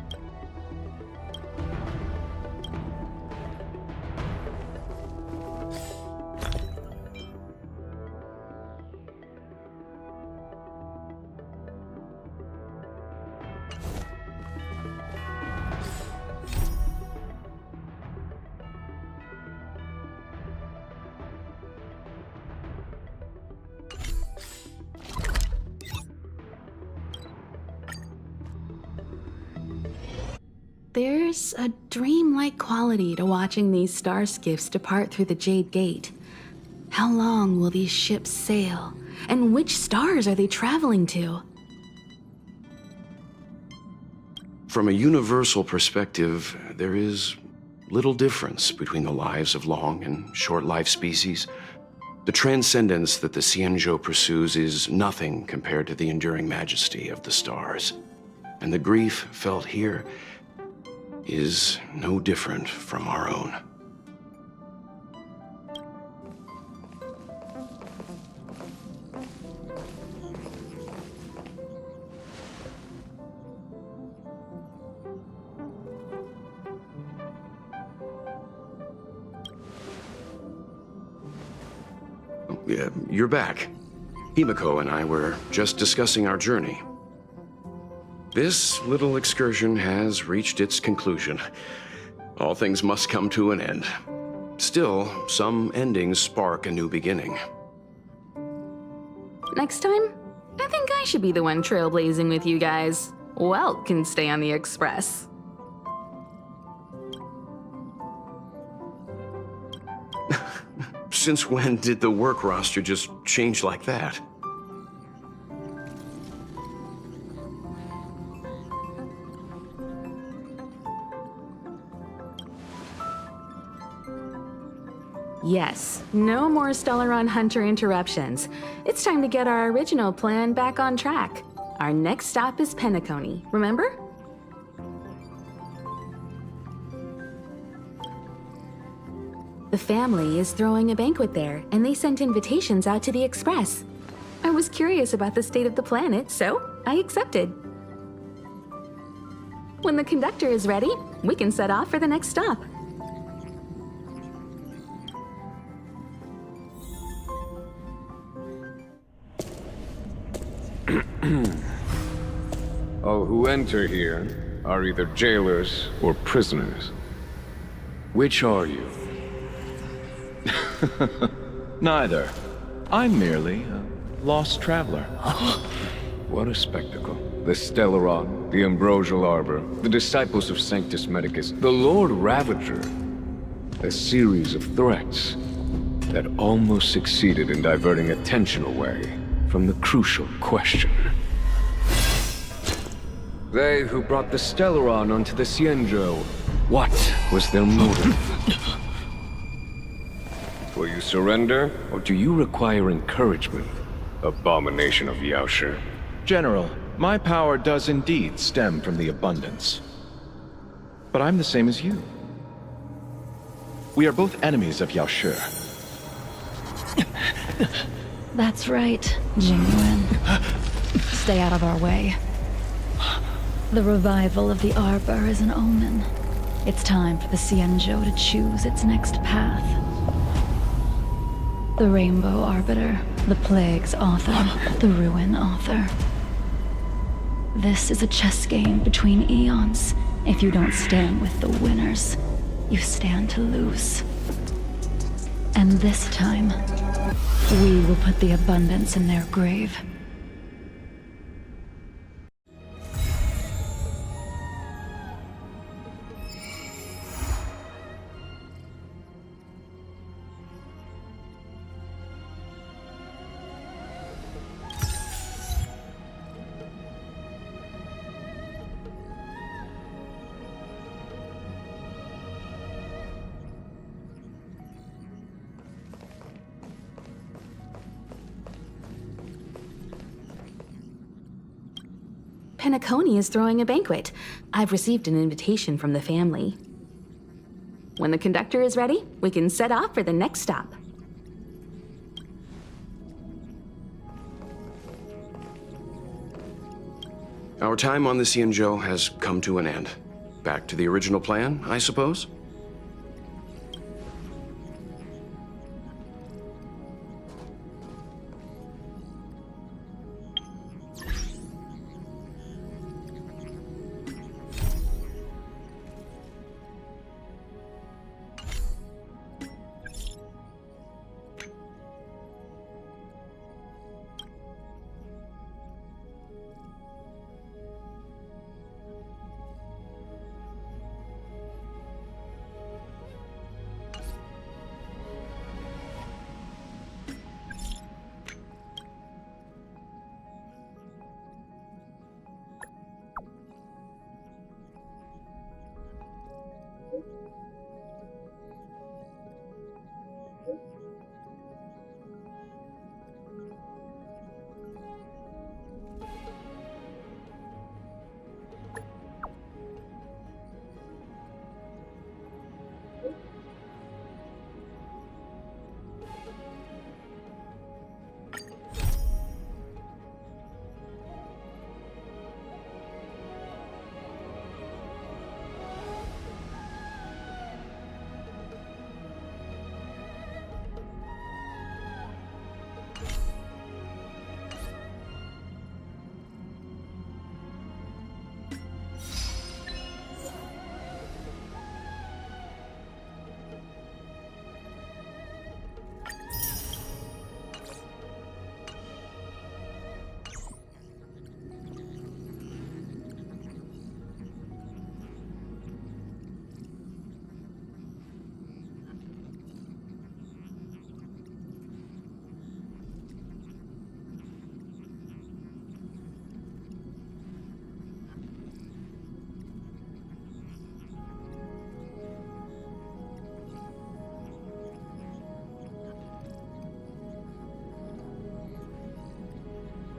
Speaker 25: There's a dreamlike quality to watching these star skiffs depart through the Jade Gate. How long will these ships sail? And which stars are they traveling to?
Speaker 26: From a universal perspective, there is little difference between the lives of long and short-lived species. The transcendence that the Xianzhou pursues is nothing compared to the enduring majesty of the stars. And the grief felt here is no different from our own. You're back. Himiko and I were just discussing our journey. This little excursion has reached its conclusion. All things must come to an end. Still, some endings spark a new beginning.
Speaker 25: Next time, I think I should be the one trailblazing with you guys. Welt can stay on the Express.
Speaker 26: Since when did the work roster just change like that?
Speaker 25: Yes, no more Stellaron Hunter interruptions. It's time to get our original plan back on track. Our next stop is Penacony, remember? The family is throwing a banquet there, and they sent invitations out to the Express. I was curious about the state of the planet, so I accepted. When the conductor is ready, we can set off for the next stop.
Speaker 27: All who enter here are either jailers or prisoners. Which are you?
Speaker 9: Neither. I'm merely a lost traveler.
Speaker 27: What a spectacle. The Stellaron, the Ambrosial Arbor, the disciples of Sanctus Medicus, the Lord Ravager. A series of threats that almost succeeded in diverting attention away from the crucial question. They who brought the Stellaron onto the Xianzhou, what was their motive? Will you surrender, or do you require encouragement, abomination of Yaoshi?
Speaker 9: General, my power does indeed stem from the abundance. But I'm the same as you. We are both enemies of Yaoshi.
Speaker 23: That's right, Genuine. Stay out of our way. The revival of the Arbor is an omen. It's time for the Xianzhou to choose its next path. The Rainbow Arbiter, the Plague's author, the Ruin author. This is a chess game between eons. If you don't stand with the winners, you stand to lose. And this time, we will put the abundance in their grave.
Speaker 25: Penacony is throwing a banquet. I've received an invitation from the family. When the conductor is ready, we can set off for the next stop.
Speaker 26: Our time on the Xianzhou has come to an end. Back to the original plan, I suppose?